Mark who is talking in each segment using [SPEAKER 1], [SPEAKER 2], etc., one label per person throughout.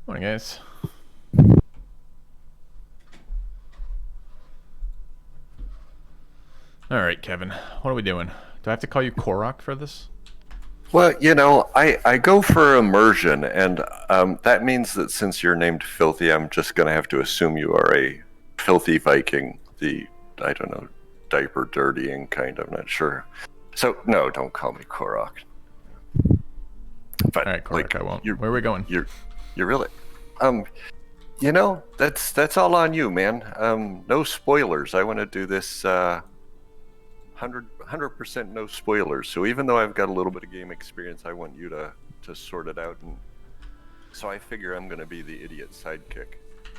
[SPEAKER 1] Morning, guys. All right, Kevin. What are we doing? Do I have to call you Korok for this?
[SPEAKER 2] Well, I go for immersion, and that means that since you're named Filthy, I'm just going to have to assume you are a filthy Viking. I don't know, diaper dirtying kind. I'm not sure. So, no, don't call me Korok. But,
[SPEAKER 1] All right, Korok, I won't. Where are we going?
[SPEAKER 2] You're really, that's all on you, man. No spoilers. I want to do this 100% no spoilers. So even though I've got a little bit of game experience, I want you to sort it out. And so I figure I'm going to be the idiot sidekick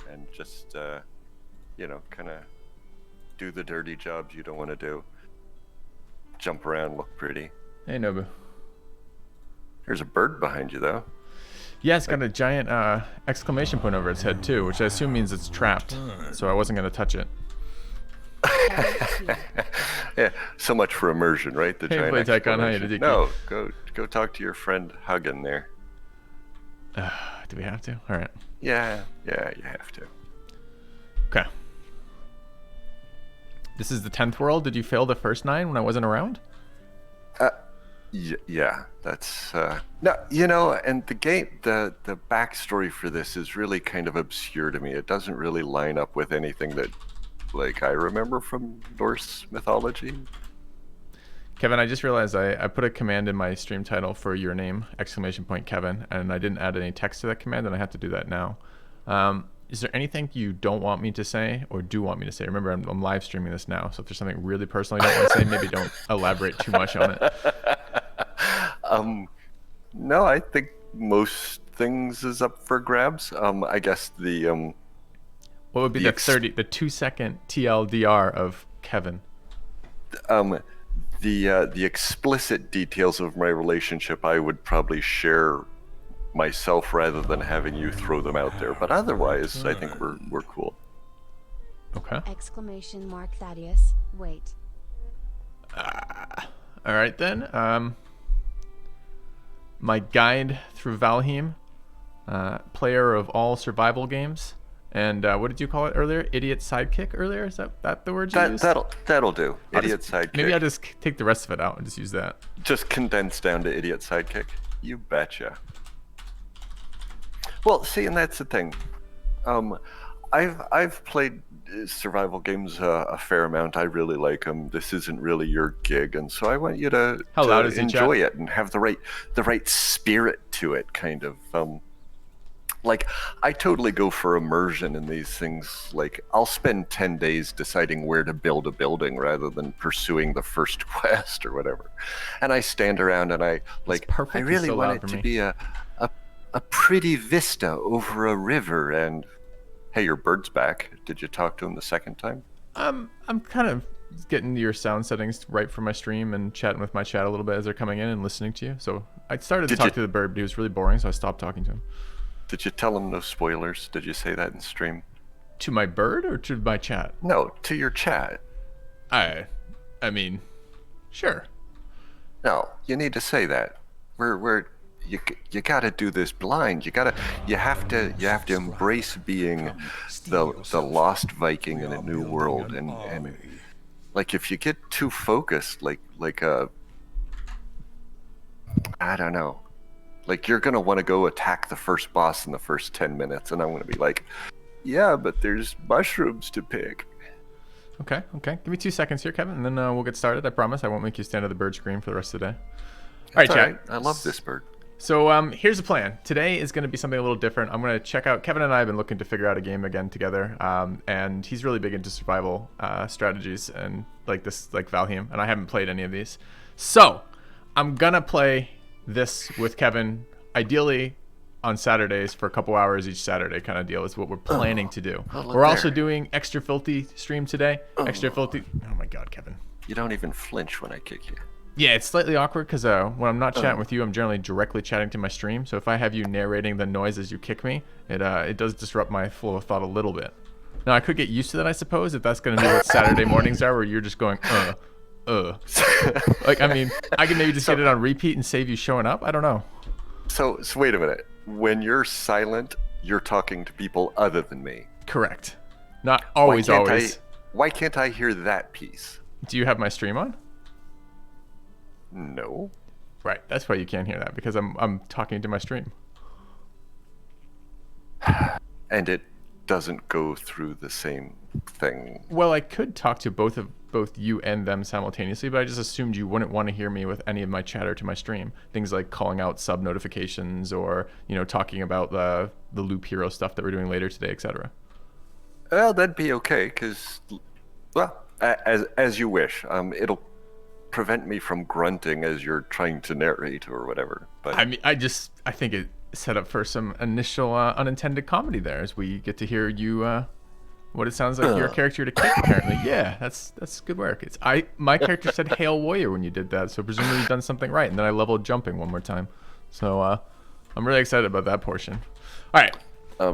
[SPEAKER 2] and just, kind of do the dirty jobs you don't want to do. Jump around, look pretty.
[SPEAKER 1] Hey, Nobu.
[SPEAKER 2] There's a bird behind you, though.
[SPEAKER 1] Yeah, it's got a giant exclamation point over its head, too, which I assume means it's trapped. So I wasn't going to touch it.
[SPEAKER 2] Yeah, so much for immersion, right? The
[SPEAKER 1] Hey,
[SPEAKER 2] giant exclamation.
[SPEAKER 1] Icon,
[SPEAKER 2] No, go talk to your friend Huggin there.
[SPEAKER 1] Do we have to? All right.
[SPEAKER 2] Yeah, you have to.
[SPEAKER 1] Okay. This is the 10th world. Did you fail the first 9 when I wasn't around?
[SPEAKER 2] Yeah, that's no, and the game, the backstory for this is really kind of obscure to me. It doesn't really line up with anything that, like, I remember from Norse mythology.
[SPEAKER 1] Kevin, I just realized I put a command in my stream title for your name, Kevin, and I didn't add any text to that command, and I have to do that now. Is there anything you don't want me to say or do want me to say? Remember, I'm live streaming this now, so if there's something really personal you don't want to say, maybe don't elaborate too much on it.
[SPEAKER 2] No, I think most things is up for grabs. I guess the
[SPEAKER 1] What would be the 2-second TLDR of Kevin?
[SPEAKER 2] The explicit details of my relationship I would probably share myself rather than having you throw them out there. But otherwise, I think we're cool.
[SPEAKER 1] Okay.
[SPEAKER 3] Exclamation mark Thaddeus. Wait.
[SPEAKER 1] All right then. My guide through Valheim, player of all survival games, and what did you call it earlier? Idiot sidekick earlier? Is that the word you used?
[SPEAKER 2] That'll do. Idiot sidekick.
[SPEAKER 1] Maybe I'll just take the rest of it out and just use that.
[SPEAKER 2] Just condense down to idiot sidekick. You betcha. Well, see, and that's the thing. I've played survival games a fair amount. I really like them. This isn't really your gig, and so I want you to enjoy it and have the right spirit to it. Kind of like, I totally go for immersion in these things. Like, I'll spend 10 days deciding where to build a building rather than pursuing the first quest or whatever. And I stand around and I really want it to be a pretty vista over a river. And hey, your bird's back. Did you talk to him the second time?
[SPEAKER 1] I'm kind of getting your sound settings right for my stream and chatting with my chat a little bit as they're coming in and listening to you. So I started to talk to the bird, but he was really boring, so I stopped talking to him.
[SPEAKER 2] Did you tell him no spoilers? Did you say that in stream?
[SPEAKER 1] To my bird or to my chat?
[SPEAKER 2] No, to your chat.
[SPEAKER 1] I mean, sure.
[SPEAKER 2] No, you need to say that. You gotta do this blind. You have to embrace being the lost Viking in a new world. And like, if you get too focused, like I don't know. Like, you're going to want to go attack the first boss in the first 10 minutes, and I'm going to be like, yeah, but there's mushrooms to pick.
[SPEAKER 1] Okay. Give me 2 seconds here, Kevin, and then we'll get started. I promise I won't make you stand at the bird screen for the rest of the day. All right, chat.
[SPEAKER 2] I love this bird.
[SPEAKER 1] So here's the plan. Today is going to be something a little different. I'm going to check out, Kevin and I have been looking to figure out a game again together, and he's really big into survival strategies and like Valheim, and I haven't played any of these. So I'm going to play this with Kevin, ideally on Saturdays for a couple hours each Saturday kind of deal is what we're planning to do. We're also doing Extra Filthy stream today. Extra Filthy. Oh my God, Kevin.
[SPEAKER 2] You don't even flinch when I kick you.
[SPEAKER 1] Yeah, it's slightly awkward because when I'm not chatting with you, I'm generally directly chatting to my stream. So if I have you narrating the noise as you kick me, it does disrupt my flow of thought a little bit. Now, I could get used to that, I suppose, if that's going to be what Saturday mornings are, where you're just going, Like, I mean, I can maybe just get it on repeat and save you showing up. I don't know.
[SPEAKER 2] So wait a minute. When you're silent, you're talking to people other than me.
[SPEAKER 1] Correct. Not always.
[SPEAKER 2] Why can't I hear that piece?
[SPEAKER 1] Do you have my stream on?
[SPEAKER 2] No.
[SPEAKER 1] Right. That's why you can't hear that, because I'm talking to my stream.
[SPEAKER 2] And it doesn't go through the same thing.
[SPEAKER 1] Well, I could talk to both you and them simultaneously, but I just assumed you wouldn't want to hear me with any of my chatter to my stream. Things like calling out sub notifications, or talking about the Loop Hero stuff that we're doing later today, etc.
[SPEAKER 2] Well, that'd be okay, because, well, as you wish. It'll prevent me from grunting as you're trying to narrate or whatever. But
[SPEAKER 1] I mean, I think it set up for some initial unintended comedy there, as we get to hear you what it sounds like your character to kick. Apparently, yeah, that's good work. My character said "Hail Warrior" when you did that, so presumably you've done something right. And then I leveled jumping one more time, so I'm really excited about that portion. All right.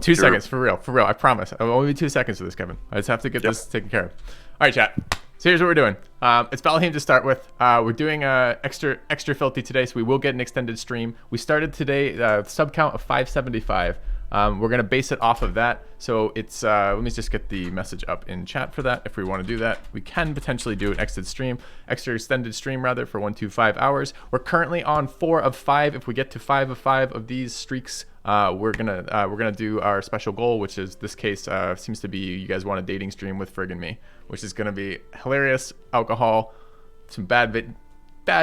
[SPEAKER 1] 2 seconds, for real. I promise. It'll only be 2 seconds for this, Kevin. I just have to get this taken care of. All right, chat. So here's what we're doing. It's Valheim to start with. We're doing extra filthy today, so we will get an extended stream. We started today sub count of 575. We're gonna base it off of that. So it's let me just get the message up in chat for that. If we want to do that, we can potentially do an extended stream rather, for 125 hours. We're currently on 4 of 5. If we get to 5 of 5 of these streaks, we're gonna do our special goal, which is this case seems to be you guys want a dating stream with friggin' me, which is gonna be hilarious, alcohol, some bad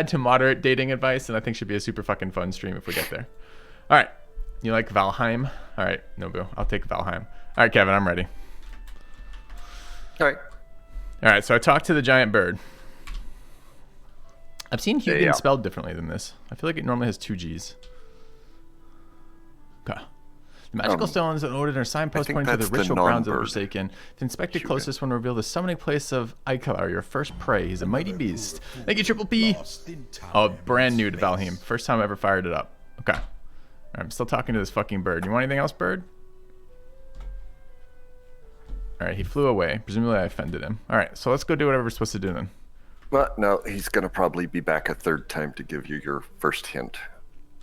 [SPEAKER 1] to moderate dating advice, and I think should be a super fucking fun stream if we get there. All right, you like Valheim? All right, Nobu, I'll take Valheim. All right, Kevin, I'm ready.
[SPEAKER 2] All right.
[SPEAKER 1] So I talked to the giant bird. I've seen Hugan spelled differently than this. I feel like it normally has 2 G's. Okay. The magical stones that ordered are signposts pointing to the ritual grounds of the Forsaken. The inspected closest one reveal the summoning place of Ikalar, your first prey. He's a mighty beast. Thank you, Triple P. Oh, brand new to Valheim. First time I ever fired it up. Okay. I'm still talking to this fucking bird. You want anything else, bird? All right, he flew away. Presumably I offended him. All right, so let's go do whatever we're supposed to do then.
[SPEAKER 2] Well, no, he's going to probably be back a third time to give you your first hint.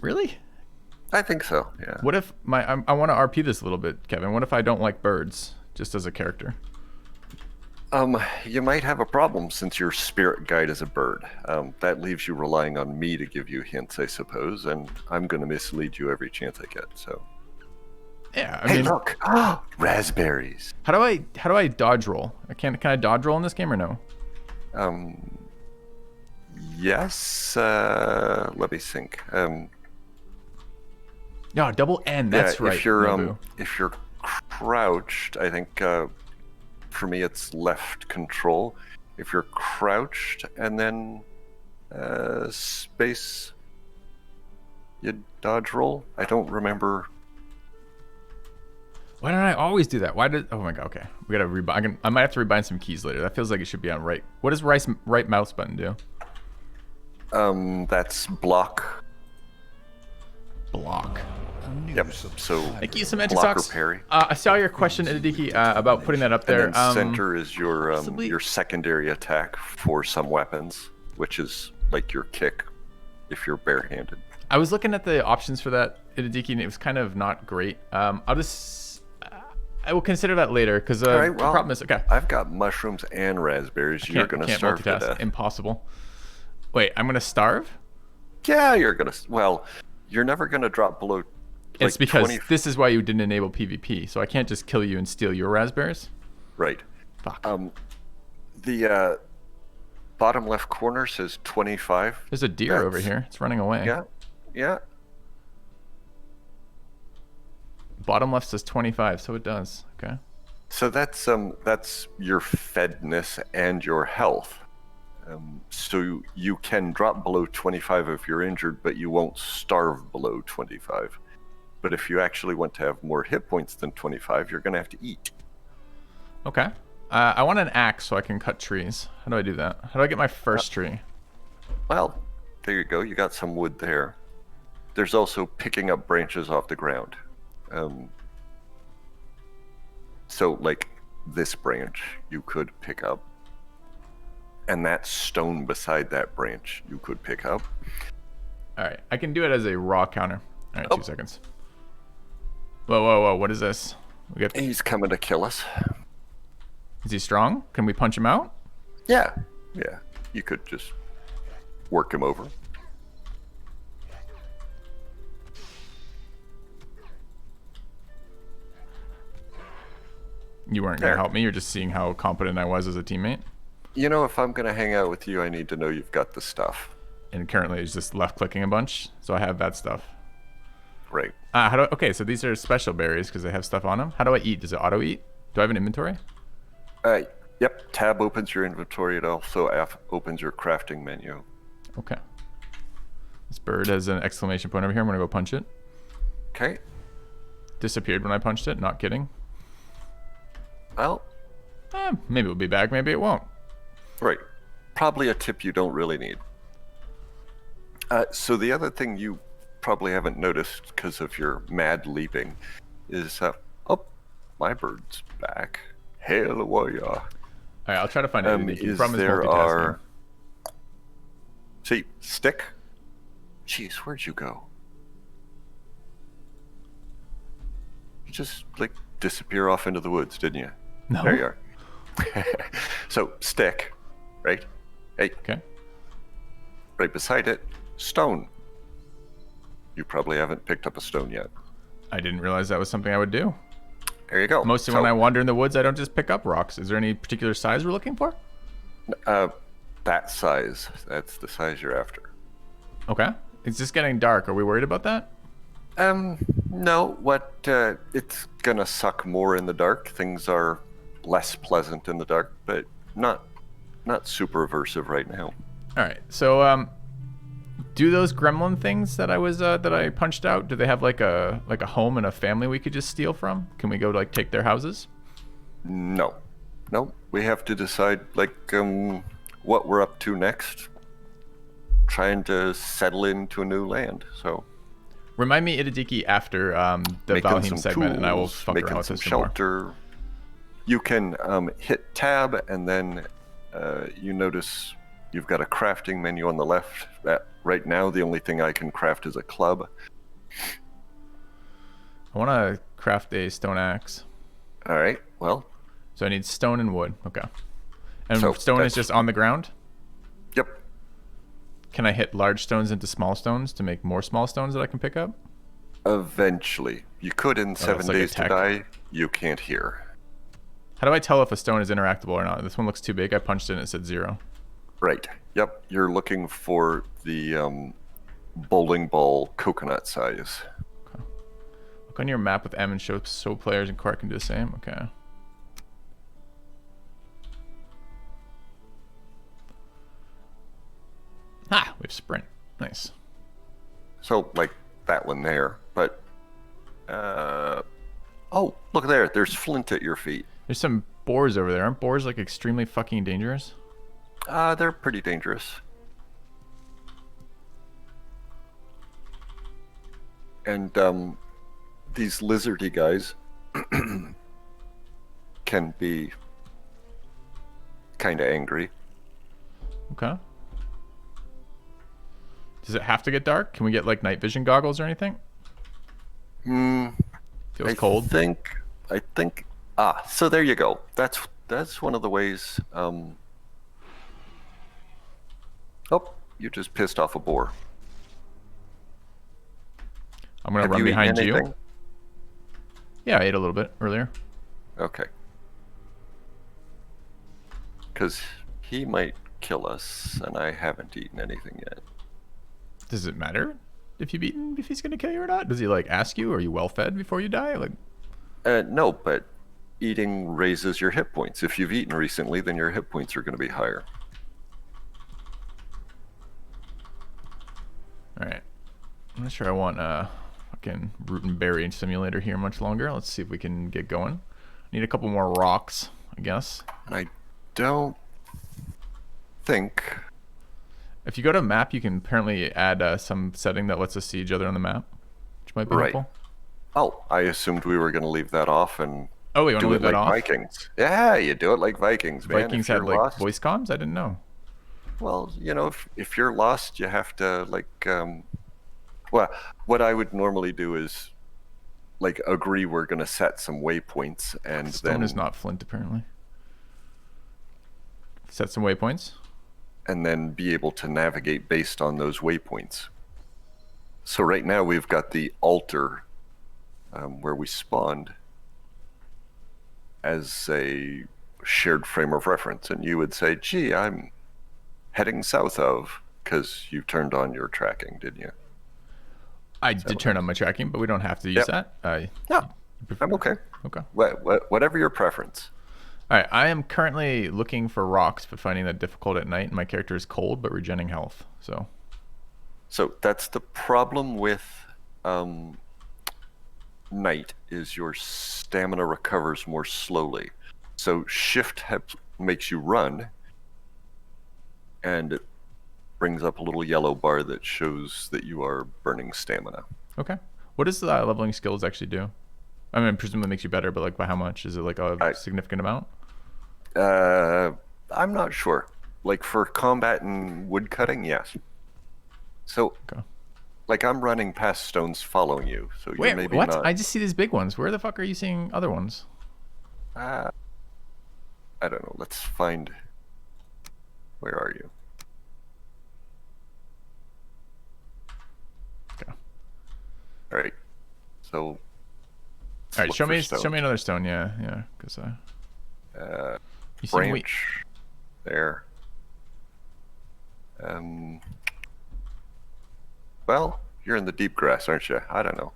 [SPEAKER 1] Really?
[SPEAKER 2] I think so, yeah.
[SPEAKER 1] What if I want to RP this a little bit, Kevin. What if I don't like birds, just as a character?
[SPEAKER 2] You might have a problem since your spirit guide is a bird. That leaves you relying on me to give you hints, I suppose, and I'm going to mislead you every chance I get, so.
[SPEAKER 1] Yeah,
[SPEAKER 2] I mean, look, raspberries.
[SPEAKER 1] How do I dodge roll? Can I dodge roll in this game or no?
[SPEAKER 2] Yes. Let me think.
[SPEAKER 1] No, double N. That's right.
[SPEAKER 2] If you're crouched, I think for me it's left control. If you're crouched and then space, you dodge roll. I don't remember.
[SPEAKER 1] Why don't I always do that? Oh my god, okay. We gotta rebind. I might have to rebind some keys later. That feels like it should be on right. What does right mouse button do?
[SPEAKER 2] That's block.
[SPEAKER 1] Block.
[SPEAKER 2] Yep. So
[SPEAKER 1] thank you, Semantic
[SPEAKER 2] block
[SPEAKER 1] Socks.
[SPEAKER 2] or parry.
[SPEAKER 1] I saw your question, Idiki, about putting that up there.
[SPEAKER 2] And then center is your secondary attack for some weapons, which is like your kick if you're barehanded.
[SPEAKER 1] I was looking at the options for that, Idiki, and it was kind of not great. I will consider that later, because the problem is, okay.
[SPEAKER 2] I've got mushrooms and raspberries. You're going to starve to death.
[SPEAKER 1] Impossible. Wait, I'm going to starve?
[SPEAKER 2] Yeah, you're going to. Well, you're never going to drop below.
[SPEAKER 1] It's because this is why you didn't enable PvP, so I can't just kill you and steal your raspberries.
[SPEAKER 2] Right.
[SPEAKER 1] Fuck.
[SPEAKER 2] The bottom left corner says 25.
[SPEAKER 1] There's a deer over here. It's running away.
[SPEAKER 2] Yeah.
[SPEAKER 1] Bottom left says 25, so it does. Okay.
[SPEAKER 2] So that's your fedness and your health. So you can drop below 25 if you're injured, but you won't starve below 25. But if you actually want to have more hit points than 25, you're going to have to eat.
[SPEAKER 1] Okay. I want an axe so I can cut trees. How do I do that? How do I get my first tree?
[SPEAKER 2] Well, there you go. You got some wood there. There's also picking up branches off the ground. So, like, this branch you could pick up. And that stone beside that branch you could pick up.
[SPEAKER 1] All right. I can do it as a raw counter. All right, 2 seconds. Whoa, whoa, whoa! What is this?
[SPEAKER 2] He's coming to kill us.
[SPEAKER 1] Is he strong? Can we punch him out?
[SPEAKER 2] Yeah. You could just work him over.
[SPEAKER 1] You weren't going to help me. You're just seeing how competent I was as a teammate.
[SPEAKER 2] You know, if I'm going to hang out with you, I need to know you've got the stuff.
[SPEAKER 1] And currently it's just left clicking a bunch, so I have that stuff.
[SPEAKER 2] Right.
[SPEAKER 1] Okay, so these are special berries because they have stuff on them. How do I eat? Does it auto eat? Do I have an inventory?
[SPEAKER 2] Yep. Tab opens your inventory. It also opens your crafting menu.
[SPEAKER 1] Okay. This bird has an exclamation point over here. I'm going to go punch it.
[SPEAKER 2] Okay.
[SPEAKER 1] Disappeared when I punched it. Not kidding.
[SPEAKER 2] Well,
[SPEAKER 1] maybe it'll be back. Maybe it won't.
[SPEAKER 2] Right. Probably a tip you don't really need. So the other thing you probably haven't noticed because of your mad leaping is, my bird's back. Hello, ya.
[SPEAKER 1] All right, I'll try to find it.
[SPEAKER 2] See, stick? Jeez, where'd you go? You just, disappear off into the woods, didn't you?
[SPEAKER 1] No.
[SPEAKER 2] There you are. So, stick, right? Hey.
[SPEAKER 1] Okay.
[SPEAKER 2] Right beside it, stone. You probably haven't picked up a stone yet.
[SPEAKER 1] I didn't realize that was something I would do.
[SPEAKER 2] There you go.
[SPEAKER 1] Mostly when I wander in the woods, I don't just pick up rocks. Is there any particular size we're looking for?
[SPEAKER 2] That size. That's the size you're after.
[SPEAKER 1] Okay. It's just getting dark. Are we worried about that?
[SPEAKER 2] No. It's gonna suck more in the dark. Things are less pleasant in the dark, but not super aversive right now.
[SPEAKER 1] All right. So, do those gremlin things that I punched out? Do they have like a home and a family we could just steal from? Can we go take their houses?
[SPEAKER 2] No. We have to decide what we're up to next. Trying to settle into a new land. So.
[SPEAKER 1] Remind me, Itadiki, after the Valheim segment, and I will fuck around with this
[SPEAKER 2] shelter.
[SPEAKER 1] More.
[SPEAKER 2] You can hit tab, and then you notice you've got a crafting menu on the left. Right now, the only thing I can craft is a club.
[SPEAKER 1] I want to craft a stone axe.
[SPEAKER 2] All right. Well.
[SPEAKER 1] So I need stone and wood. Okay. And
[SPEAKER 2] so
[SPEAKER 1] stone is just on the ground?
[SPEAKER 2] Yep.
[SPEAKER 1] Can I hit large stones into small stones to make more small stones that I can pick up?
[SPEAKER 2] Eventually. You could in 7 days to die. You can't hear.
[SPEAKER 1] How do I tell if a stone is interactable or not? This one looks too big. I punched it and it said 0.
[SPEAKER 2] Right. Yep. You're looking for the bowling ball coconut size.
[SPEAKER 1] Okay. Look on your map with M and show players and Quark can do the same. Okay. We have sprint. Nice.
[SPEAKER 2] So, that one there. But, oh, look there. There's flint at your feet.
[SPEAKER 1] There's some boars over there. Aren't boars, extremely fucking dangerous?
[SPEAKER 2] They're pretty dangerous. And, these lizardy guys can be kind of angry.
[SPEAKER 1] Okay. Does it have to get dark? Can we get night vision goggles or anything? Feels cold.
[SPEAKER 2] I think. So there you go. That's one of the ways. Oh, you just pissed off a boar.
[SPEAKER 1] I'm gonna run behind you. Yeah, I ate a little bit earlier.
[SPEAKER 2] Okay. Because he might kill us, and I haven't eaten anything yet.
[SPEAKER 1] Does it matter if you've eaten, if he's gonna kill you or not? Does he ask you, are you well fed before you die?
[SPEAKER 2] No, but eating raises your hit points. If you've eaten recently, then your hit points are going to be higher.
[SPEAKER 1] All right. I'm not sure I want fucking root and berry simulator here much longer. Let's see if we can get going. Need a couple more rocks, I guess.
[SPEAKER 2] And I don't think.
[SPEAKER 1] If you go to map, you can apparently add some setting that lets us see each other on the map, which might be helpful.
[SPEAKER 2] Oh, I assumed we were going to leave that off and
[SPEAKER 1] we want to leave that off?
[SPEAKER 2] Vikings. Yeah, you do it like Vikings, man.
[SPEAKER 1] Vikings had voice comms? I didn't know.
[SPEAKER 2] Well, if you're lost, you have to well, what I would normally do is like agree we're going to set some waypoints, and
[SPEAKER 1] Stone is not flint, apparently. Set some waypoints.
[SPEAKER 2] And then be able to navigate based on those waypoints. So right now we've got the altar where we spawned as a shared frame of reference, and you would say, gee, I'm heading south of, because you turned on your tracking, didn't you?
[SPEAKER 1] I did turn on my tracking, but we don't have to use that.
[SPEAKER 2] No, I'm okay.
[SPEAKER 1] Okay.
[SPEAKER 2] Whatever your preference.
[SPEAKER 1] All right, I am currently looking for rocks, but finding that difficult at night. And my character is cold, but regenerating health. So
[SPEAKER 2] that's the problem with night, is your stamina recovers more slowly. So shift makes you run, and it brings up a little yellow bar that shows that you are burning stamina.
[SPEAKER 1] Okay. What does leveling skills actually do? I mean, presumably it makes you better, but like by how much? Is it like a significant amount?
[SPEAKER 2] I'm not sure. Like for combat and wood cutting, yes. So, like I'm running past stones following you, so you're maybe
[SPEAKER 1] what?
[SPEAKER 2] not.
[SPEAKER 1] I just see these big ones. Where the fuck are you seeing other ones?
[SPEAKER 2] I don't know. Let's find. Where are you?
[SPEAKER 1] Okay.
[SPEAKER 2] All right. So.
[SPEAKER 1] All right. Show me another stone. Yeah. Because
[SPEAKER 2] branch there. Well, you're in the deep grass, aren't you? I don't know.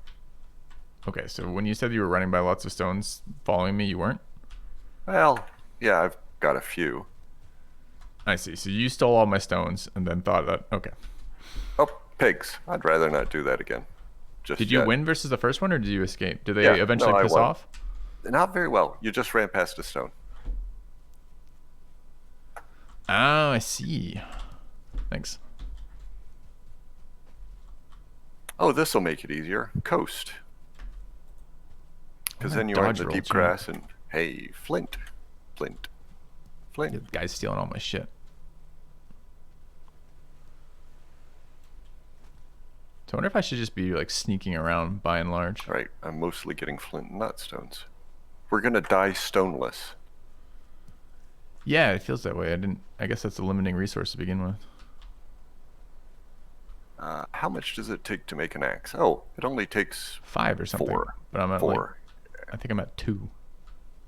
[SPEAKER 1] Okay, so when you said you were running by lots of stones following me, you weren't?
[SPEAKER 2] Well, yeah, I've got a few.
[SPEAKER 1] I see. So you stole all my stones and then thought that, okay.
[SPEAKER 2] Oh, pigs. I'd rather not do that again.
[SPEAKER 1] Did you win versus the first one, or did you escape? Did they eventually piss off?
[SPEAKER 2] Not very well. You just ran past a stone.
[SPEAKER 1] Oh, I see. Thanks.
[SPEAKER 2] Oh, this will make it easier. Coast. Because then you are in the deep grass and, hey, flint.
[SPEAKER 1] The guy's stealing all my shit. So I wonder if I should just be like sneaking around by and large.
[SPEAKER 2] All right, I'm mostly getting flint and not stones. We're going to die stoneless.
[SPEAKER 1] Yeah, it feels that way. I guess that's a limiting resource to begin with.
[SPEAKER 2] How much does it take to make an axe? Oh, it only takes
[SPEAKER 1] 5 or something.
[SPEAKER 2] 4.
[SPEAKER 1] But I'm at
[SPEAKER 2] 4.
[SPEAKER 1] I think I'm at 2.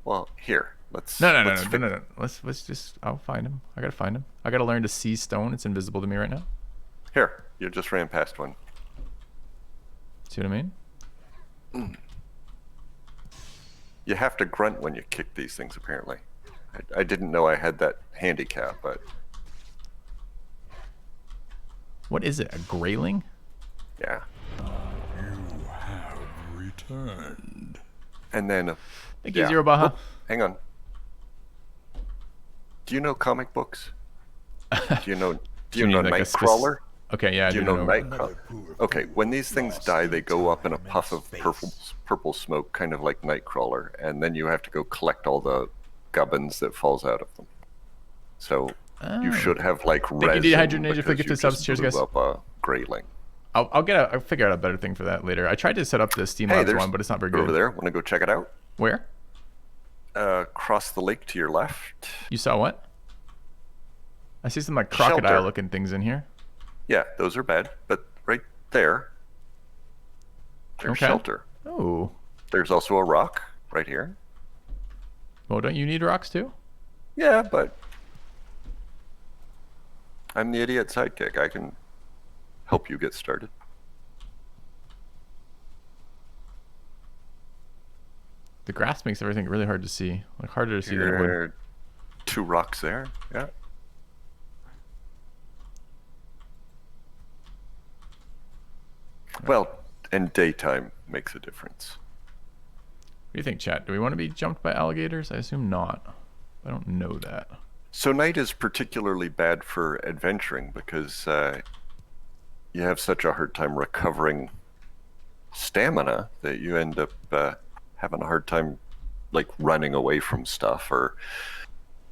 [SPEAKER 2] Well, here. Let's
[SPEAKER 1] No. Let's just I'll find him. I gotta find him. I gotta learn to see stone. It's invisible to me right now.
[SPEAKER 2] Here, you just ran past one.
[SPEAKER 1] See what I mean?
[SPEAKER 2] You have to grunt when you kick these things, apparently. I didn't know I had that handicap, but...
[SPEAKER 1] What is it? A grayling?
[SPEAKER 2] Yeah.
[SPEAKER 4] You have returned.
[SPEAKER 2] And then...
[SPEAKER 1] Thank you, Zero Baja.
[SPEAKER 2] Oh, hang on. Do you know comic books? Do you know
[SPEAKER 1] like
[SPEAKER 2] Nightcrawler?
[SPEAKER 1] Okay, yeah, I do know
[SPEAKER 2] Nightcrawler. Okay, when these things die, they go up in a puff of purple smoke, kind of like Nightcrawler, and then you have to go collect all the gubbins that falls out of them. So you should have like resin.
[SPEAKER 1] Thank you, Dehydrated if we get to subs. Cheers, guys.
[SPEAKER 2] Up a grayling.
[SPEAKER 1] I'll figure out a better thing for that later. I tried to set up the Steam Labs one, but it's not very good.
[SPEAKER 2] Over there. Want to go check it out?
[SPEAKER 1] Where?
[SPEAKER 2] Across the lake to your left.
[SPEAKER 1] You saw what? I see some like crocodile-looking things in here.
[SPEAKER 2] Yeah, those are bad, but right there, there's shelter.
[SPEAKER 1] Oh.
[SPEAKER 2] There's also a rock right here.
[SPEAKER 1] Well, don't you need rocks too?
[SPEAKER 2] Yeah, but I'm the idiot sidekick. I can help you get started.
[SPEAKER 1] The grass makes everything really hard to see. Like harder to see than wood.
[SPEAKER 2] 2 rocks there. Yeah. Well, and daytime makes a difference.
[SPEAKER 1] What do you think, chat? Do we want to be jumped by alligators? I assume not. I don't know that.
[SPEAKER 2] So night is particularly bad for adventuring because you have such a hard time recovering stamina that you end up having a hard time like running away from stuff, or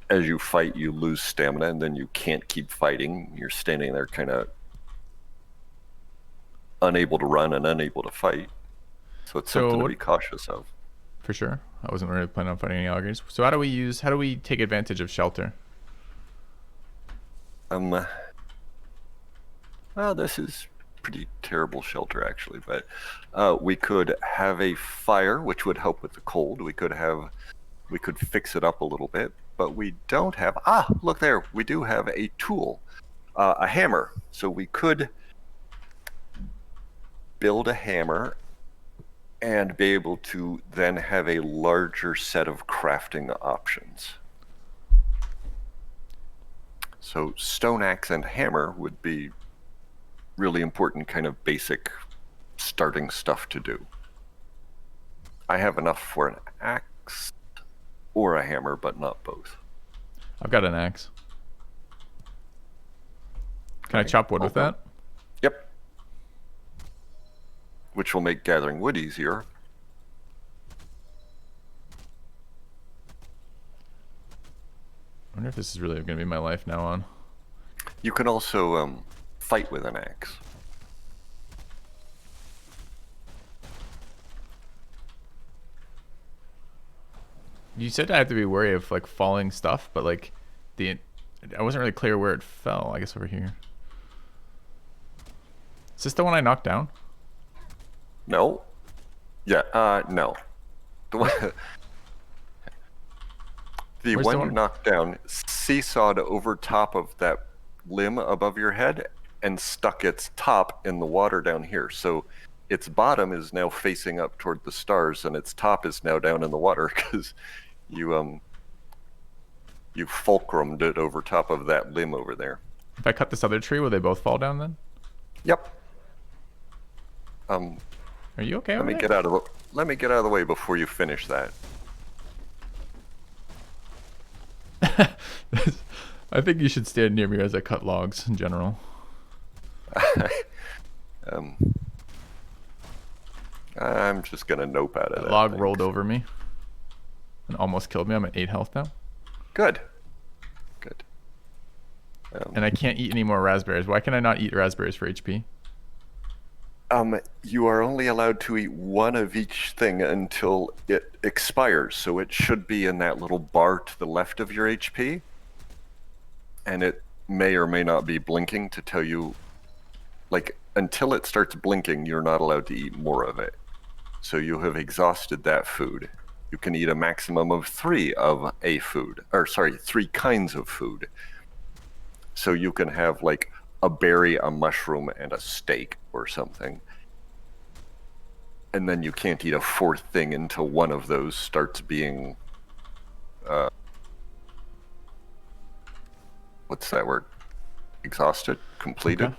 [SPEAKER 2] as you fight you lose stamina and then you can't keep fighting. You're standing there kind of unable to run and unable to fight. So it's
[SPEAKER 1] So
[SPEAKER 2] something to be cautious of.
[SPEAKER 1] For sure. I wasn't really planning on fighting any alligators. So how do we take advantage of shelter?
[SPEAKER 2] Well, this is pretty terrible shelter actually, but we could have a fire, which would help with the cold. We could fix it up a little bit, but we don't have. Ah, look there. We do have a tool, a hammer. So we could build a hammer and be able to then have a larger set of crafting options. So stone axe and hammer would be really important kind of basic starting stuff to do. I have enough for an axe or a hammer, but not both.
[SPEAKER 1] I've got an axe. Can I chop wood with that?
[SPEAKER 2] Yep. Which will make gathering wood easier.
[SPEAKER 1] I wonder if this is really going to be my life now on.
[SPEAKER 2] You can also fight with an axe.
[SPEAKER 1] You said I have to be wary of like falling stuff, but like I wasn't really clear where it fell. I guess over here. Is this the one I knocked down?
[SPEAKER 2] No. Yeah. No. The one. The one you knocked down seesawed over top of that limb above your head and stuck its top in the water down here. So its bottom is now facing up toward the stars, and its top is now down in the water because you fulcrumed it over top of that limb over there.
[SPEAKER 1] If I cut this other tree, will they both fall down then?
[SPEAKER 2] Yep.
[SPEAKER 1] Are you okay?
[SPEAKER 2] Let me get out of the way before you finish that.
[SPEAKER 1] I think you should stand near me as I cut logs in general.
[SPEAKER 2] I'm just gonna nope out of that.
[SPEAKER 1] Log rolled over me and almost killed me. I'm at 8 health now.
[SPEAKER 2] Good.
[SPEAKER 1] And I can't eat any more raspberries. Why can I not eat raspberries for HP?
[SPEAKER 2] You are only allowed to eat one of each thing until it expires. So it should be in that little bar to the left of your HP. And it may or may not be blinking to tell you, like, until it starts blinking, you're not allowed to eat more of it. So you have exhausted that food. You can eat a maximum of 3 of a food, or sorry, 3 kinds of food. So you can have like a berry, a mushroom, and a steak or something. And then you can't eat a 4th thing until one of those starts being, what's that word? Exhausted? Completed? Okay.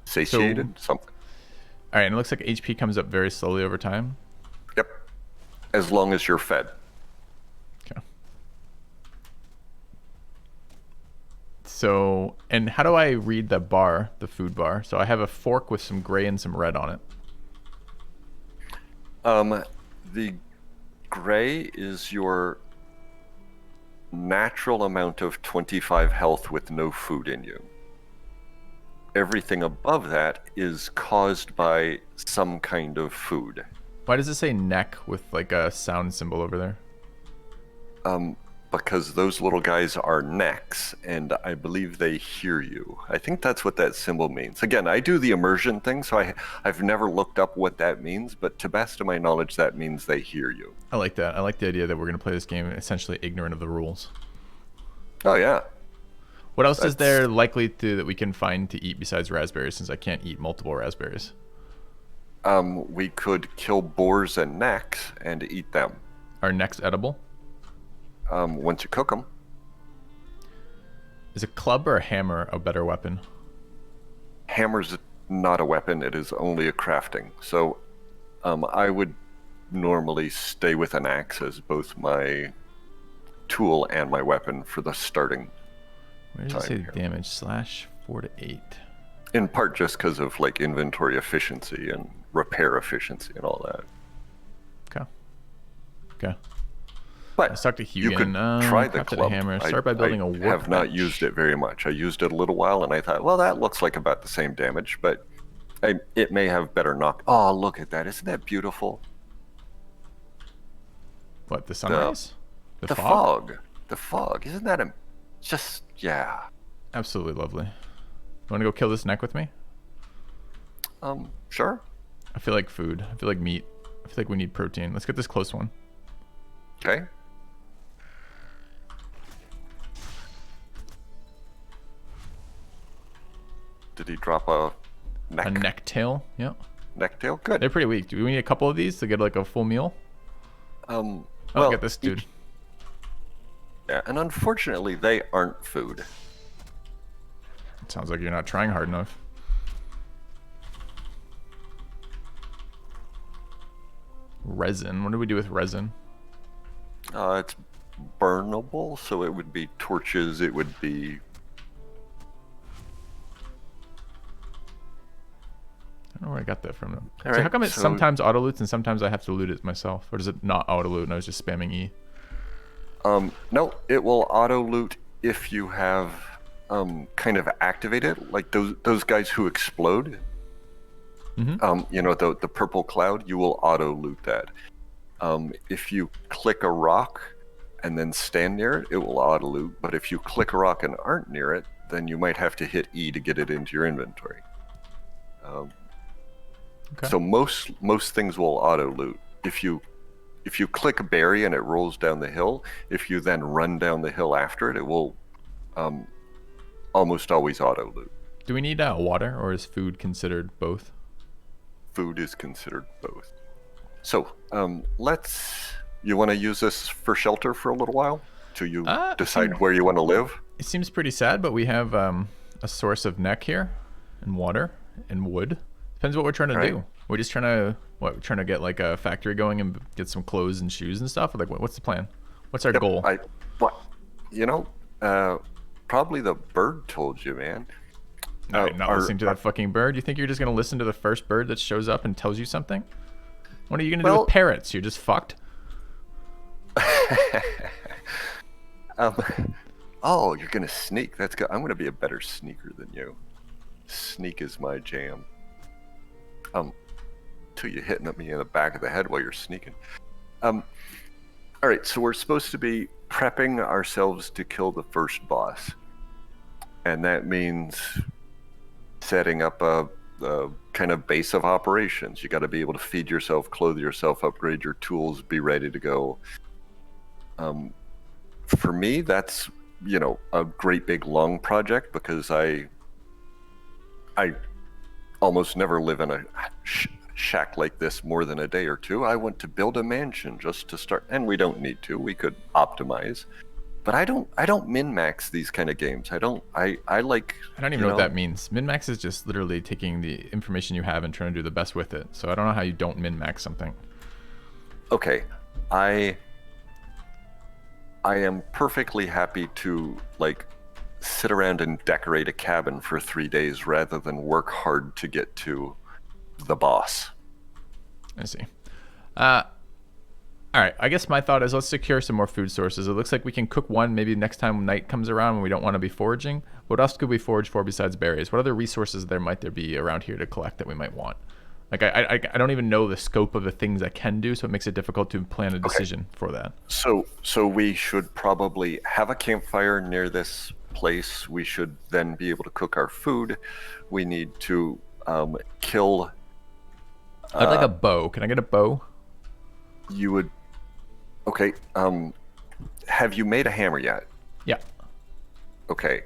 [SPEAKER 2] Satiated? Something.
[SPEAKER 1] All right, and it looks like HP comes up very slowly over time.
[SPEAKER 2] Yep. As long as you're fed.
[SPEAKER 1] Okay. So, and how do I read the bar, the food bar? So I have a fork with some gray and some red on it.
[SPEAKER 2] The gray is your natural amount of 25 health with no food in you. Everything above that is caused by some kind of food.
[SPEAKER 1] Why does it say neck with like a sound symbol over there?
[SPEAKER 2] Because those little guys are necks, and I believe they hear you. I think that's what that symbol means. Again, I do the immersion thing, so I've never looked up what that means, but to best of my knowledge, that means they hear you.
[SPEAKER 1] I like that. I like the idea that we're going to play this game essentially ignorant of the rules.
[SPEAKER 2] Oh, yeah.
[SPEAKER 1] What else is there likely that we can find to eat besides raspberries, since I can't eat multiple raspberries?
[SPEAKER 2] We could kill boars and necks and eat them.
[SPEAKER 1] Are necks edible?
[SPEAKER 2] Once you cook them.
[SPEAKER 1] Is a club or a hammer a better weapon?
[SPEAKER 2] Hammer's not a weapon, it is only a crafting. So I would normally stay with an axe as both my tool and my weapon for the starting.
[SPEAKER 1] Where does it say damage? /4 to 8.
[SPEAKER 2] In part just because of like inventory efficiency and repair efficiency and all that.
[SPEAKER 1] Okay.
[SPEAKER 2] But
[SPEAKER 1] let's talk to Hugh
[SPEAKER 2] you could try the club.
[SPEAKER 1] Hammer. Start by building a workbench.
[SPEAKER 2] I have not used it very much. I used it a little while and I thought, well, that looks like about the same damage, but it may have better knock. Oh, look at that. Isn't that beautiful?
[SPEAKER 1] What, the sunrise?
[SPEAKER 2] The fog. The fog. Isn't that just, yeah.
[SPEAKER 1] Absolutely lovely. You want to go kill this neck with me?
[SPEAKER 2] Sure.
[SPEAKER 1] I feel like food. I feel like meat. I feel like we need protein. Let's get this close one.
[SPEAKER 2] Okay. Did he drop a neck?
[SPEAKER 1] A neck tail? Yeah.
[SPEAKER 2] Neck tail? Good.
[SPEAKER 1] They're pretty weak. Do we need a couple of these to get like a full meal?
[SPEAKER 2] Well,
[SPEAKER 1] get this dude.
[SPEAKER 2] Yeah, and unfortunately, they aren't food.
[SPEAKER 1] It sounds like you're not trying hard enough. Resin. What do we do with resin?
[SPEAKER 2] It's burnable, so it would be torches. It would be.
[SPEAKER 1] I don't know where I got that from. So
[SPEAKER 2] right,
[SPEAKER 1] how come it sometimes auto loots and sometimes I have to loot it myself, or does it not auto loot and I was just spamming E?
[SPEAKER 2] No, it will auto loot if you have kind of activated, like those guys who explode.
[SPEAKER 1] Mm-hmm.
[SPEAKER 2] You know, the purple cloud, you will auto loot that. If you click a rock and then stand near it, it will auto loot. But if you click a rock and aren't near it, then you might have to hit E to get it into your inventory.
[SPEAKER 1] Okay.
[SPEAKER 2] So most things will auto loot. If you click a berry and it rolls down the hill, if you then run down the hill after it, it will almost always auto loot.
[SPEAKER 1] Do we need water, or is food considered both?
[SPEAKER 2] Food is considered both. So you want to use this for shelter for a little while till you decide where you want to live?
[SPEAKER 1] It seems pretty sad, but we have a source of neck here, and water, and wood. Depends what we're trying to do. We're just trying to get like a factory going and get some clothes and shoes and stuff. Or like, what's the plan? What's our goal?
[SPEAKER 2] Probably the bird told you, man.
[SPEAKER 1] No, you're not listening to that fucking bird. You think you're just gonna listen to the first bird that shows up and tells you something? What are you gonna do with parrots? You're just fucked.
[SPEAKER 2] Oh, you're gonna sneak. That's good. I'm gonna be a better sneaker than you. Sneak is my jam. Till you hitting at me in the back of the head while you're sneaking. All right, so we're supposed to be prepping ourselves to kill the first boss, and that means setting up a kind of base of operations. You got to be able to feed yourself, clothe yourself, upgrade your tools, be ready to go. For me, that's a great big long project because I almost never live in a shack like this more than a day or two. I want to build a mansion just to start, and we don't need to. We could optimize, but I don't min-max these kind of games. I don't even
[SPEAKER 1] know what that means. Min-max is just literally taking the information you have and trying to do the best with it. So I don't know how you don't min-max something.
[SPEAKER 2] Okay, I am perfectly happy to sit around and decorate a cabin for 3 days rather than work hard to get to the boss.
[SPEAKER 1] I see. All right, I guess my thought is let's secure some more food sources. It looks like we can cook one maybe next time night comes around when we don't want to be foraging. What else could we forage for besides berries? What other resources might there be around here to collect that we might want? Like I don't even know the scope of the things I can do, so it makes it difficult to plan a decision for that.
[SPEAKER 2] So we should probably have a campfire near this place. We should then be able to cook our food. We need to kill.
[SPEAKER 1] I'd like a bow. Can I get a bow?
[SPEAKER 2] You would. Okay. Have you made a hammer yet?
[SPEAKER 1] Yeah.
[SPEAKER 2] Okay.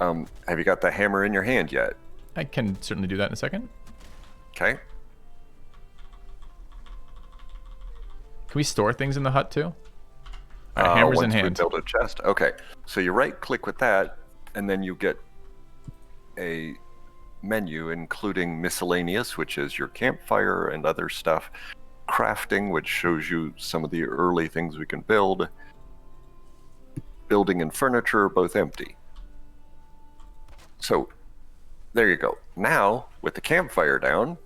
[SPEAKER 2] Have you got the hammer in your hand yet?
[SPEAKER 1] I can certainly do that in a second.
[SPEAKER 2] Okay.
[SPEAKER 1] Can we store things in the hut too? All right, hammer's in hand.
[SPEAKER 2] Once we build a chest. Okay. So you right-click with that, and then you get a menu including miscellaneous, which is your campfire and other stuff. Crafting, which shows you some of the early things we can build. Building and furniture are both empty. So there you go. Now, with the campfire down,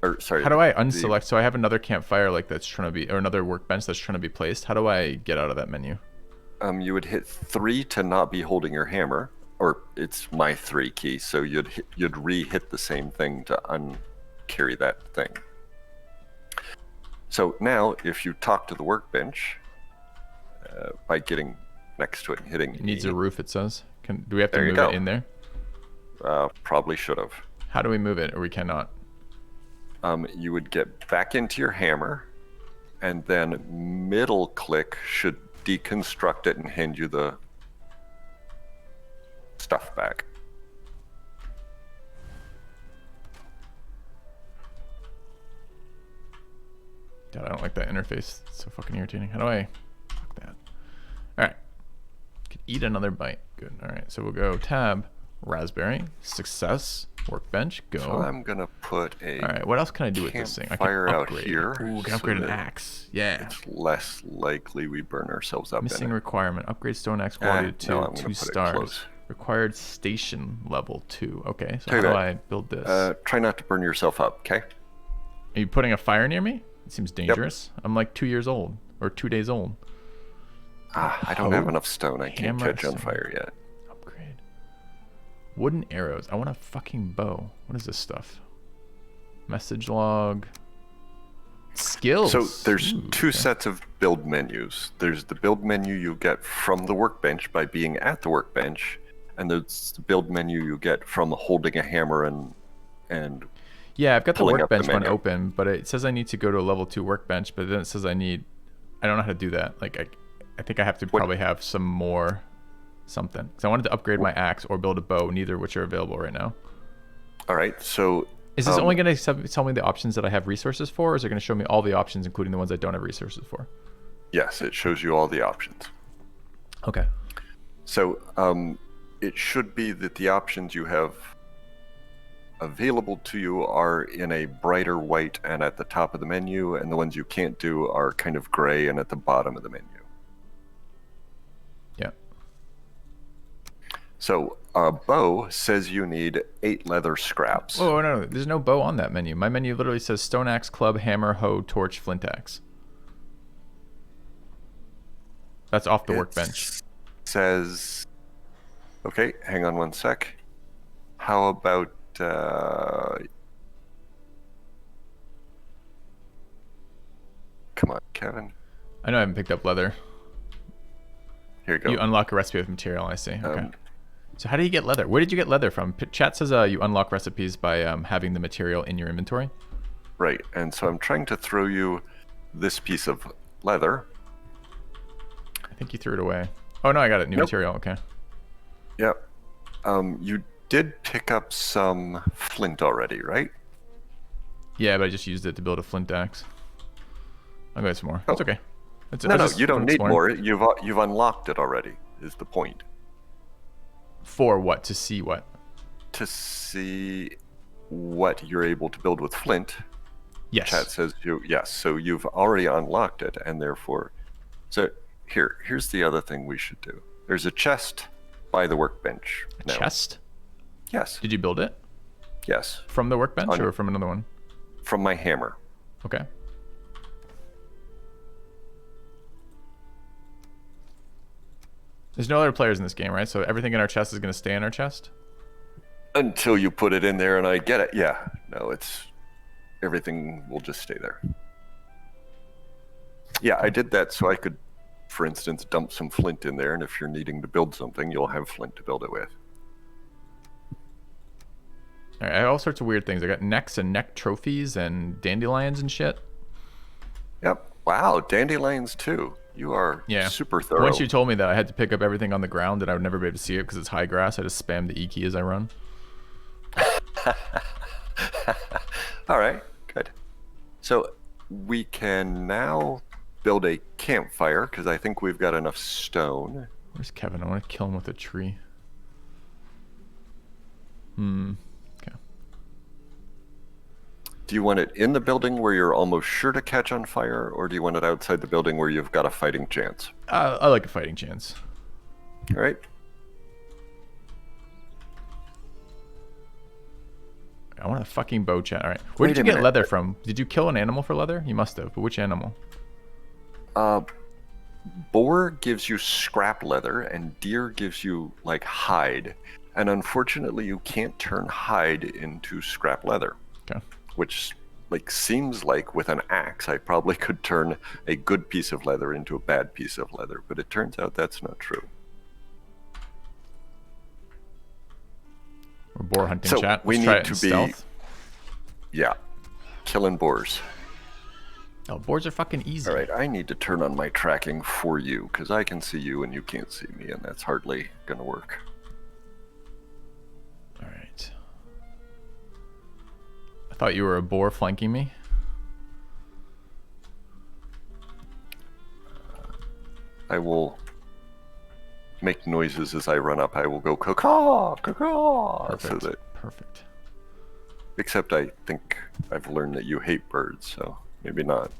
[SPEAKER 1] how do I unselect? So I have another campfire that's trying to be, or another workbench that's trying to be placed. How do I get out of that menu?
[SPEAKER 2] You would hit 3 to not be holding your hammer, or it's my 3 key. So you'd re-hit the same thing to uncarry that thing. So now, if you talk to the workbench by getting next to it and hitting
[SPEAKER 1] It needs
[SPEAKER 2] E,
[SPEAKER 1] a roof, it says. Do we have to
[SPEAKER 2] There you
[SPEAKER 1] move
[SPEAKER 2] go.
[SPEAKER 1] it in there?
[SPEAKER 2] Probably should have.
[SPEAKER 1] How do we move it, or we cannot?
[SPEAKER 2] You would get back into your hammer, and then middle click should deconstruct it and hand you the stuff back.
[SPEAKER 1] God, I don't like that interface. It's so fucking irritating. How do I... Fuck that. Alright. Could eat another bite. Good. Alright, so we'll go tab, raspberry, success, workbench, go.
[SPEAKER 2] So I'm gonna put a
[SPEAKER 1] Alright, what else can I do with this thing? I can
[SPEAKER 2] campfire out
[SPEAKER 1] upgrade.
[SPEAKER 2] here
[SPEAKER 1] Ooh, I can
[SPEAKER 2] so
[SPEAKER 1] upgrade an
[SPEAKER 2] that
[SPEAKER 1] axe. Yeah.
[SPEAKER 2] It's less likely we burn ourselves up
[SPEAKER 1] Missing
[SPEAKER 2] in it.
[SPEAKER 1] requirement. Upgrade stone axe quality to
[SPEAKER 2] no, I'm gonna
[SPEAKER 1] 2
[SPEAKER 2] put it
[SPEAKER 1] stars.
[SPEAKER 2] close.
[SPEAKER 1] Required station level 2. Okay, so
[SPEAKER 2] Tell
[SPEAKER 1] how
[SPEAKER 2] you
[SPEAKER 1] do
[SPEAKER 2] what,
[SPEAKER 1] I build this?
[SPEAKER 2] Try not to burn yourself up, okay?
[SPEAKER 1] Are you putting a fire near me? It seems dangerous. I'm like 2 years old. Or 2 days old.
[SPEAKER 2] I don't have enough stone. I can't
[SPEAKER 1] Hammer
[SPEAKER 2] catch on
[SPEAKER 1] stone.
[SPEAKER 2] fire yet.
[SPEAKER 1] Upgrade. Wooden arrows. I want a fucking bow. What is this stuff? Message log. Skills.
[SPEAKER 2] So there's
[SPEAKER 1] Ooh,
[SPEAKER 2] two
[SPEAKER 1] okay.
[SPEAKER 2] sets of build menus. There's the build menu you get from the workbench by being at the workbench, and there's the build menu you get from holding a hammer and
[SPEAKER 1] Yeah, I've got the
[SPEAKER 2] pulling up the
[SPEAKER 1] workbench one
[SPEAKER 2] menu.
[SPEAKER 1] open, but it says I need to go to a level 2 workbench, but then it says I don't know how to do that. Like, I think I have to probably have some more something. Because I wanted to upgrade my axe or build a bow, neither of which are available right now.
[SPEAKER 2] All right, so
[SPEAKER 1] Is this only going to tell me the options that I have resources for, or is it going to show me all the options, including the ones I don't have resources for?
[SPEAKER 2] yes, it shows you all the options.
[SPEAKER 1] Okay.
[SPEAKER 2] So it should be that the options you have available to you are in a brighter white and at the top of the menu, and the ones you can't do are kind of gray and at the bottom of the menu.
[SPEAKER 1] Yeah.
[SPEAKER 2] So a bow says you need 8 leather scraps.
[SPEAKER 1] Oh, no, there's no bow on that menu. My menu literally says stone axe, club, hammer, hoe, torch, flint axe. That's off the workbench.
[SPEAKER 2] Says, okay, hang on one sec. How about come on, Kevin.
[SPEAKER 1] I know I haven't picked up leather.
[SPEAKER 2] Here you go.
[SPEAKER 1] You unlock a recipe with material, I see. Okay. So how do you get leather? Where did you get leather from? Chat says you unlock recipes by having the material in your inventory.
[SPEAKER 2] Right, and so I'm trying to throw you this piece of leather.
[SPEAKER 1] I think you threw it away. Oh no, I got it. New
[SPEAKER 2] Nope.
[SPEAKER 1] material. Okay.
[SPEAKER 2] Yep. You did pick up some flint already, right?
[SPEAKER 1] Yeah, but I just used it to build a flint axe. I'll go get some more.
[SPEAKER 2] Oh.
[SPEAKER 1] It's okay.
[SPEAKER 2] No, you don't need more. You've unlocked it already, is the point.
[SPEAKER 1] For what? To see what?
[SPEAKER 2] To see what you're able to build with flint.
[SPEAKER 1] Yes.
[SPEAKER 2] Chat says yes, so you've already unlocked it, and therefore, so here's the other thing we should do. There's a chest by the workbench.
[SPEAKER 1] A chest?
[SPEAKER 2] Yes.
[SPEAKER 1] Did you build it?
[SPEAKER 2] Yes.
[SPEAKER 1] From the workbench or from another one?
[SPEAKER 2] From my hammer.
[SPEAKER 1] Okay. There's no other players in this game, right? So everything in our chest is going to stay in our chest?
[SPEAKER 2] Until you put it in there and I get it. Yeah. No, everything will just stay there. Yeah, I did that so I could, for instance, dump some flint in there, and if you're needing to build something, you'll have flint to build it with.
[SPEAKER 1] All right, I have all sorts of weird things. I got necks and neck trophies and dandelions and shit.
[SPEAKER 2] Yep. Wow, dandelions too. You are super thorough.
[SPEAKER 1] Once you told me that, I had to pick up everything on the ground and I would never be able to see it because it's high grass. I just spam the E key as I run.
[SPEAKER 2] All right, good. So we can now build a campfire because I think we've got enough stone.
[SPEAKER 1] Where's Kevin? I want to kill him with a tree. Okay.
[SPEAKER 2] Do you want it in the building where you're almost sure to catch on fire, or do you want it outside the building where you've got a fighting chance?
[SPEAKER 1] I like a fighting chance.
[SPEAKER 2] All right.
[SPEAKER 1] I want a fucking bow, chat. All right. Where
[SPEAKER 2] Wait
[SPEAKER 1] did
[SPEAKER 2] a
[SPEAKER 1] you get
[SPEAKER 2] minute.
[SPEAKER 1] leather from? Did you kill an animal for leather? You must have. But which animal?
[SPEAKER 2] Boar gives you scrap leather, and deer gives you like hide. And unfortunately, you can't turn hide into scrap leather.
[SPEAKER 1] Okay.
[SPEAKER 2] Which like seems like with an axe, I probably could turn a good piece of leather into a bad piece of leather, but it turns out that's not true.
[SPEAKER 1] We're boar hunting,
[SPEAKER 2] So
[SPEAKER 1] chat.
[SPEAKER 2] we
[SPEAKER 1] Let's try
[SPEAKER 2] need
[SPEAKER 1] it in
[SPEAKER 2] to be,
[SPEAKER 1] stealth.
[SPEAKER 2] yeah, killing boars.
[SPEAKER 1] Oh, boars are fucking easy.
[SPEAKER 2] All right, I need to turn on my tracking for you because I can see you and you can't see me, and that's hardly gonna work.
[SPEAKER 1] All right. I thought you were a boar flanking me.
[SPEAKER 2] I will make noises as I run up. I will go caw caw.
[SPEAKER 1] Perfect.
[SPEAKER 2] So that,
[SPEAKER 1] Perfect.
[SPEAKER 2] except I think I've learned that you hate birds, so maybe not.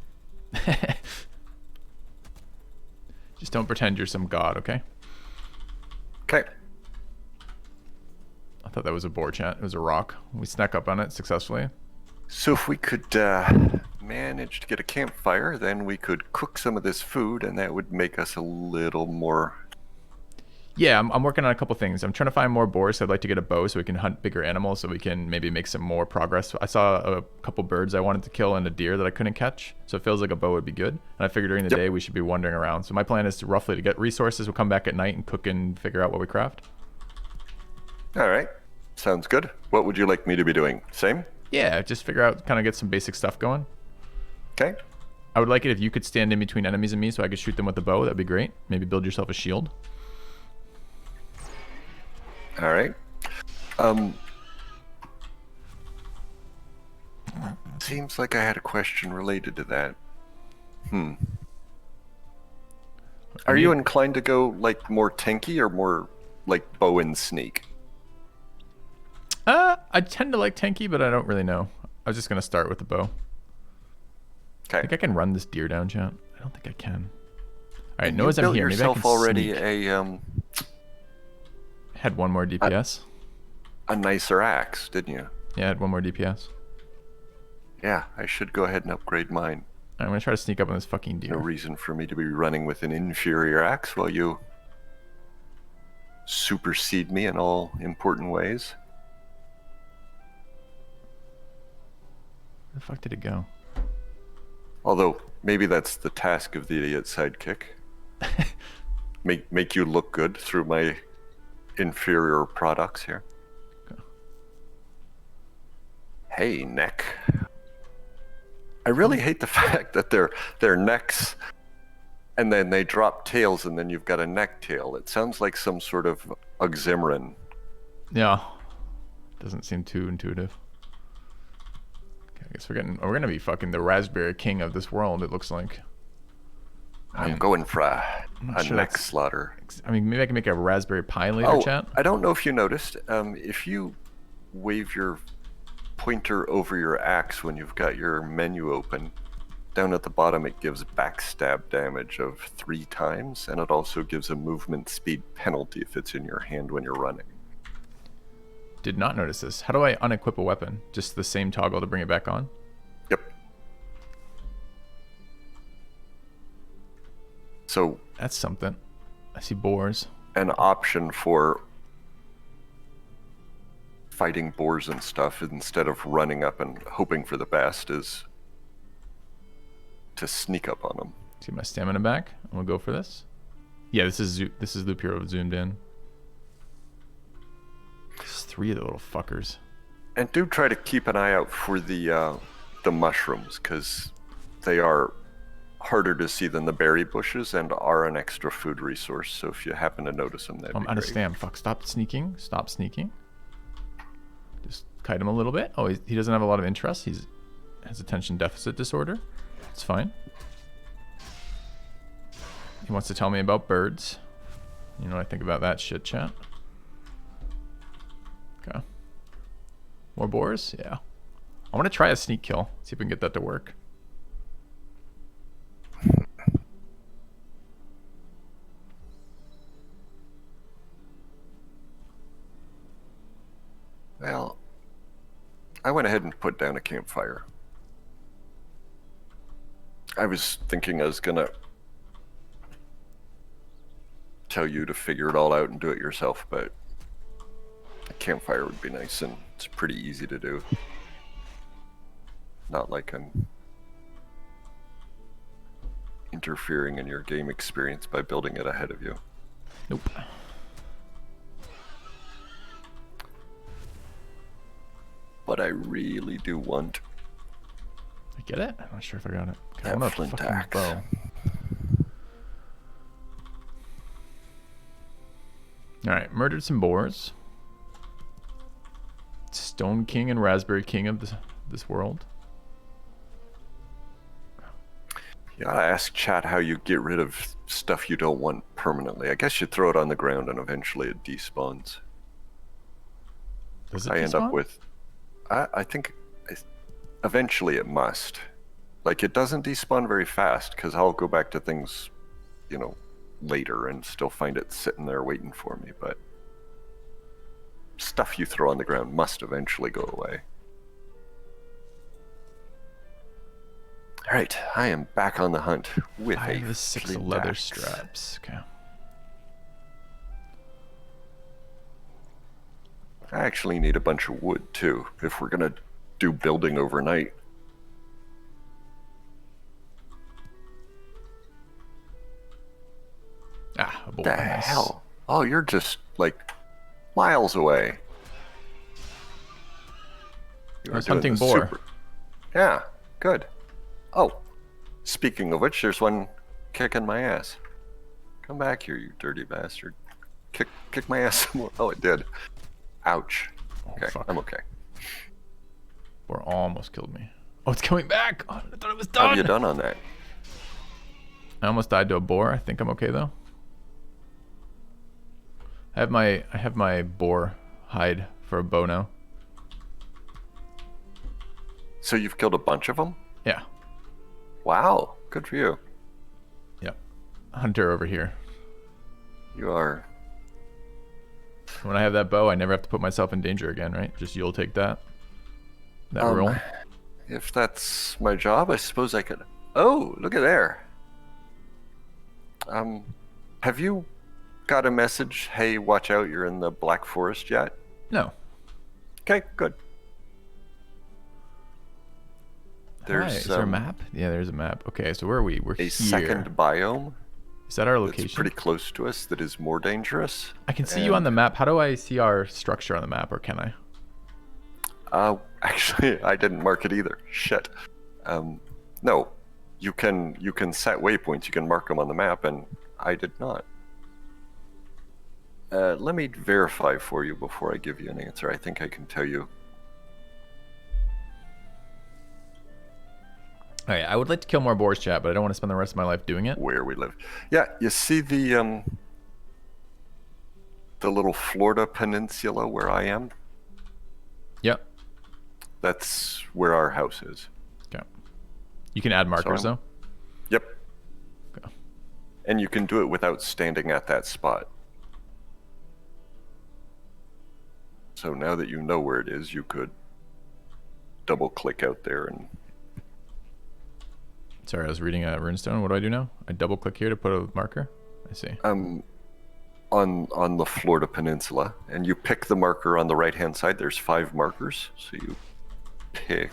[SPEAKER 1] Just don't pretend you're some god, okay?
[SPEAKER 2] Okay.
[SPEAKER 1] I thought that was a boar, chat. It was a rock. We snuck up on it successfully.
[SPEAKER 2] So if we could manage to get a campfire, then we could cook some of this food, and that would make us a little more...
[SPEAKER 1] Yeah, I'm working on a couple things. I'm trying to find more boars. So I'd like to get a bow so we can hunt bigger animals so we can maybe make some more progress. I saw a couple birds I wanted to kill and a deer that I couldn't catch. So it feels like a bow would be good. And I figured during the day we should be wandering around. So my plan is to roughly get resources. We'll come back at night and cook and figure out what we craft.
[SPEAKER 2] All right. Sounds good. What would you like me to be doing? Same?
[SPEAKER 1] Yeah, just figure out, kind of get some basic stuff going.
[SPEAKER 2] Okay.
[SPEAKER 1] I would like it if you could stand in between enemies and me so I could shoot them with a bow. That'd be great. Maybe build yourself a shield.
[SPEAKER 2] All right. Seems like I had a question related to that. Are you inclined to go like more tanky or more like bow and sneak?
[SPEAKER 1] I tend to like tanky, but I don't really know. I was just gonna start with the bow. I
[SPEAKER 2] Okay.
[SPEAKER 1] think I can run this deer down, chat. I don't think I can. All right,
[SPEAKER 2] You
[SPEAKER 1] Noah's in
[SPEAKER 2] built
[SPEAKER 1] here. Maybe I
[SPEAKER 2] yourself
[SPEAKER 1] can
[SPEAKER 2] already
[SPEAKER 1] sneak. Had one more DPS.
[SPEAKER 2] a nicer axe, didn't you?
[SPEAKER 1] Yeah, I had one more DPS.
[SPEAKER 2] Yeah, I should go ahead and upgrade mine.
[SPEAKER 1] I'm gonna try to sneak up on this fucking
[SPEAKER 2] No
[SPEAKER 1] deer.
[SPEAKER 2] reason for me to be running with an inferior axe while you supersede me in all important ways.
[SPEAKER 1] Where the fuck did it go?
[SPEAKER 2] Although, maybe that's the task of the idiot sidekick. Make you look good through my inferior products here.
[SPEAKER 1] Okay.
[SPEAKER 2] Hey, neck. I really hate the fact that they're necks and then they drop tails and then you've got a neck tail. It sounds like some sort of oxymoron.
[SPEAKER 1] Yeah, doesn't seem too intuitive. Okay, I guess we're gonna be fucking the raspberry king of this world. It looks like.
[SPEAKER 2] I'm going for a
[SPEAKER 1] sure
[SPEAKER 2] neck
[SPEAKER 1] that's-
[SPEAKER 2] slaughter.
[SPEAKER 1] I mean, maybe I can make a raspberry pie later, chat.
[SPEAKER 2] I don't know if you noticed. If you wave your pointer over your axe when you've got your menu open, down at the bottom it gives backstab damage of 3 times, and it also gives a movement speed penalty if it's in your hand when you're running.
[SPEAKER 1] Did not notice this. How do I unequip a weapon? Just the same toggle to bring it back on?
[SPEAKER 2] Yep. So
[SPEAKER 1] That's something. I see boars.
[SPEAKER 2] an option for fighting boars and stuff instead of running up and hoping for the best is to sneak up on them.
[SPEAKER 1] See my stamina back. I'm gonna go for this. Yeah, this is Loop Hero zoomed in. There's 3 of the little fuckers.
[SPEAKER 2] And do try to keep an eye out for the mushrooms, because they are harder to see than the berry bushes and are an extra food resource. So if you happen to notice them, that'd
[SPEAKER 1] I'm
[SPEAKER 2] be
[SPEAKER 1] out of
[SPEAKER 2] great.
[SPEAKER 1] stam. Fuck. Stop sneaking. Stop sneaking. Just kite him a little bit. Oh, he doesn't have a lot of interest. He has attention deficit disorder. It's fine. He wants to tell me about birds. You know what I think about that shit, chat? Okay. More boars? Yeah. I want to try a sneak kill. See if we can get that to work.
[SPEAKER 2] Well, I went ahead and put down a campfire. I was thinking I was gonna tell you to figure it all out and do it yourself, but a campfire would be nice, and it's pretty easy to do. Not like I'm interfering in your game experience by building it ahead of you.
[SPEAKER 1] Nope.
[SPEAKER 2] But I really do want.
[SPEAKER 1] I get it? I'm not sure if I got it.
[SPEAKER 2] That
[SPEAKER 1] I want a
[SPEAKER 2] flint
[SPEAKER 1] fucking
[SPEAKER 2] axe.
[SPEAKER 1] bow. Alright, murdered some boars. Stone King and Raspberry King of this world.
[SPEAKER 2] You gotta ask chat how you get rid of stuff you don't want permanently. I guess you throw it on the ground and eventually it despawns.
[SPEAKER 1] Does it
[SPEAKER 2] I end
[SPEAKER 1] despawn?
[SPEAKER 2] up with... I think eventually it must. Like, it doesn't despawn very fast, because I'll go back to things, you know, later and still find it sitting there waiting for me, but stuff you throw on the ground must eventually go away. Alright, I am back on the hunt with
[SPEAKER 1] I
[SPEAKER 2] a
[SPEAKER 1] have the 6
[SPEAKER 2] flint
[SPEAKER 1] leather
[SPEAKER 2] axe.
[SPEAKER 1] straps. Okay.
[SPEAKER 2] I actually need a bunch of wood, too, if we're gonna do building overnight.
[SPEAKER 1] Ah, a boar.
[SPEAKER 2] The
[SPEAKER 1] Nice.
[SPEAKER 2] hell? Oh, you're just, like, miles away. You
[SPEAKER 1] I
[SPEAKER 2] are
[SPEAKER 1] was
[SPEAKER 2] doing
[SPEAKER 1] hunting
[SPEAKER 2] the
[SPEAKER 1] boar.
[SPEAKER 2] super- Yeah, good. Oh, speaking of which, there's one kicking my ass. Come back here, you dirty bastard. Kick my ass some more. Oh, it did. Ouch.
[SPEAKER 1] Oh,
[SPEAKER 2] Okay,
[SPEAKER 1] fuck.
[SPEAKER 2] I'm okay.
[SPEAKER 1] Boar almost killed me. Oh, it's coming back! Oh, I thought it was
[SPEAKER 2] How
[SPEAKER 1] done!
[SPEAKER 2] have you done on that?
[SPEAKER 1] I almost died to a boar. I think I'm okay though. I have my boar hide for a bow now.
[SPEAKER 2] So you've killed a bunch of them?
[SPEAKER 1] Yeah.
[SPEAKER 2] Wow, good for you.
[SPEAKER 1] Yep. Hunter over here.
[SPEAKER 2] You are...
[SPEAKER 1] When I have that bow, I never have to put myself in danger again, right? Just you'll take that. That roll.
[SPEAKER 2] If that's my job, I suppose I could... Oh, look at there. Have you got a message, hey, watch out, you're in the Black Forest yet?
[SPEAKER 1] No.
[SPEAKER 2] Okay, good. There's
[SPEAKER 1] Is there a map? Yeah, there's a map. Okay, so where are we? We're
[SPEAKER 2] a
[SPEAKER 1] here.
[SPEAKER 2] second biome
[SPEAKER 1] Is that our
[SPEAKER 2] that's
[SPEAKER 1] location?
[SPEAKER 2] pretty close to us that is more dangerous.
[SPEAKER 1] I can see you on the map. How do I see our structure on the map, or can I?
[SPEAKER 2] Actually, I didn't mark it either. Shit. No, you can set waypoints. You can mark them on the map, and I did not. Let me verify for you before I give you an answer. I think I can tell you.
[SPEAKER 1] Okay, I would like to kill more boars, chat, but I don't want to spend the rest of my life doing it.
[SPEAKER 2] Where we live. Yeah, you see the little Florida peninsula where I am?
[SPEAKER 1] Yep.
[SPEAKER 2] That's where our house is.
[SPEAKER 1] Okay. You can add markers, though?
[SPEAKER 2] Yep.
[SPEAKER 1] Okay.
[SPEAKER 2] And you can do it without standing at that spot. So now that you know where it is, you could double click out there and...
[SPEAKER 1] Sorry, I was reading a runestone. What do I do now? I double click here to put a marker? I see.
[SPEAKER 2] on the Florida peninsula, and you pick the marker on the right hand side. There's 5 markers, so you pick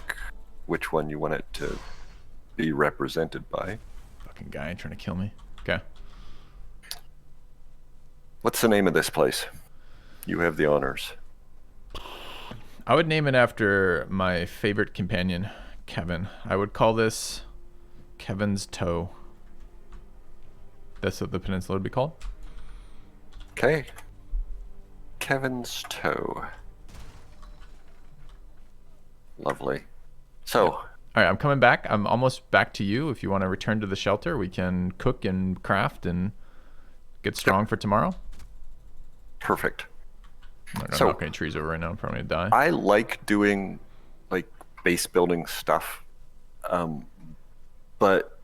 [SPEAKER 2] which one you want it to be represented by.
[SPEAKER 1] Fucking guy trying to kill me. Okay.
[SPEAKER 2] What's the name of this place? You have the honors.
[SPEAKER 1] I would name it after my favorite companion, Kevin. I would call this Kevin's Toe. That's what the peninsula would be called.
[SPEAKER 2] Okay. Kevin's Toe. Lovely. So,
[SPEAKER 1] All right, I'm coming back. I'm almost back to you. If you want to return to the shelter, we can cook and craft and get strong for tomorrow.
[SPEAKER 2] perfect.
[SPEAKER 1] I'm not gonna
[SPEAKER 2] So-
[SPEAKER 1] knock any trees over right now. I'm probably gonna die.
[SPEAKER 2] I like doing like base building stuff, but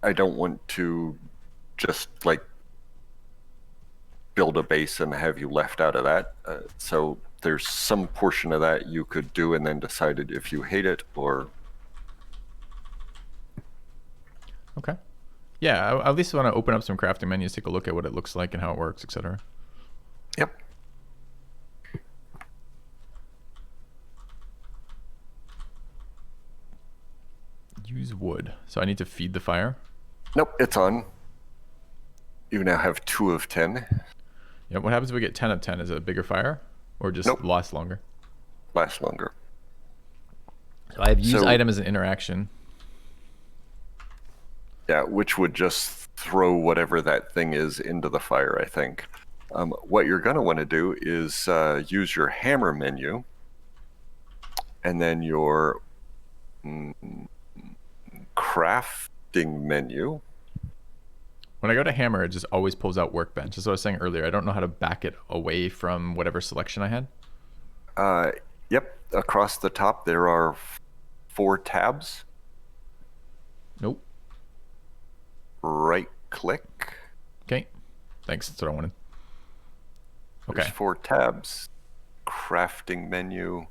[SPEAKER 2] I don't want to just like build a base and have you left out of that. So there's some portion of that you could do and then decided if you hate it or...
[SPEAKER 1] Okay. Yeah, I at least want to open up some crafting menus, take a look at what it looks like and how it works, etc.
[SPEAKER 2] Yep.
[SPEAKER 1] Use wood. So I need to feed the fire?
[SPEAKER 2] Nope, it's on. You now have 2 of 10.
[SPEAKER 1] Yeah, what happens if we get 10 of 10? Is it a bigger fire? Or just
[SPEAKER 2] Nope.
[SPEAKER 1] lasts longer?
[SPEAKER 2] Lasts longer.
[SPEAKER 1] So I have use item as an interaction.
[SPEAKER 2] Yeah, which would just throw whatever that thing is into the fire, I think. What you're going to want to do is use your hammer menu, and then your crafting menu.
[SPEAKER 1] When I go to hammer, it just always pulls out Workbench. That's what I was saying earlier. I don't know how to back it away from whatever selection I had.
[SPEAKER 2] Yep, across the top there are 4 tabs.
[SPEAKER 1] Nope.
[SPEAKER 2] Right click.
[SPEAKER 1] Okay. Thanks. That's what I wanted. Okay.
[SPEAKER 2] There's 4 tabs. Crafting menu.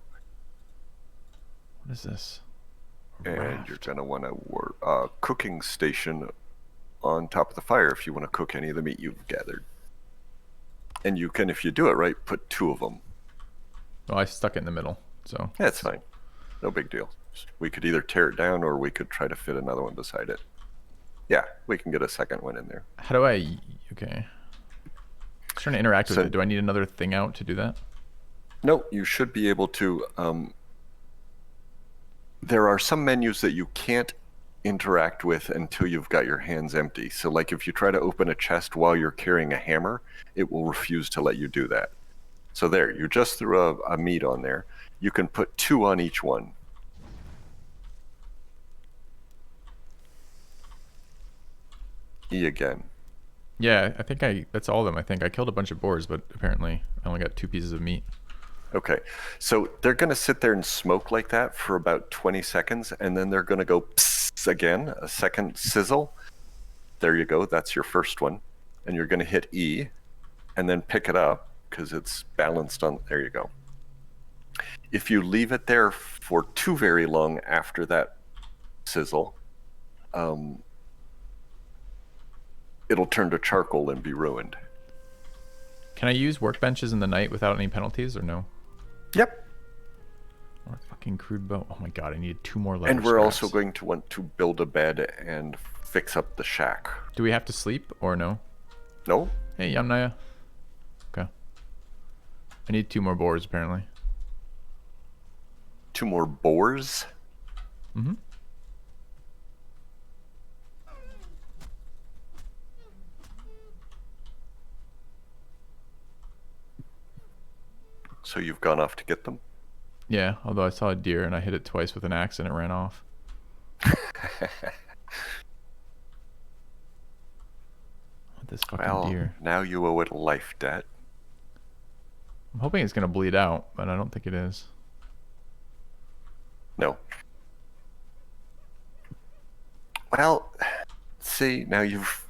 [SPEAKER 1] What is this?
[SPEAKER 2] And you're going to want to work cooking station on top of the fire if you want to cook any of the meat you've gathered. And you can, if you do it right, put 2 of them.
[SPEAKER 1] Well, I stuck it in the middle, so.
[SPEAKER 2] That's fine. No big deal. We could either tear it down or we could try to fit another one beside it. Yeah, we can get a second one in there.
[SPEAKER 1] How do I... Okay. I'm trying to interact with it. Do I need another thing out to do that?
[SPEAKER 2] No, you should be able to... there are some menus that you can't interact with until you've got your hands empty. So like if you try to open a chest while you're carrying a hammer, it will refuse to let you do that. So there, you just threw a meat on there. You can put 2 on each one. E again.
[SPEAKER 1] Yeah, I think that's all of them. I think I killed a bunch of boars, but apparently I only got 2 pieces of meat.
[SPEAKER 2] Okay, so they're going to sit there and smoke like that for about 20 seconds, and then they're going to go psst again, a second sizzle. There you go, that's your first one. And you're going to hit E, and then pick it up, because it's balanced on, there you go. If you leave it there for too very long after that sizzle, it'll turn to charcoal and be ruined.
[SPEAKER 1] Can I use workbenches in the night without any penalties, or no?
[SPEAKER 2] Yep.
[SPEAKER 1] Or fucking crude bow. Oh my god, I need 2 more leather
[SPEAKER 2] And we're
[SPEAKER 1] scraps.
[SPEAKER 2] also going to want to build a bed and fix up the shack.
[SPEAKER 1] Do we have to sleep, or no?
[SPEAKER 2] No?
[SPEAKER 1] Hey, Yamnaya. Okay. I need 2 more boars, apparently.
[SPEAKER 2] 2 more boars?
[SPEAKER 1] Mm-hmm.
[SPEAKER 2] So you've gone off to get them?
[SPEAKER 1] Yeah, although I saw a deer and I hit it twice with an axe and it ran off. This fucking deer.
[SPEAKER 2] Now you owe it a life debt.
[SPEAKER 1] I'm hoping it's gonna bleed out, but I don't think it is.
[SPEAKER 2] No. Well, see, now you've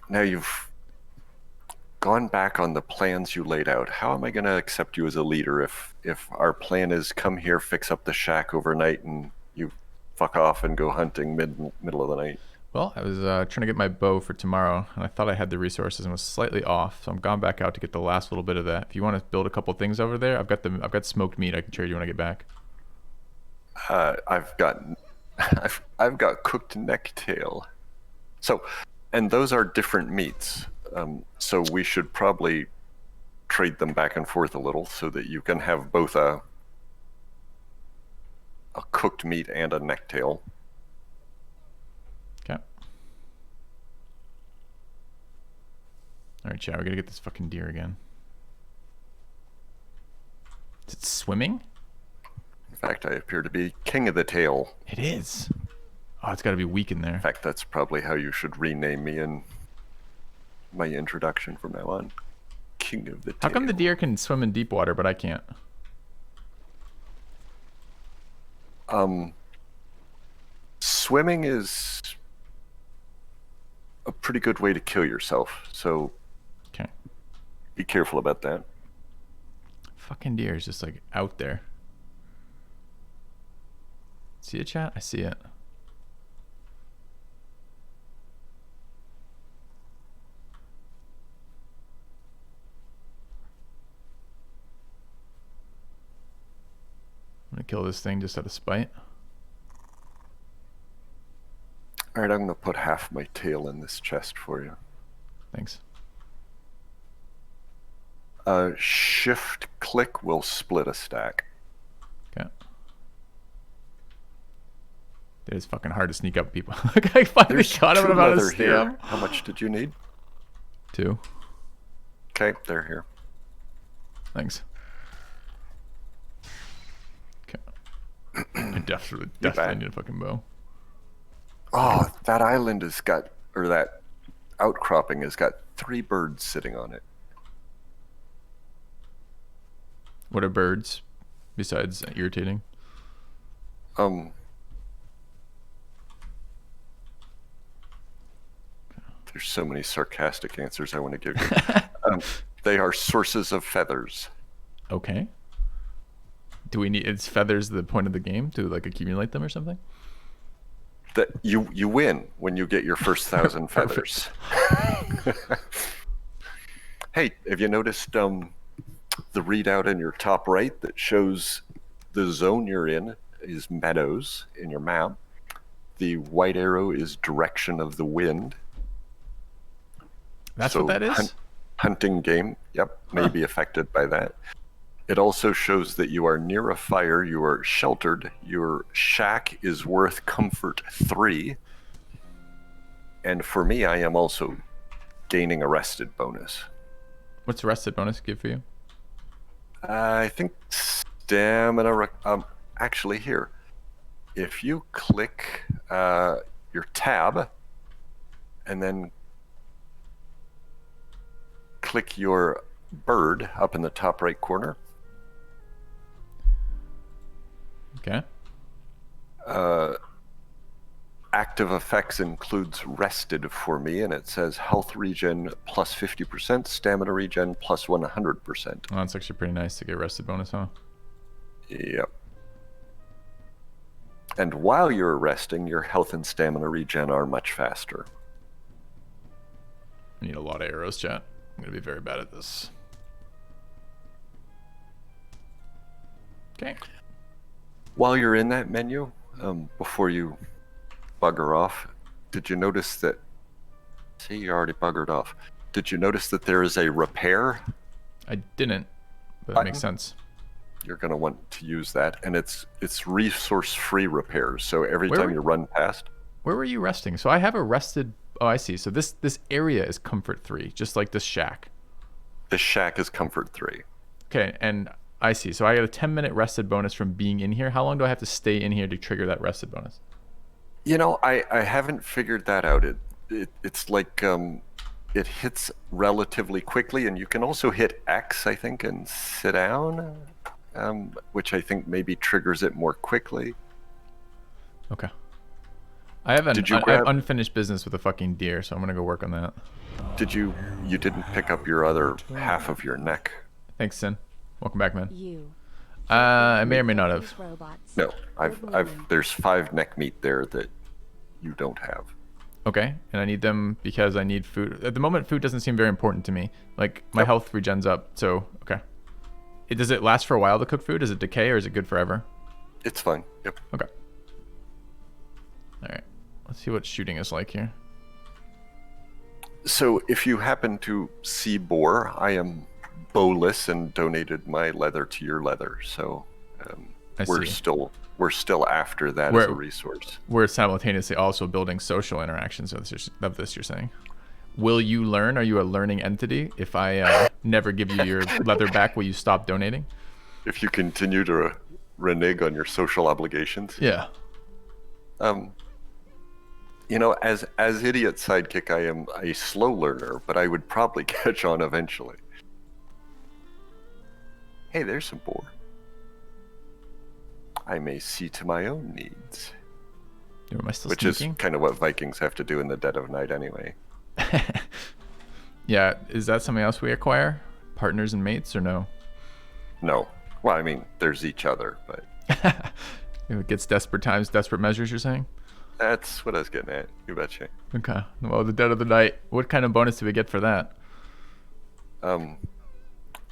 [SPEAKER 2] gone back on the plans you laid out. How am I going to accept you as a leader if our plan is come here, fix up the shack overnight, and you fuck off and go hunting middle of the night?
[SPEAKER 1] Well, I was trying to get my bow for tomorrow, and I thought I had the resources and was slightly off, so I'm gone back out to get the last little bit of that. If you want to build a couple things over there, I've got smoked meat I can trade you when I get back.
[SPEAKER 2] I've got cooked necktail. So, and those are different meats. So we should probably trade them back and forth a little so that you can have both a cooked meat and a necktail.
[SPEAKER 1] Okay. Alright, chat, we're gonna get this fucking deer again. Is it swimming?
[SPEAKER 2] In fact, I appear to be king of the tail.
[SPEAKER 1] It is. Oh, it's gotta be weak in there.
[SPEAKER 2] In fact, that's probably how you should rename me in my introduction from now on. King of the tail.
[SPEAKER 1] How come the deer can swim in deep water, but I can't?
[SPEAKER 2] Swimming is a pretty good way to kill yourself, so
[SPEAKER 1] Okay.
[SPEAKER 2] be careful about that.
[SPEAKER 1] Fucking deer is just like out there. See it, chat? I see it. I'm gonna kill this thing just out of spite.
[SPEAKER 2] All right, I'm going to put half my tail in this chest for you.
[SPEAKER 1] Thanks.
[SPEAKER 2] Shift click will split a stack.
[SPEAKER 1] Okay. It is fucking hard to sneak up people. I finally caught him about a stem.
[SPEAKER 2] How much did you need?
[SPEAKER 1] 2.
[SPEAKER 2] Okay, they're here.
[SPEAKER 1] Thanks. Okay. I definitely need a fucking bow.
[SPEAKER 2] Oh, that island has got, or that outcropping has got 3 birds sitting on it.
[SPEAKER 1] What are birds besides irritating?
[SPEAKER 2] There's so many sarcastic answers I want to give you. They are sources of feathers.
[SPEAKER 1] Okay. Do we need? Is feathers the point of the game to like accumulate them or something?
[SPEAKER 2] That you win when you get your first 1,000 feathers. Hey, have you noticed the readout in your top right that shows the zone you're in is meadows in your map? The white arrow is direction of the wind.
[SPEAKER 1] That's what that is?
[SPEAKER 2] Hunting game, yep, may be affected by that. It also shows that you are near a fire, you are sheltered, your shack is worth comfort 3. And for me, I am also gaining a rested bonus.
[SPEAKER 1] What's rested bonus give for you?
[SPEAKER 2] I think stamina, actually here. If you click your tab and then click your bird up in the top right corner.
[SPEAKER 1] Okay.
[SPEAKER 2] Active effects includes rested for me, and it says health regen plus 50%, stamina regen plus 100%.
[SPEAKER 1] Oh, that's actually pretty nice to get rested bonus, huh?
[SPEAKER 2] Yep. And while you're resting, your health and stamina regen are much faster.
[SPEAKER 1] I need a lot of arrows, chat. I'm going to be very bad at this. Okay.
[SPEAKER 2] While you're in that menu, before you bugger off, did you notice that... See, you already buggered off. Did you notice that there is a repair?
[SPEAKER 1] I didn't, but that makes sense.
[SPEAKER 2] You're going to want to use that, and it's resource-free repairs, so every time you run past...
[SPEAKER 1] Where were you resting? So I have a rested... Oh, I see. So this area is comfort 3, just like this shack.
[SPEAKER 2] This shack is comfort 3.
[SPEAKER 1] Okay, and I see. So I get a 10-minute rested bonus from being in here. How long do I have to stay in here to trigger that rested bonus?
[SPEAKER 2] You know, I haven't figured that out. It's like it hits relatively quickly, and you can also hit X, I think, and sit down, which I think maybe triggers it more quickly.
[SPEAKER 1] Okay. I have unfinished business with a fucking deer, so I'm gonna go work on that.
[SPEAKER 2] You didn't pick up your other half of your neck?
[SPEAKER 1] Thanks, Sin. Welcome back, man. I may or may not have.
[SPEAKER 2] No, there's 5 neck meat there that you don't have.
[SPEAKER 1] Okay, and I need them because I need food. At the moment, food doesn't seem very important to me. Like, my health regens up, so, okay. Does it last for a while to cook food? Does it decay, or is it good forever?
[SPEAKER 2] It's fine, yep.
[SPEAKER 1] Okay. Alright, let's see what shooting is like here.
[SPEAKER 2] So, if you happen to see boar, I am bowless and donated my leather to your leather, so we're still after that as a resource.
[SPEAKER 1] We're simultaneously also building social interactions of this, you're saying. Will you learn? Are you a learning entity? If I never give you your leather back, will you stop donating?
[SPEAKER 2] If you continue to renege on your social obligations?
[SPEAKER 1] Yeah.
[SPEAKER 2] You know, as idiot sidekick, I am a slow learner, but I would probably catch on eventually. Hey, there's some boar. I may see to my own needs.
[SPEAKER 1] Am I still
[SPEAKER 2] Which
[SPEAKER 1] sneaking?
[SPEAKER 2] Is kind of what Vikings have to do in the dead of night anyway.
[SPEAKER 1] Yeah, is that something else we acquire? Partners and mates, or no?
[SPEAKER 2] No. Well, I mean, there's each other, but...
[SPEAKER 1] If it gets desperate times, desperate measures, you're saying?
[SPEAKER 2] That's what I was getting at. You betcha.
[SPEAKER 1] Okay. Well, the dead of the night. What kind of bonus do we get for that?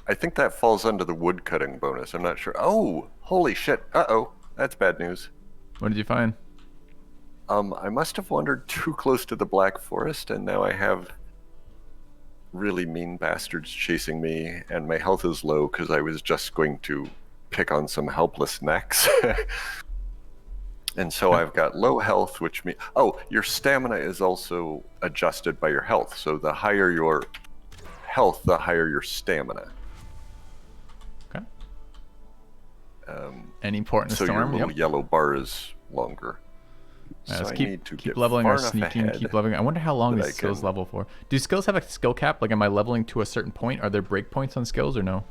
[SPEAKER 2] I think that falls under the wood cutting bonus. I'm not sure. Oh, holy shit. Uh-oh. That's bad news.
[SPEAKER 1] What did you find?
[SPEAKER 2] I must have wandered too close to the Black Forest, and now I have really mean bastards chasing me, and my health is low because I was just going to pick on some helpless necks. And so I've got low health, which means... Oh, your stamina is also adjusted by your health. So the higher your health, the higher your stamina.
[SPEAKER 1] Okay. Any port in the
[SPEAKER 2] so
[SPEAKER 1] storm?
[SPEAKER 2] Your little yellow bar is longer.
[SPEAKER 1] So
[SPEAKER 2] let's
[SPEAKER 1] I
[SPEAKER 2] keep
[SPEAKER 1] need to keep leveling our sneaking, keep leveling. I wonder how long these skills level for. Do skills have a skill cap? Like, am I leveling to a certain point? Are there breakpoints on skills or no?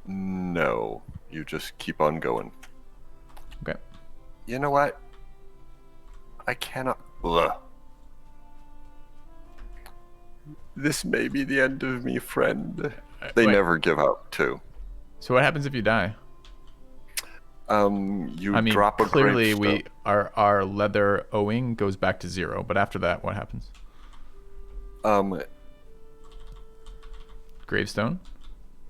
[SPEAKER 2] No. You just keep on going.
[SPEAKER 1] Okay.
[SPEAKER 2] You know what? I cannot... Ugh. This may be the end of me, friend. They never give up, too.
[SPEAKER 1] So what happens if you die?
[SPEAKER 2] You drop a
[SPEAKER 1] clearly our leather owing goes back to 0, but after that, what happens? Gravestone?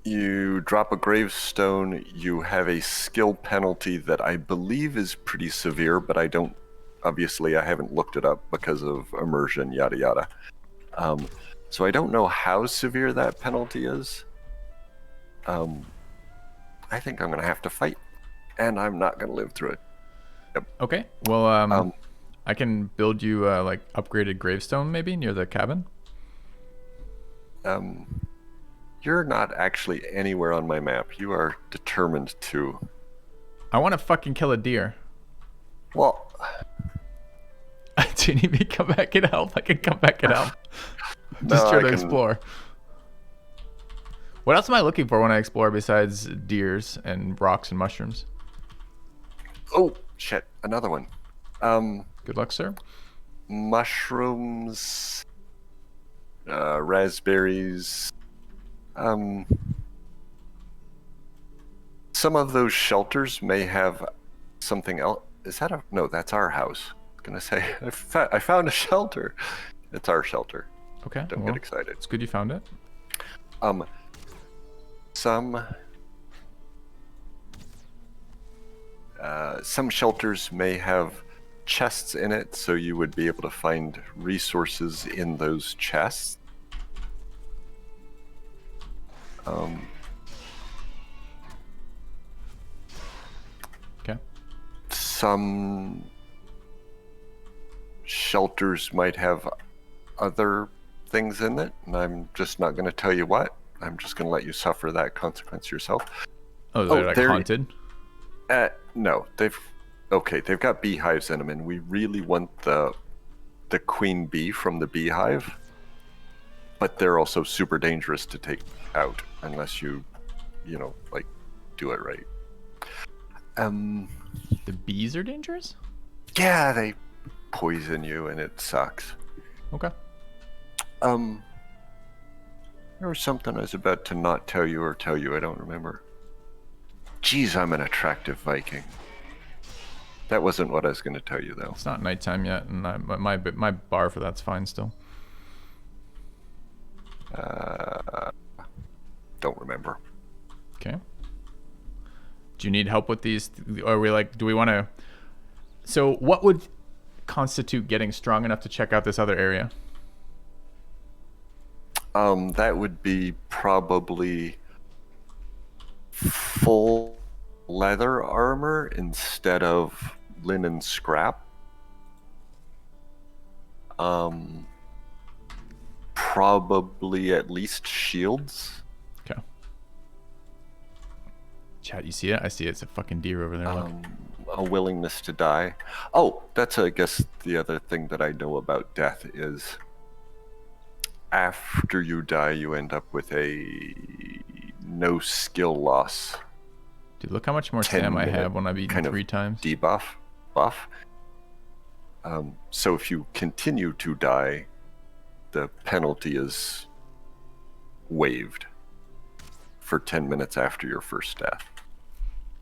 [SPEAKER 2] You drop a gravestone, you have a skill penalty that I believe is pretty severe, but I don't... Obviously, I haven't looked it up because of immersion, yada yada. So I don't know how severe that penalty is. I think I'm going to have to fight, and I'm not going to live through it. Yep.
[SPEAKER 1] Okay, well, I can build you, like, upgraded gravestone, maybe, near the cabin?
[SPEAKER 2] You're not actually anywhere on my map. You are determined to...
[SPEAKER 1] I want to fucking kill a deer.
[SPEAKER 2] Well...
[SPEAKER 1] Do you need me to come back and help? I can come back and help. Just try to explore. What else am I looking for when I explore besides deers and rocks and mushrooms?
[SPEAKER 2] Oh, shit. Another one.
[SPEAKER 1] Good luck, sir.
[SPEAKER 2] Mushrooms... raspberries... some of those shelters may have something else. Is that a... No, that's our house. I was gonna say, I found a shelter. It's our shelter.
[SPEAKER 1] Okay.
[SPEAKER 2] Don't get excited.
[SPEAKER 1] It's good you found it.
[SPEAKER 2] Some shelters may have chests in it, so you would be able to find resources in those chests.
[SPEAKER 1] Okay.
[SPEAKER 2] Some shelters might have other things in it, and I'm just not going to tell you what. I'm just going to let you suffer that consequence yourself.
[SPEAKER 1] Oh, they're like haunted?
[SPEAKER 2] No, they've got beehives in them, and we really want the queen bee from the beehive, but they're also super dangerous to take out unless you like, do it right.
[SPEAKER 1] The bees are dangerous?
[SPEAKER 2] Yeah, they poison you, and it sucks.
[SPEAKER 1] Okay.
[SPEAKER 2] There was something I was about to not tell you or tell you. I don't remember. Jeez, I'm an attractive Viking. That wasn't what I was going to tell you, though.
[SPEAKER 1] It's not nighttime yet, and my bar for that's fine still.
[SPEAKER 2] Don't remember.
[SPEAKER 1] Okay. Do you need help with these? Or are we like, do we want to... So what would constitute getting strong enough to check out this other area?
[SPEAKER 2] That would be probably full leather armor instead of linen scrap. Probably at least shields.
[SPEAKER 1] Okay. Chat, you see it? I see it. It's a fucking deer over there. Look.
[SPEAKER 2] A willingness to die. Oh, that's, I guess, the other thing that I know about death is after you die, you end up with a no skill loss.
[SPEAKER 1] Dude, look how much more stam I have when I've eaten 3 times.
[SPEAKER 2] Buff. So if you continue to die, the penalty is waived for 10 minutes after your first death.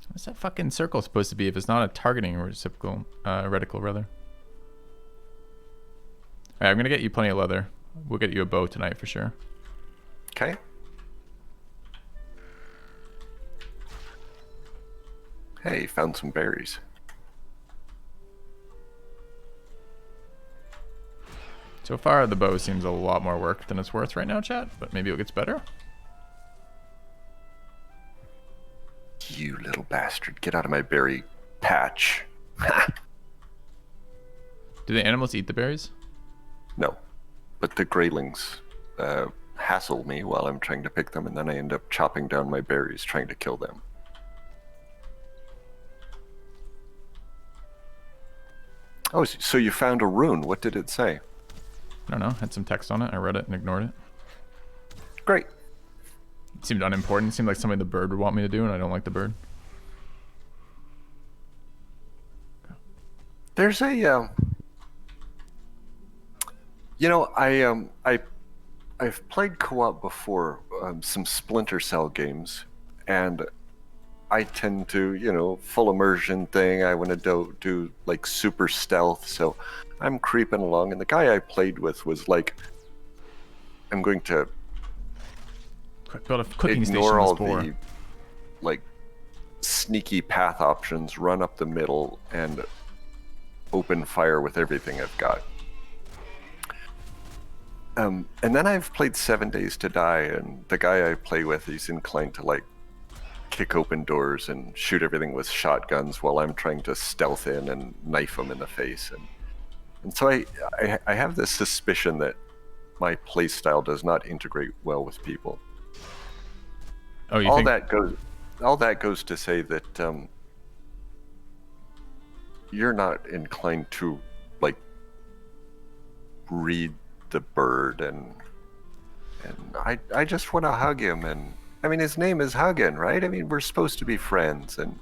[SPEAKER 1] What's that fucking circle supposed to be if it's not a targeting reticle, rather? Alright, I'm gonna get you plenty of leather. We'll get you a bow tonight for sure.
[SPEAKER 2] Okay. Hey, found some berries.
[SPEAKER 1] So far, the bow seems a lot more work than it's worth right now, chat, but maybe it gets better.
[SPEAKER 2] You little bastard. Get out of my berry patch.
[SPEAKER 1] Do the animals eat the berries?
[SPEAKER 2] No. But the greylings hassle me while I'm trying to pick them, and then I end up chopping down my berries trying to kill them. Oh, so you found a rune. What did it say?
[SPEAKER 1] I don't know. Had some text on it. I read it and ignored it.
[SPEAKER 2] Great.
[SPEAKER 1] It seemed unimportant. It seemed like something the bird would want me to do, and I don't like the bird.
[SPEAKER 2] There's a, you know, I've played co-op before, some Splinter Cell games, and I tend to, you know, full immersion thing. I want to do like super stealth, so I'm creeping along, and the guy I played with was like, I'm going to
[SPEAKER 1] build a cooking
[SPEAKER 2] ignore all
[SPEAKER 1] station
[SPEAKER 2] the like sneaky path options, run up the middle, and open fire with everything I've got. And then I've played 7 Days to Die, and the guy I play with, he's inclined to like kick open doors and shoot everything with shotguns while I'm trying to stealth in and knife him in the face. And so I have this suspicion that my playstyle does not integrate well with people.
[SPEAKER 1] Oh, you
[SPEAKER 2] all
[SPEAKER 1] think?
[SPEAKER 2] that goes to say that you're not inclined to like read the bird, and I just want to hug him, and I mean his name is Huggin, right? I mean we're supposed to be friends, and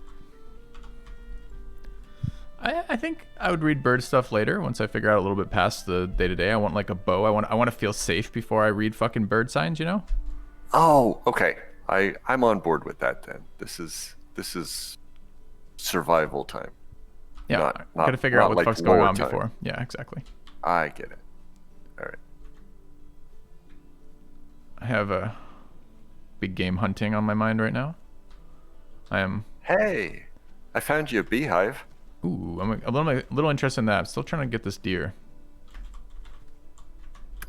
[SPEAKER 1] I think I would read bird stuff later once I figure out a little bit past the day to day. I want like a bow. I want to feel safe before I read fucking bird signs, you know?
[SPEAKER 2] Oh, okay. I'm on board with that then. This is survival time.
[SPEAKER 1] Yeah, I gotta figure out what the fuck's going on before. Yeah, exactly.
[SPEAKER 2] I get it. All right.
[SPEAKER 1] I have a big game hunting on my mind right now.
[SPEAKER 2] Hey, I found you a beehive.
[SPEAKER 1] Ooh, I'm a little interested in that. I'm still trying to get this deer.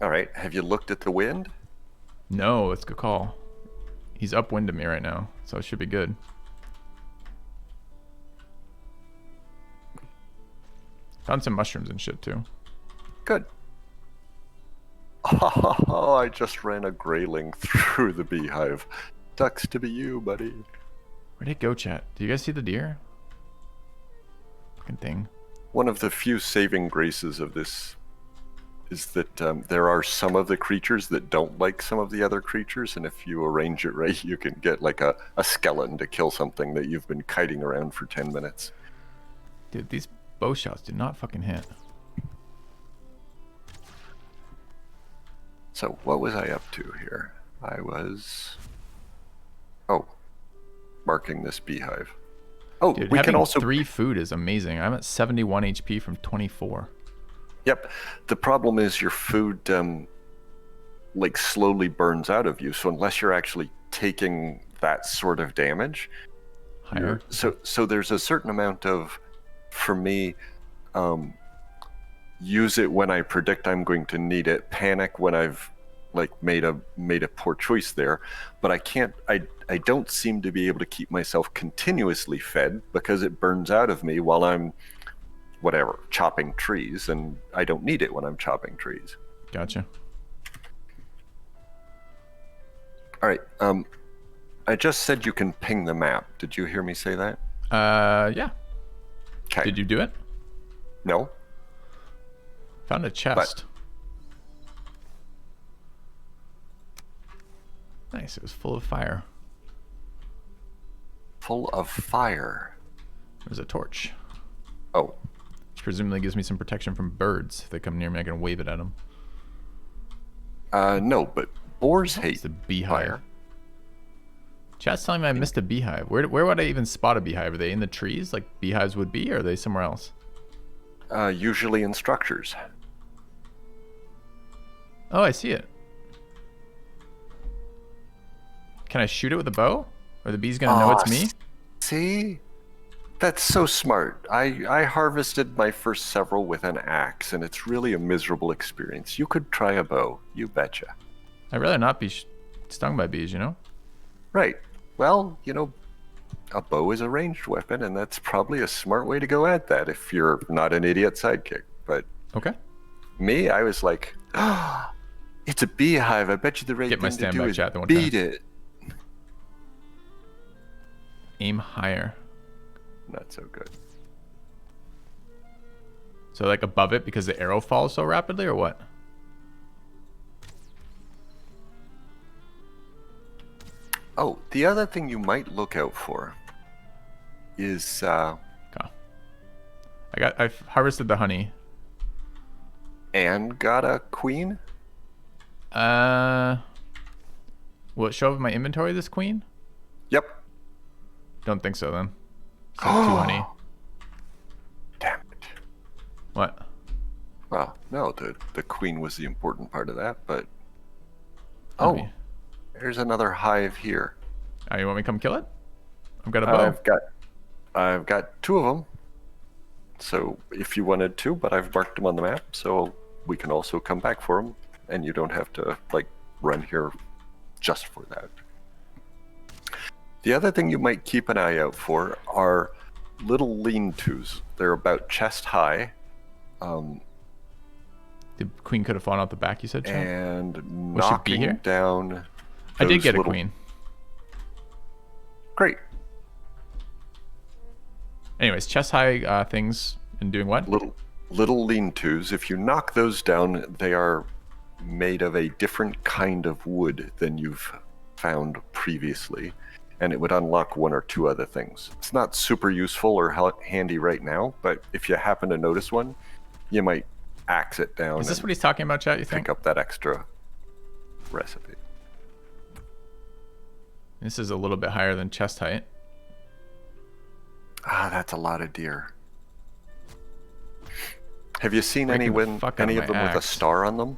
[SPEAKER 2] All right. Have you looked at the wind?
[SPEAKER 1] No, that's a good call. He's upwind of me right now, so it should be good. Found some mushrooms and shit too.
[SPEAKER 2] Good. Oh, I just ran a grayling through the beehive. Ducks to be you, buddy.
[SPEAKER 1] Where'd it go, chat? Do you guys see the deer? Fucking thing.
[SPEAKER 2] One of the few saving graces of this is that there are some of the creatures that don't like some of the other creatures, and if you arrange it right, you can get like a skeleton to kill something that you've been kiting around for 10 minutes.
[SPEAKER 1] Dude, these bow shots do not fucking hit.
[SPEAKER 2] So what was I up to here? I was marking this beehive. Oh,
[SPEAKER 1] dude,
[SPEAKER 2] we can also
[SPEAKER 1] 3 food is amazing. I'm at 71 HP from 24.
[SPEAKER 2] Yep. The problem is your food like slowly burns out of you. So unless you're actually taking that sort of damage,
[SPEAKER 1] higher.
[SPEAKER 2] So there's a certain amount of, for me, use it when I predict I'm going to need it, panic when I've like made a poor choice there, but I don't seem to be able to keep myself continuously fed because it burns out of me while I'm chopping trees, and I don't need it when I'm chopping trees.
[SPEAKER 1] Gotcha.
[SPEAKER 2] All right. I just said you can ping the map. Did you hear me say that?
[SPEAKER 1] Yeah.
[SPEAKER 2] Okay.
[SPEAKER 1] Did you do it?
[SPEAKER 2] No.
[SPEAKER 1] Found a chest. Nice. It was full of fire.
[SPEAKER 2] Full of fire.
[SPEAKER 1] There's a torch.
[SPEAKER 2] Oh.
[SPEAKER 1] Which presumably gives me some protection from birds. If they come near me, I can wave it at them.
[SPEAKER 2] No, but boars hate
[SPEAKER 1] it's the beehive.
[SPEAKER 2] fire.
[SPEAKER 1] Chat's telling me I missed a beehive. Where would I even spot a beehive? Are they in the trees like beehives would be, or are they somewhere else?
[SPEAKER 2] Usually in structures.
[SPEAKER 1] Oh, I see it. Can I shoot it with a bow? Or the bee's gonna know it's me?
[SPEAKER 2] See? That's so smart. I harvested my first several with an axe, and it's really a miserable experience. You could try a bow, you betcha.
[SPEAKER 1] I'd rather not be stung by bees, you know?
[SPEAKER 2] Right. Well, a bow is a ranged weapon, and that's probably a smart way to go at that if you're not an idiot sidekick. But
[SPEAKER 1] okay.
[SPEAKER 2] Me, I was like, it's a beehive. I bet you the right
[SPEAKER 1] Get my
[SPEAKER 2] thing to do
[SPEAKER 1] standby
[SPEAKER 2] is
[SPEAKER 1] chat the one
[SPEAKER 2] beat
[SPEAKER 1] time.
[SPEAKER 2] it.
[SPEAKER 1] Aim higher.
[SPEAKER 2] Not so good.
[SPEAKER 1] So like above it because the arrow falls so rapidly, or what?
[SPEAKER 2] Oh, the other thing you might look out for is
[SPEAKER 1] I've harvested the honey.
[SPEAKER 2] And got a queen?
[SPEAKER 1] Will it show up in my inventory, this queen?
[SPEAKER 2] Yep.
[SPEAKER 1] Don't think so then. So 2 honey.
[SPEAKER 2] Damn it.
[SPEAKER 1] What?
[SPEAKER 2] Well, no, the queen was the important part of that, but
[SPEAKER 1] Maybe.
[SPEAKER 2] There's another hive here.
[SPEAKER 1] Oh, you want me to come kill it? I've got a bow.
[SPEAKER 2] I've got 2 of them. So if you wanted to, but I've marked them on the map, so we can also come back for them, and you don't have to run here just for that. The other thing you might keep an eye out for are little lean-tos. They're about chest high.
[SPEAKER 1] The queen could have fallen out the back, you said, Chad?
[SPEAKER 2] And
[SPEAKER 1] Was she be here?
[SPEAKER 2] knocking down.
[SPEAKER 1] I did get a
[SPEAKER 2] little...
[SPEAKER 1] queen.
[SPEAKER 2] Great.
[SPEAKER 1] Anyways, chest high things and doing what?
[SPEAKER 2] Little lean-tos. If you knock those down, they are made of a different kind of wood than you've found previously, and it would unlock 1 or 2 other things. It's not super useful or handy right now, but if you happen to notice one, you might axe it down.
[SPEAKER 1] Is this what he's talking about, chat, you think?
[SPEAKER 2] Pick up that extra recipe.
[SPEAKER 1] This is a little bit higher than chest height.
[SPEAKER 2] That's a lot of deer. Have you seen
[SPEAKER 1] Breaking
[SPEAKER 2] any
[SPEAKER 1] the
[SPEAKER 2] of
[SPEAKER 1] fuck out of
[SPEAKER 2] them
[SPEAKER 1] my
[SPEAKER 2] with a
[SPEAKER 1] axe.
[SPEAKER 2] star on them?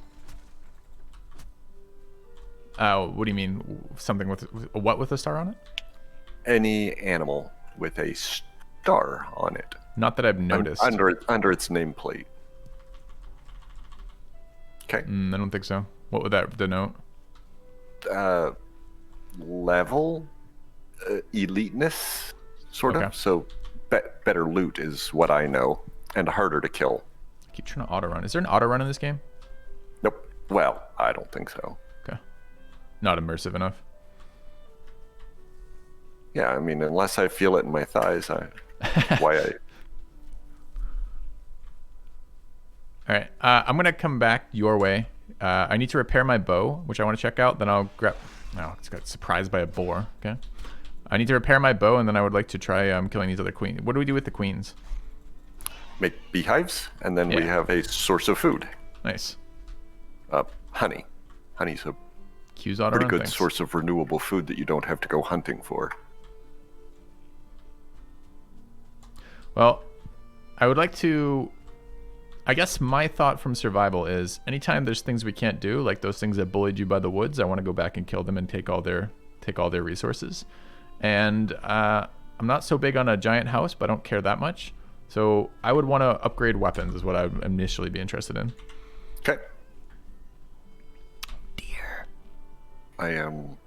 [SPEAKER 1] What do you mean? Something with what with a star on it?
[SPEAKER 2] Any animal with a star on it.
[SPEAKER 1] Not that I've noticed.
[SPEAKER 2] Under its nameplate. Okay.
[SPEAKER 1] I don't think so. What would that denote?
[SPEAKER 2] Level, eliteness, sort
[SPEAKER 1] Okay.
[SPEAKER 2] of. So better loot is what I know, and harder to kill.
[SPEAKER 1] I keep trying to auto run. Is there an auto run in this game?
[SPEAKER 2] Nope. Well, I don't think so.
[SPEAKER 1] Okay. Not immersive enough.
[SPEAKER 2] Yeah, I mean, unless I feel it in my thighs, why I...
[SPEAKER 1] All right. I'm going to come back your way. I need to repair my bow, which I want to check out. Then I'll grab... No, it's got surprised by a boar. Okay. I need to repair my bow, and then I would like to try killing these other queens. What do we do with the queens?
[SPEAKER 2] Make beehives, and then we
[SPEAKER 1] Yeah.
[SPEAKER 2] have a source of food.
[SPEAKER 1] Nice.
[SPEAKER 2] Honey. Honey's a
[SPEAKER 1] Q's auto
[SPEAKER 2] pretty
[SPEAKER 1] run.
[SPEAKER 2] good
[SPEAKER 1] Thanks.
[SPEAKER 2] source of renewable food that you don't have to go hunting for.
[SPEAKER 1] Well, I would like to... I guess my thought from survival is anytime there's things we can't do, like those things that bullied you by the woods, I want to go back and kill them and take all their resources. And I'm not so big on a giant house, but I don't care that much. So I would want to upgrade weapons is what I would initially be interested in.
[SPEAKER 2] Okay.
[SPEAKER 1] Deer.
[SPEAKER 2] I am...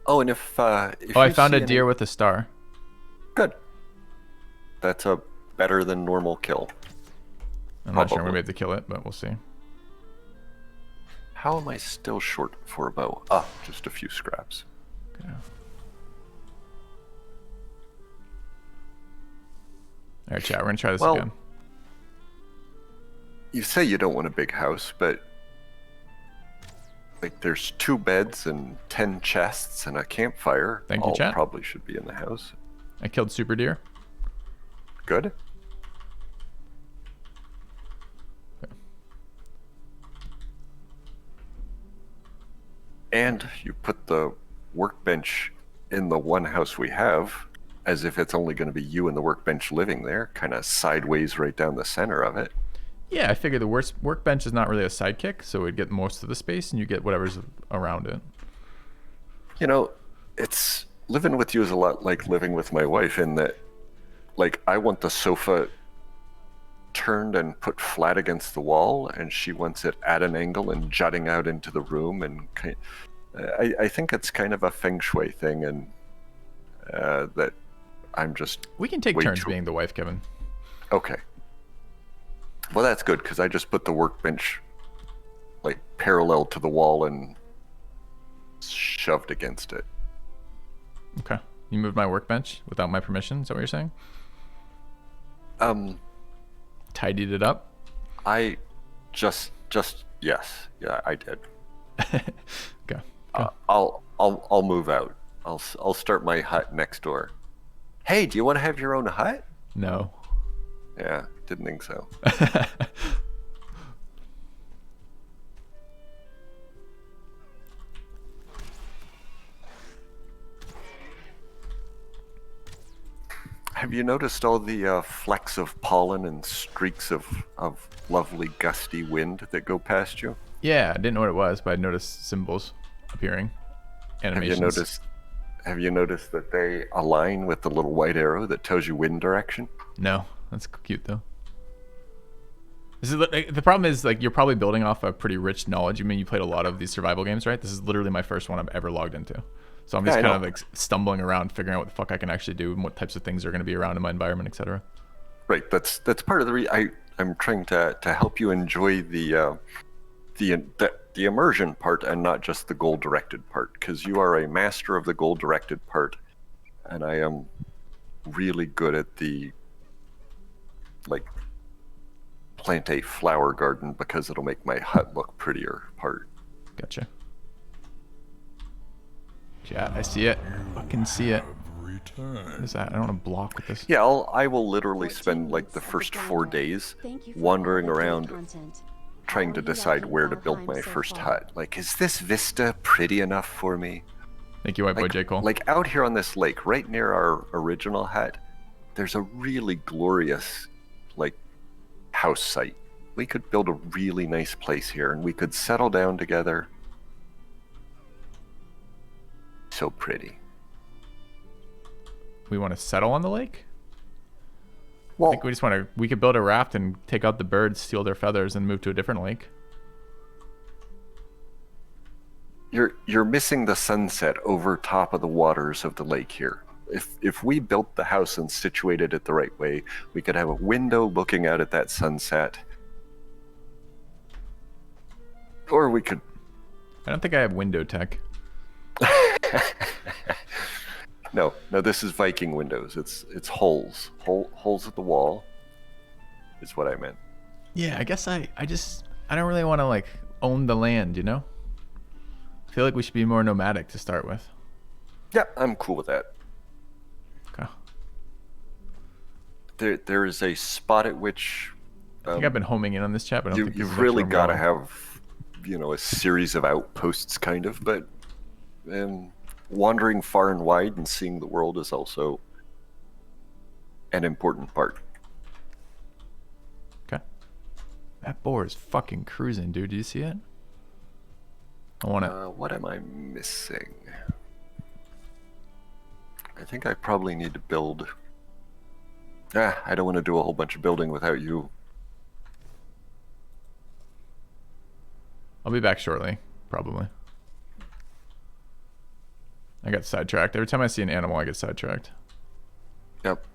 [SPEAKER 2] Oh, and if
[SPEAKER 1] I
[SPEAKER 2] you
[SPEAKER 1] found
[SPEAKER 2] see
[SPEAKER 1] a deer with a star.
[SPEAKER 2] Good. That's a better than normal kill.
[SPEAKER 1] I'm not sure I'm
[SPEAKER 2] Probably.
[SPEAKER 1] going to be able to kill it, but we'll see.
[SPEAKER 2] How am I still short for a bow? Just a few scraps.
[SPEAKER 1] Okay. All right, chat. We're going to try this again.
[SPEAKER 2] You say you don't want a big house, but there's 2 beds and 10 chests and a campfire.
[SPEAKER 1] Thank you,
[SPEAKER 2] All
[SPEAKER 1] chat.
[SPEAKER 2] probably should be in the house.
[SPEAKER 1] I killed super deer.
[SPEAKER 2] Good. And you put the workbench in the one house we have, as if it's only going to be you and the workbench living there, kind of sideways right down the center of it.
[SPEAKER 1] Yeah, I figure the workbench is not really a sidekick, so we'd get most of the space and you get whatever's around it.
[SPEAKER 2] You know, it's living with you is a lot like living with my wife in that, like, I want the sofa turned and put flat against the wall, and she wants it at an angle and jutting out into the room. And I think it's kind of a feng shui thing, and that I'm just.
[SPEAKER 1] We can take turns being the wife, Kevin.
[SPEAKER 2] Okay. Well, that's good because I just put the workbench like parallel to the wall and shoved against it.
[SPEAKER 1] Okay. You moved my workbench without my permission? Is that what you're saying? Tidied it up?
[SPEAKER 2] I just yes. Yeah, I did.
[SPEAKER 1] Okay.
[SPEAKER 2] I'll move out. I'll start my hut next door. Hey, do you want to have your own hut?
[SPEAKER 1] No.
[SPEAKER 2] Yeah, didn't think so. Have you noticed all the flecks of pollen and streaks of lovely gusty wind that go past you?
[SPEAKER 1] Yeah, I didn't know what it was, but I noticed symbols appearing. Animations.
[SPEAKER 2] Have you noticed that they align with the little white arrow that tells you wind direction?
[SPEAKER 1] No, that's cute though. The problem is, like, you're probably building off a pretty rich knowledge. I mean, you played a lot of these survival games, right? This is literally my first one I've ever logged into. So I'm just kind of like stumbling around, figuring out what the fuck I can actually do and what types of things are going to be around in my environment, etc.
[SPEAKER 2] Right. That's part of the I'm trying to help you enjoy the immersion part and not just the goal directed part, because you are a master of the goal directed part, and I am really good at the like plant a flower garden because it'll make my hut look prettier part.
[SPEAKER 1] Gotcha. Yeah, I see it. I can see it. What is that? I don't want to block with this.
[SPEAKER 2] Yeah, I will literally spend like the first 4 days wandering around trying to decide where to build my first hut. Like, is this vista pretty enough for me?
[SPEAKER 1] Thank you, white boy J. Cole.
[SPEAKER 2] Like out here on this lake, right near our original hut, there's a really glorious like house site. We could build a really nice place here, and we could settle down together. So pretty.
[SPEAKER 1] We want to settle on the lake?
[SPEAKER 2] Well,
[SPEAKER 1] I think we just want to. We could build a raft and take out the birds, steal their feathers, and move to a different lake.
[SPEAKER 2] You're missing the sunset over top of the waters of the lake here. If we built the house and situated it the right way, we could have a window looking out at that sunset. Or we could.
[SPEAKER 1] I don't think I have window tech.
[SPEAKER 2] No, this is Viking windows. It's holes. Holes at the wall is what I meant.
[SPEAKER 1] Yeah, I guess I don't really want to like own the land, you know? I feel like we should be more nomadic to start with.
[SPEAKER 2] Yeah, I'm cool with that.
[SPEAKER 1] Okay.
[SPEAKER 2] There is a spot at which
[SPEAKER 1] I think I've been homing in on this chat, but I don't think
[SPEAKER 2] you've really got to have, a series of outposts, kind of. But wandering far and wide and seeing the world is also an important part.
[SPEAKER 1] Okay. That boar is fucking cruising, dude. Do you see it? I want to.
[SPEAKER 2] What am I missing? I think I probably need to build. I don't want to do a whole bunch of building without you.
[SPEAKER 1] I'll be back shortly, probably. I got sidetracked. Every time I see an animal, I get sidetracked.
[SPEAKER 2] Yep.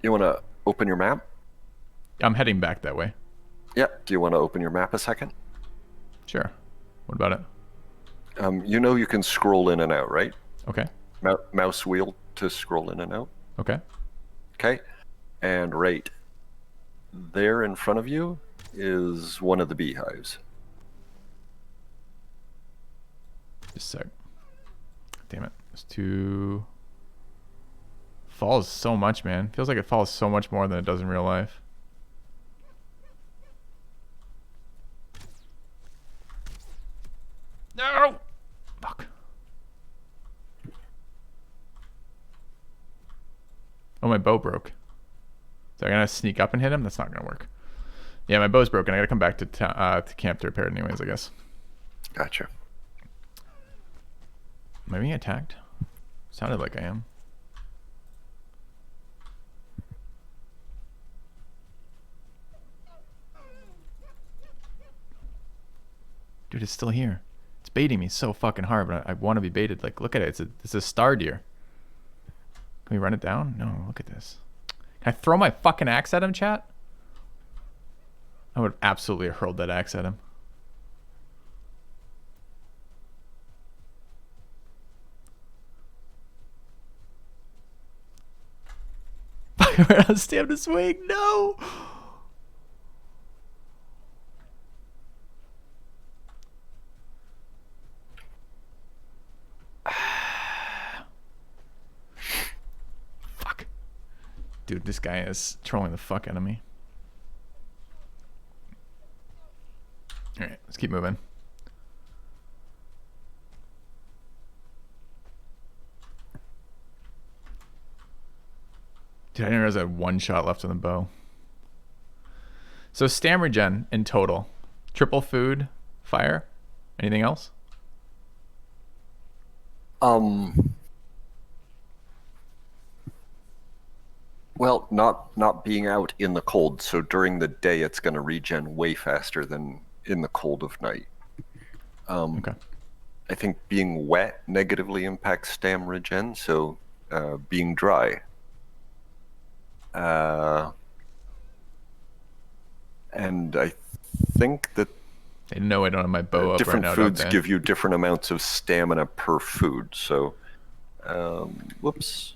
[SPEAKER 2] You want to open your map?
[SPEAKER 1] I'm heading back that way.
[SPEAKER 2] Yep. Do you want to open your map a second?
[SPEAKER 1] Sure. What about it?
[SPEAKER 2] You can scroll in and out, right?
[SPEAKER 1] Okay.
[SPEAKER 2] Mouse wheel to scroll in and out.
[SPEAKER 1] Okay.
[SPEAKER 2] Okay. And right there in front of you is one of the beehives.
[SPEAKER 1] Just a sec. Damn it. It's too... Falls so much, man. Feels like it falls so much more than it does in real life. No! Fuck. Oh, my bow broke. So I'm gonna sneak up and hit him? That's not gonna work. Yeah, my bow's broken. I gotta come back to camp to repair it anyways, I guess.
[SPEAKER 2] Gotcha.
[SPEAKER 1] Am I being attacked? Sounded like I am. Dude, it's still here. It's baiting me so fucking hard, but I want to be baited. Like, look at it. It's a star deer. Can we run it down? No, look at this. Can I throw my fucking axe at him, chat? I would absolutely have hurled that axe at him. We're out of stamina swing. No! Fuck. Dude, this guy is trolling the fuck out of me. Alright, let's keep moving. Dude, I didn't realize I had one shot left on the bow. So stam regen in total. Triple food, fire. Anything else?
[SPEAKER 2] Well, not being out in the cold, so during the day it's going to regen way faster than in the cold of night.
[SPEAKER 1] Okay.
[SPEAKER 2] I think being wet negatively impacts stam regen, so being dry. And I think that
[SPEAKER 1] They know I don't have my bow up
[SPEAKER 2] different
[SPEAKER 1] right now,
[SPEAKER 2] foods
[SPEAKER 1] don't they?
[SPEAKER 2] give you different amounts of stamina per food. So, whoops.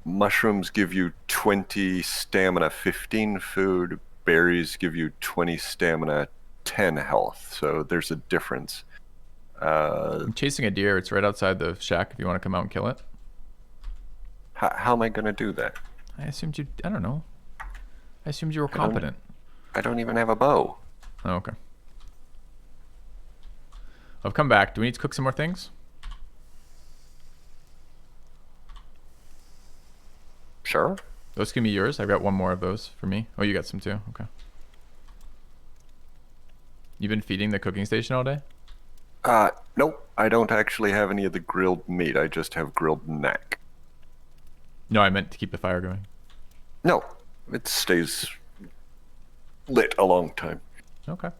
[SPEAKER 2] Mushrooms give you 20 stamina, 15 food. Berries give you 20 stamina, 10 health. So there's a difference.
[SPEAKER 1] I'm chasing a deer. It's right outside the shack if you want to come out and kill it.
[SPEAKER 2] How am I going to do that?
[SPEAKER 1] I assumed you... I don't know. I assumed you were competent.
[SPEAKER 2] I don't even have a bow.
[SPEAKER 1] Oh, okay. I've come back. Do we need to cook some more things?
[SPEAKER 2] Sure.
[SPEAKER 1] Those can be yours. I've got one more of those for me. Oh, you got some too. Okay. You've been feeding the cooking station all day?
[SPEAKER 2] Nope. I don't actually have any of the grilled meat. I just have grilled neck.
[SPEAKER 1] No, I meant to keep the fire going.
[SPEAKER 2] No, it stays lit a long time.
[SPEAKER 1] Okay.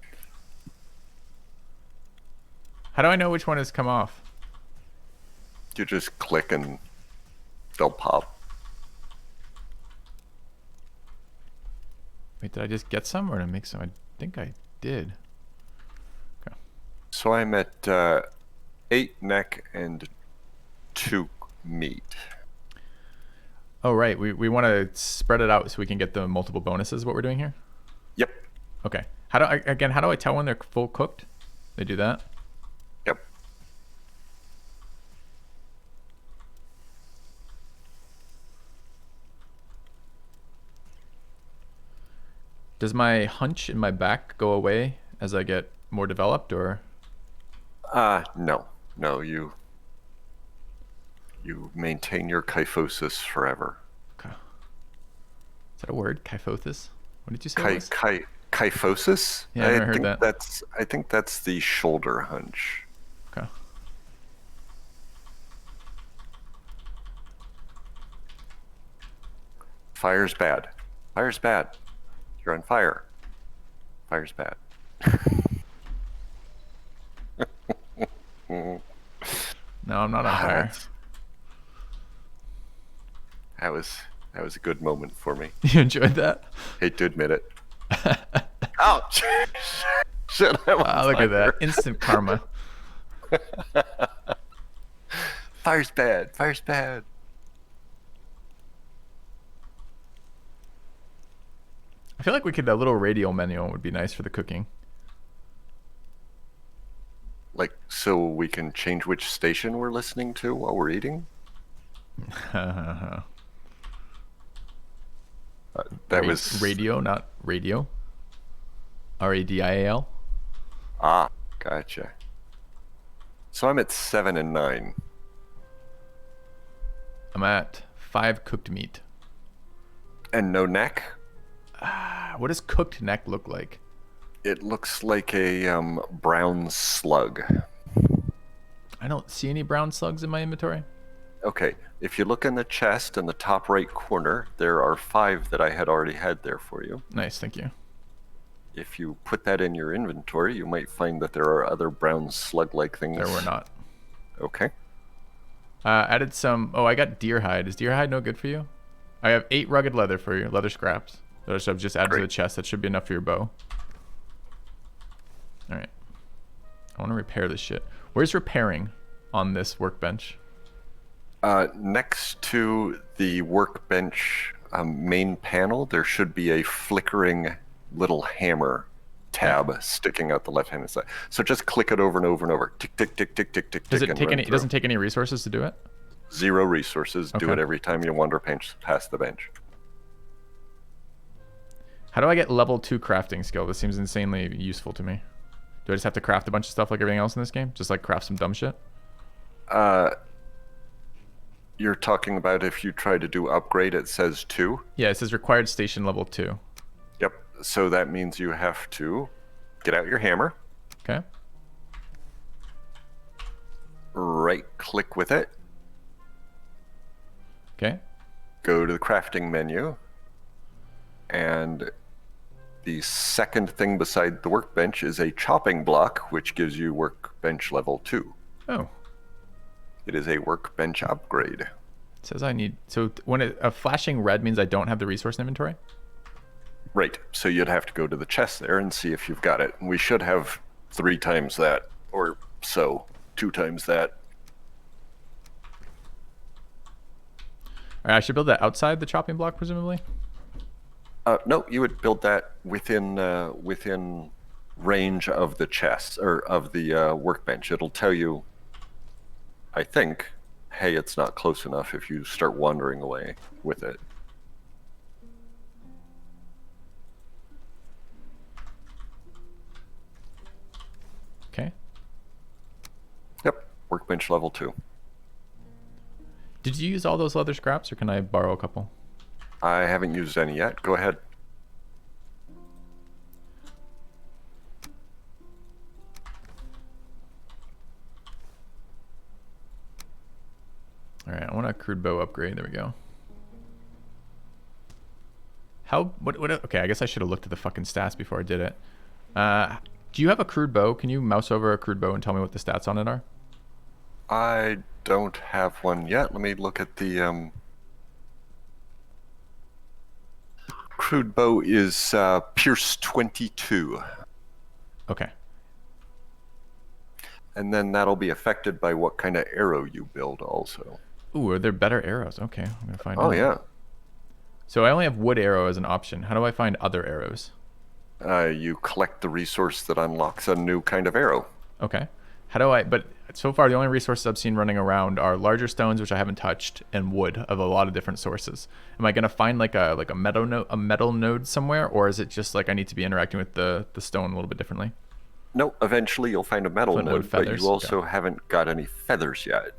[SPEAKER 1] How do I know which one has come off?
[SPEAKER 2] You just click and they'll pop.
[SPEAKER 1] Wait, did I just get some or did I make some? I think I did. Okay.
[SPEAKER 2] So I'm at 8 neck and 2 meat.
[SPEAKER 1] Oh, right. We want to spread it out so we can get the multiple bonuses, what we're doing here?
[SPEAKER 2] Yep.
[SPEAKER 1] Okay. How do I tell when they're full cooked? They do that?
[SPEAKER 2] Yep.
[SPEAKER 1] Does my hunch in my back go away as I get more developed, or?
[SPEAKER 2] No. No, you maintain your kyphosis forever.
[SPEAKER 1] Okay. Is that a word? Kyphosis? What did you say? it was?
[SPEAKER 2] Kyphosis?
[SPEAKER 1] Yeah, I never heard that.
[SPEAKER 2] I think that's the shoulder hunch.
[SPEAKER 1] Okay.
[SPEAKER 2] Fire's bad. Fire's bad. You're on fire. Fire's bad.
[SPEAKER 1] No, I'm not on fire.
[SPEAKER 2] That was a good moment for me.
[SPEAKER 1] You enjoyed that?
[SPEAKER 2] Hate to admit it. Ouch! Shit, I'm on
[SPEAKER 1] Wow, look at
[SPEAKER 2] fire.
[SPEAKER 1] that. Instant karma.
[SPEAKER 2] Fire's bad. Fire's bad.
[SPEAKER 1] I feel like we could, a little radio menu would be nice for the cooking.
[SPEAKER 2] Like, so we can change which station we're listening to while we're eating? That was...
[SPEAKER 1] Radio, not radio. RADIAL.
[SPEAKER 2] Ah, gotcha. So I'm at 7 and 9.
[SPEAKER 1] I'm at 5 cooked meat.
[SPEAKER 2] And no neck?
[SPEAKER 1] What does cooked neck look like?
[SPEAKER 2] It looks like a brown slug.
[SPEAKER 1] I don't see any brown slugs in my inventory.
[SPEAKER 2] Okay, if you look in the chest in the top right corner, there are 5 that I had already had there for you.
[SPEAKER 1] Nice, thank you.
[SPEAKER 2] If you put that in your inventory, you might find that there are other brown slug-like things.
[SPEAKER 1] There were not.
[SPEAKER 2] Okay.
[SPEAKER 1] Added some... Oh, I got deer hide. Is deer hide no good for you? I have 8 rugged leather for you. Leather scraps. Those I've just added to the chest. That should be enough for your bow. Alright. I want to repair this shit. Where's repairing on this workbench?
[SPEAKER 2] Next to the workbench main panel, there should be a flickering little hammer tab sticking out the left-hand side. So just click it over and over and over. Tick, tick, tick, tick, tick, tick,
[SPEAKER 1] Does
[SPEAKER 2] tick.
[SPEAKER 1] It doesn't take any resources to do it?
[SPEAKER 2] 0 resources.
[SPEAKER 1] Okay.
[SPEAKER 2] Do it every time you wander past the bench.
[SPEAKER 1] How do I get level 2 crafting skill? This seems insanely useful to me. Do I just have to craft a bunch of stuff like everything else in this game? Just like craft some dumb shit?
[SPEAKER 2] You're talking about if you try to do upgrade, it says 2?
[SPEAKER 1] Yeah, it says required station level 2.
[SPEAKER 2] Yep. So that means you have to get out your hammer.
[SPEAKER 1] Okay.
[SPEAKER 2] Right click with it.
[SPEAKER 1] Okay.
[SPEAKER 2] Go to the crafting menu. And the second thing beside the workbench is a chopping block, which gives you workbench level 2.
[SPEAKER 1] Oh.
[SPEAKER 2] It is a workbench upgrade.
[SPEAKER 1] It says I need... So when a flashing red means I don't have the resource inventory?
[SPEAKER 2] Right. So you'd have to go to the chest there and see if you've got it. We should have 3 times that, or so. 2 times that.
[SPEAKER 1] All right, I should build that outside the chopping block, presumably?
[SPEAKER 2] No, you would build that within range of the chest, or of the workbench. It'll tell you, I think, hey, it's not close enough if you start wandering away with it.
[SPEAKER 1] Okay.
[SPEAKER 2] Yep, workbench level 2.
[SPEAKER 1] Did you use all those leather scraps, or can I borrow a couple?
[SPEAKER 2] I haven't used any yet. Go ahead.
[SPEAKER 1] All right, I want a crude bow upgrade. There we go. Okay, I guess I should have looked at the fucking stats before I did it. Do you have a crude bow? Can you mouse over a crude bow and tell me what the stats on it are?
[SPEAKER 2] I don't have one yet. Let me look at the Crude Bow is Pierce 22.
[SPEAKER 1] Okay.
[SPEAKER 2] And then that'll be affected by what kind of arrow you build also.
[SPEAKER 1] Ooh, are there better arrows? Okay, I'm gonna find out.
[SPEAKER 2] Oh yeah.
[SPEAKER 1] So I only have wood arrow as an option. How do I find other arrows?
[SPEAKER 2] You collect the resource that unlocks a new kind of arrow.
[SPEAKER 1] Okay. How do I... But so far, the only resources I've seen running around are larger stones, which I haven't touched, and wood of a lot of different sources. Am I going to find like a metal node somewhere, or is it just like I need to be interacting with the stone a little bit differently?
[SPEAKER 2] No, eventually you'll find a metal node, but you also haven't got any feathers yet.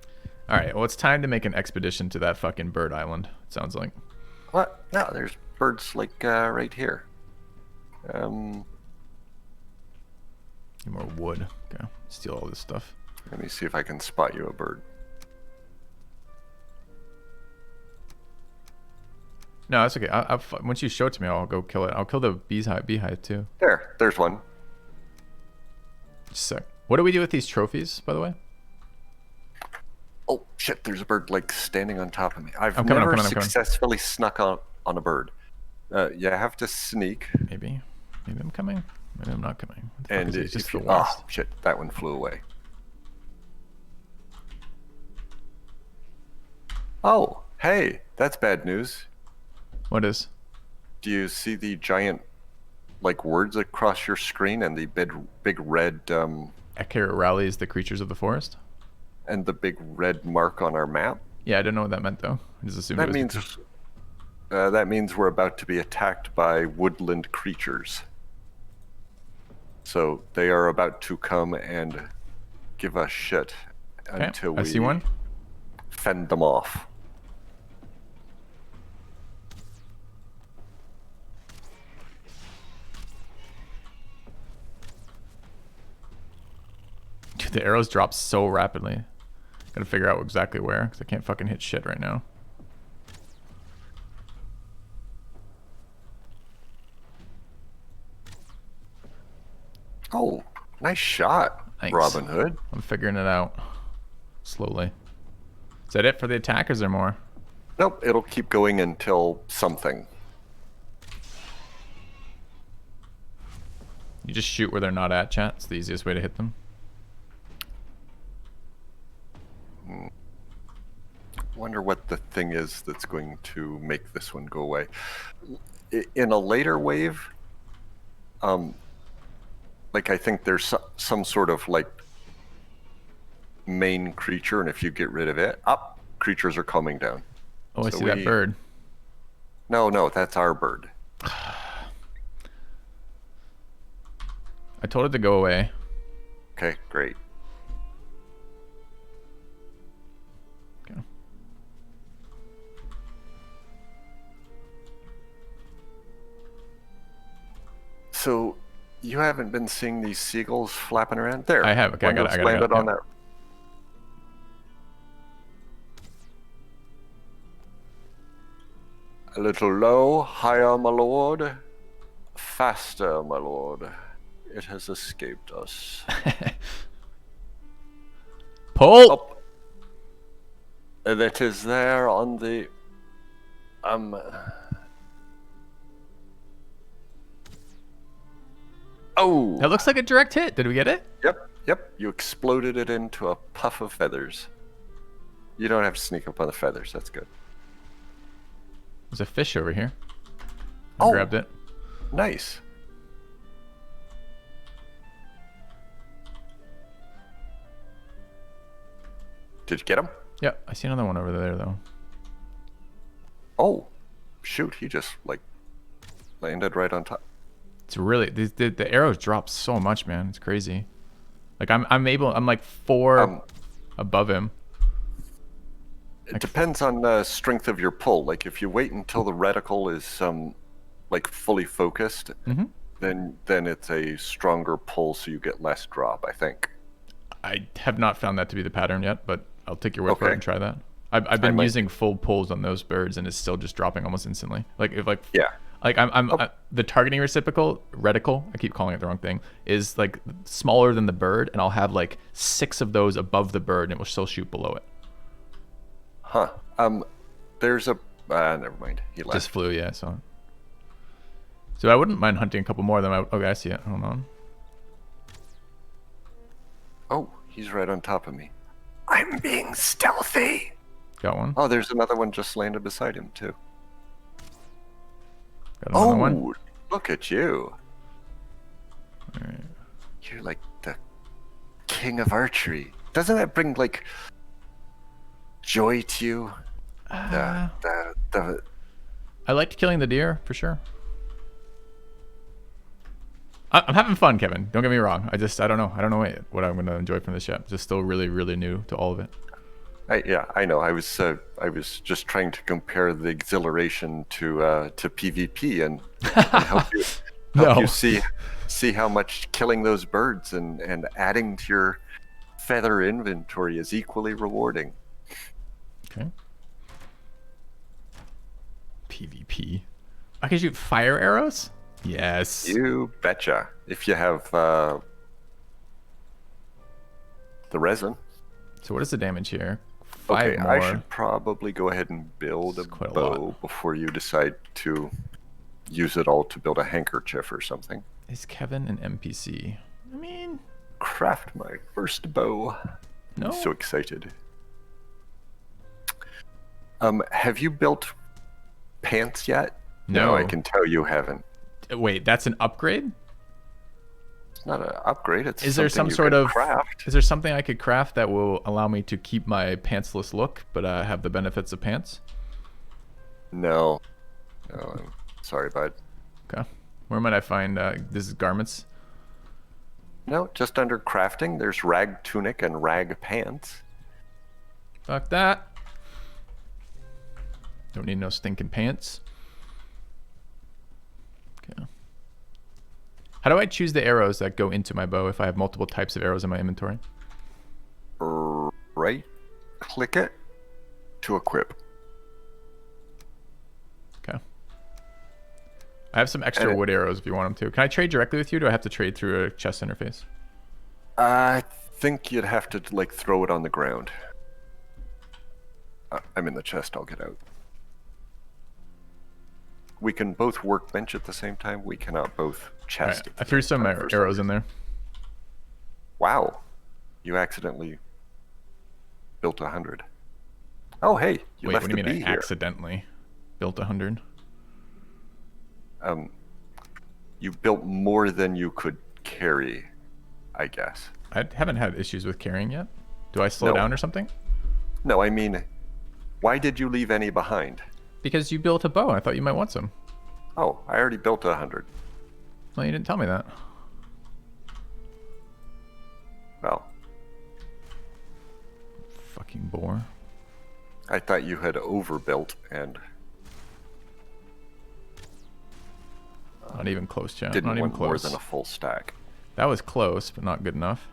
[SPEAKER 1] All right, well, it's time to make an expedition to that fucking bird island, it sounds like.
[SPEAKER 2] What? No, there's birds like right here.
[SPEAKER 1] Need more wood. Okay, steal all this stuff.
[SPEAKER 2] Let me see if I can spot you a bird.
[SPEAKER 1] No, that's okay. Once you show it to me, I'll go kill it. I'll kill the beehive too.
[SPEAKER 2] There's one.
[SPEAKER 1] Sick. What do we do with these trophies, by the way?
[SPEAKER 2] Oh shit! There's a bird like standing on top of me. I've
[SPEAKER 1] I'm coming,
[SPEAKER 2] never successfully snuck on a bird. You have to sneak.
[SPEAKER 1] Maybe I'm coming. Maybe I'm not coming.
[SPEAKER 2] And if you, oh shit! That one flew away. Oh, hey, that's bad news.
[SPEAKER 1] What is?
[SPEAKER 2] Do you see the giant, like, words across your screen and the big red...
[SPEAKER 1] Accurate rallies the creatures of the forest?
[SPEAKER 2] And the big red mark on our map?
[SPEAKER 1] Yeah, I didn't know what that meant, though. I just assumed
[SPEAKER 2] that means we're about to be attacked by woodland creatures. So they are about to come and give us shit until we
[SPEAKER 1] I see one.
[SPEAKER 2] Fend them off.
[SPEAKER 1] Dude, the arrows drop so rapidly. Gotta figure out exactly where, because I can't fucking hit shit right now.
[SPEAKER 2] Oh, nice shot,
[SPEAKER 1] Thanks.
[SPEAKER 2] Robin Hood.
[SPEAKER 1] I'm figuring it out slowly. Is that it for the attack, or is there more?
[SPEAKER 2] Nope, it'll keep going until something.
[SPEAKER 1] You just shoot where they're not at, chat. It's the easiest way to hit them.
[SPEAKER 2] Wonder what the thing is that's going to make this one go away. In a later wave, like I think there's some sort of like main creature, and if you get rid of it, creatures are coming down.
[SPEAKER 1] Oh, I see that bird.
[SPEAKER 2] No, that's our bird.
[SPEAKER 1] I told it to go away.
[SPEAKER 2] Okay, great.
[SPEAKER 1] Okay.
[SPEAKER 2] So, you haven't been seeing these seagulls flapping around? There.
[SPEAKER 1] I have. Okay, I got it.
[SPEAKER 2] Landed on that. A little low, higher, my lord. Faster, my lord. It has escaped us.
[SPEAKER 1] Pull!
[SPEAKER 2] Up. That is there on the... Oh!
[SPEAKER 1] That looks like a direct hit. Did we get it?
[SPEAKER 2] Yep. You exploded it into a puff of feathers. You don't have to sneak up on the feathers. That's good.
[SPEAKER 1] There's a fish over here. I grabbed it.
[SPEAKER 2] Nice. Did you get him?
[SPEAKER 1] Yeah, I see another one over there, though.
[SPEAKER 2] Oh, shoot. He just, like, landed right on top.
[SPEAKER 1] It's really... The arrows drop so much, man. It's crazy. Like, I'm like 4 above him.
[SPEAKER 2] It depends on the strength of your pull. Like, if you wait until the reticle is, like, fully focused, then it's a stronger pull, so you get less drop, I think.
[SPEAKER 1] I have not found that to be the pattern yet, but I'll take your word for it and try that. I've been using full pulls on those birds, and it's still just dropping almost instantly. Like, if like...
[SPEAKER 2] Yeah.
[SPEAKER 1] Like, the targeting reticle, I keep calling it the wrong thing, is, like, smaller than the bird, and I'll have, like, 6 of those above the bird, and it will still shoot below it.
[SPEAKER 2] Huh. There's a... never mind. He left.
[SPEAKER 1] Just flew, yeah, so... So I wouldn't mind hunting a couple more of them. Okay, I see it. Hold on.
[SPEAKER 2] Oh, he's right on top of me. I'm being stealthy!
[SPEAKER 1] Got one.
[SPEAKER 2] Oh, there's another one just landed beside him, too.
[SPEAKER 1] Got another one.
[SPEAKER 2] Look at you.
[SPEAKER 1] All right.
[SPEAKER 2] You're like the king of archery. Doesn't that bring, like, joy to you?
[SPEAKER 1] I liked killing the deer, for sure. I'm having fun, Kevin. Don't get me wrong. I don't know. I don't know what I'm going to enjoy from this yet. It's just still really, really new to all of it.
[SPEAKER 2] Yeah, I know. I was just trying to compare the exhilaration to PvP and help you see how much killing those birds and adding to your feather inventory is equally rewarding.
[SPEAKER 1] Okay. PvP. I can shoot fire arrows? Yes.
[SPEAKER 2] You betcha. If you have the resin.
[SPEAKER 1] So what is the damage here? 5 more.
[SPEAKER 2] I should probably go ahead and build a bow before you decide to use it all to build a handkerchief or something.
[SPEAKER 1] Is Kevin an NPC? I mean...
[SPEAKER 2] Craft my first bow.
[SPEAKER 1] No.
[SPEAKER 2] I'm so excited. Have you built pants yet?
[SPEAKER 1] No.
[SPEAKER 2] I can tell you haven't.
[SPEAKER 1] Wait, that's an upgrade?
[SPEAKER 2] It's not an upgrade. It's
[SPEAKER 1] is there some
[SPEAKER 2] you
[SPEAKER 1] sort of
[SPEAKER 2] craft.
[SPEAKER 1] Is there something I could craft that will allow me to keep my pantsless look, but have the benefits of pants?
[SPEAKER 2] No, I'm sorry, bud.
[SPEAKER 1] Okay, where might I find this is garments?
[SPEAKER 2] No, just under crafting. There's rag tunic and rag pants.
[SPEAKER 1] Fuck that. Don't need no stinking pants. Okay. How do I choose the arrows that go into my bow if I have multiple types of arrows in my inventory?
[SPEAKER 2] Right click it to equip.
[SPEAKER 1] Okay. I have some extra wood arrows if you want them to. Can I trade directly with you, or do I have to trade through a chest interface?
[SPEAKER 2] I think you'd have to like throw it on the ground. I'm in the chest, I'll get out. We can both workbench at the same time. We cannot both chest.
[SPEAKER 1] Right. I threw some arrows in there.
[SPEAKER 2] Wow. You accidentally built 100. Oh, hey, you left
[SPEAKER 1] what do you
[SPEAKER 2] the
[SPEAKER 1] mean
[SPEAKER 2] bee
[SPEAKER 1] I
[SPEAKER 2] here.
[SPEAKER 1] accidentally built 100?
[SPEAKER 2] You built more than you could carry, I guess.
[SPEAKER 1] I haven't had issues with carrying yet. Do I slow down or something?
[SPEAKER 2] No, I mean, why did you leave any behind?
[SPEAKER 1] Because you built a bow. I thought you might want some.
[SPEAKER 2] Oh, I already built 100.
[SPEAKER 1] Well, you didn't tell me that.
[SPEAKER 2] Well,
[SPEAKER 1] fucking bore.
[SPEAKER 2] I thought you had overbuilt and
[SPEAKER 1] not even close, chat.
[SPEAKER 2] Didn't
[SPEAKER 1] not even
[SPEAKER 2] want
[SPEAKER 1] close.
[SPEAKER 2] more than a full stack.
[SPEAKER 1] That was close, but not good enough.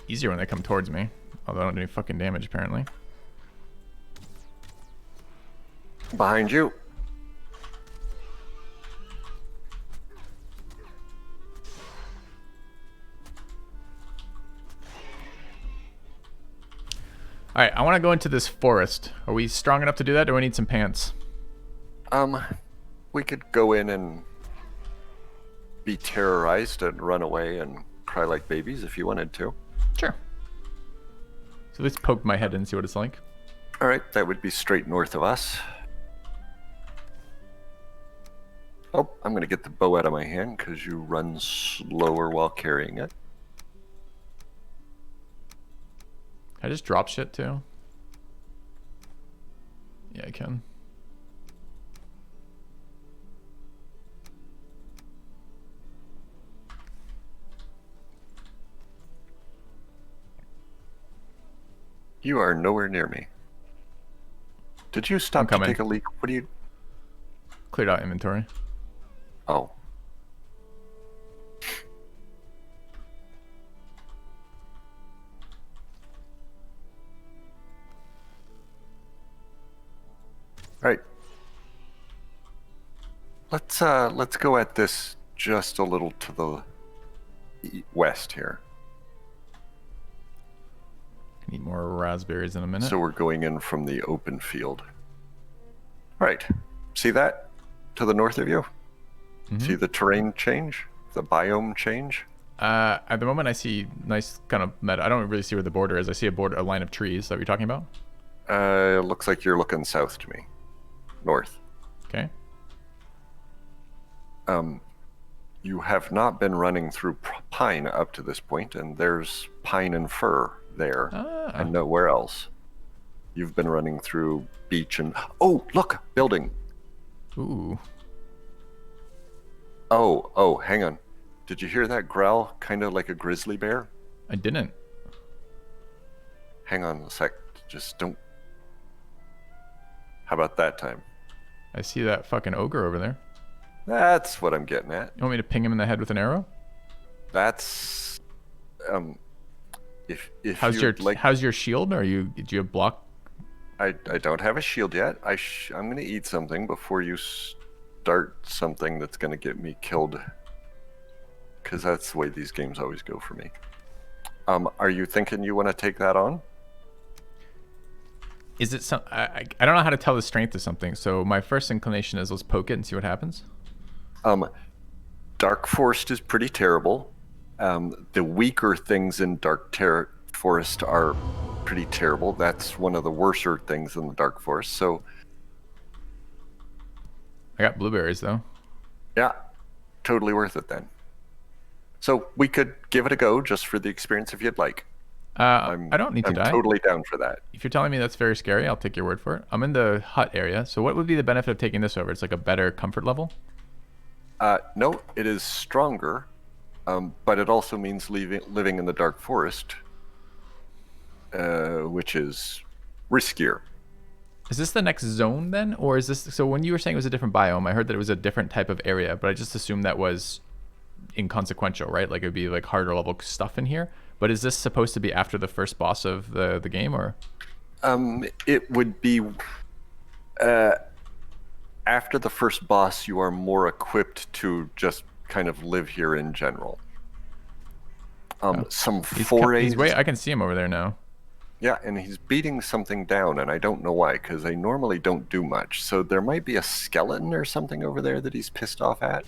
[SPEAKER 1] Easier when they come towards me, although I don't do any fucking damage apparently.
[SPEAKER 2] Behind you.
[SPEAKER 1] Alright, I want to go into this forest. Are we strong enough to do that, or do we need some pants?
[SPEAKER 2] We could go in and be terrorized and run away and cry like babies if you wanted to.
[SPEAKER 1] Sure. So let's poke my head in and see what it's like.
[SPEAKER 2] Alright, that would be straight north of us. Oh, I'm going to get the bow out of my hand because you run slower while carrying it.
[SPEAKER 1] Can I just drop shit too? Yeah, I can.
[SPEAKER 2] You are nowhere near me. Did you stop to take a leak? What do you...
[SPEAKER 1] Cleared out inventory.
[SPEAKER 2] Oh. Right. Let's go at this just a little to the west here.
[SPEAKER 1] Need more raspberries in a minute.
[SPEAKER 2] So we're going in from the open field. Right. See that? To the north of you? Mm-hmm. See the terrain change? The biome change?
[SPEAKER 1] At the moment I see nice kind of meta. I don't really see where the border is. I see a line of trees. Is that what you're talking about?
[SPEAKER 2] It looks like you're looking south to me. North.
[SPEAKER 1] Okay.
[SPEAKER 2] You have not been running through pine up to this point, and there's pine and fir there, and nowhere else. You've been running through beach and... Oh, look! Building!
[SPEAKER 1] Ooh.
[SPEAKER 2] Oh, hang on. Did you hear that growl? Kind of like a grizzly bear?
[SPEAKER 1] I didn't.
[SPEAKER 2] Hang on a sec. Just don't... How about that time?
[SPEAKER 1] I see that fucking ogre over there.
[SPEAKER 2] That's what I'm getting at.
[SPEAKER 1] You want me to ping him in the head with an arrow?
[SPEAKER 2] That's... If
[SPEAKER 1] how's your shield? Do you have block?
[SPEAKER 2] I don't have a shield yet. I'm gonna eat something before you start something that's gonna get me killed. Because that's the way these games always go for me. Are you thinking you want to take that on?
[SPEAKER 1] Is it some? I don't know how to tell the strength of something. So my first inclination is let's poke it and see what happens.
[SPEAKER 2] Dark Forest is pretty terrible. The weaker things in Dark Forest are pretty terrible. That's one of the worser things in the Dark Forest. So
[SPEAKER 1] I got blueberries though.
[SPEAKER 2] Yeah, totally worth it then. So we could give it a go just for the experience if you'd like.
[SPEAKER 1] I don't need to die.
[SPEAKER 2] I'm totally down for that.
[SPEAKER 1] If you're telling me that's very scary, I'll take your word for it. I'm in the hut area. So what would be the benefit of taking this over? It's like a better comfort level?
[SPEAKER 2] No, it is stronger, but it also means living in the Dark Forest, which is riskier.
[SPEAKER 1] Is this the next zone then? Or is this... So when you were saying it was a different biome, I heard that it was a different type of area, but I just assumed that was inconsequential, right? Like it would be like harder level stuff in here. But is this supposed to be after the first boss of the game, or?
[SPEAKER 2] It would be after the first boss. You are more equipped to just kind of live here in general. Some forays.
[SPEAKER 1] I can see him over there now.
[SPEAKER 2] Yeah, and he's beating something down, and I don't know why, because they normally don't do much. So there might be a skeleton or something over there that he's pissed off at.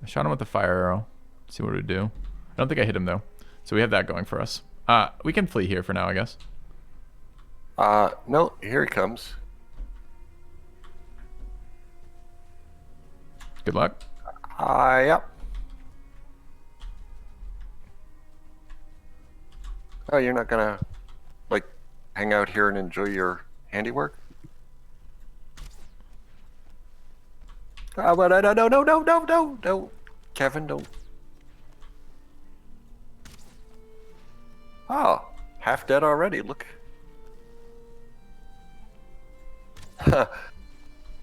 [SPEAKER 1] I shot him with the fire arrow. See what it would do. I don't think I hit him, though. So we have that going for us. We can flee here for now, I guess.
[SPEAKER 2] No, here he comes.
[SPEAKER 1] Good luck.
[SPEAKER 2] Yep. Oh, you're not gonna, like, hang out here and enjoy your handiwork? But no, Kevin, don't. Oh, half dead already, look.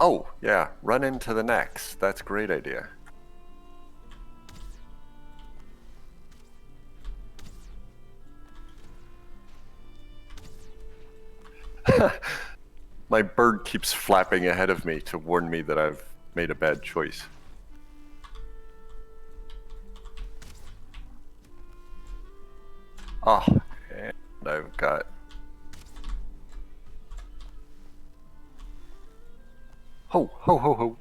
[SPEAKER 2] Oh, yeah, run into the next. That's a great idea. My bird keeps flapping ahead of me to warn me that I've made a bad choice. Oh, and I've got... Ho, ho, ho, ho.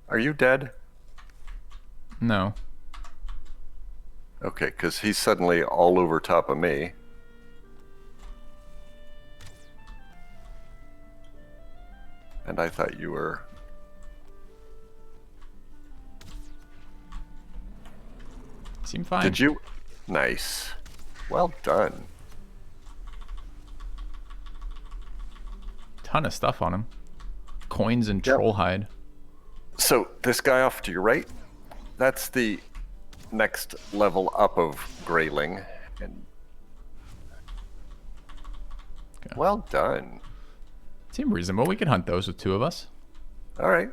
[SPEAKER 2] Are you dead?
[SPEAKER 1] No.
[SPEAKER 2] Okay, because he's suddenly all over top of me. And I thought you were...
[SPEAKER 1] Seem fine.
[SPEAKER 2] Did you? Nice. Well done.
[SPEAKER 1] Ton of stuff on him. Coins and
[SPEAKER 2] Yep.
[SPEAKER 1] troll hide.
[SPEAKER 2] So, this guy off to your right, that's the next level up of Grayling. And
[SPEAKER 1] Okay.
[SPEAKER 2] well done.
[SPEAKER 1] Seem reasonable. We can hunt those with 2 of us.
[SPEAKER 2] All right.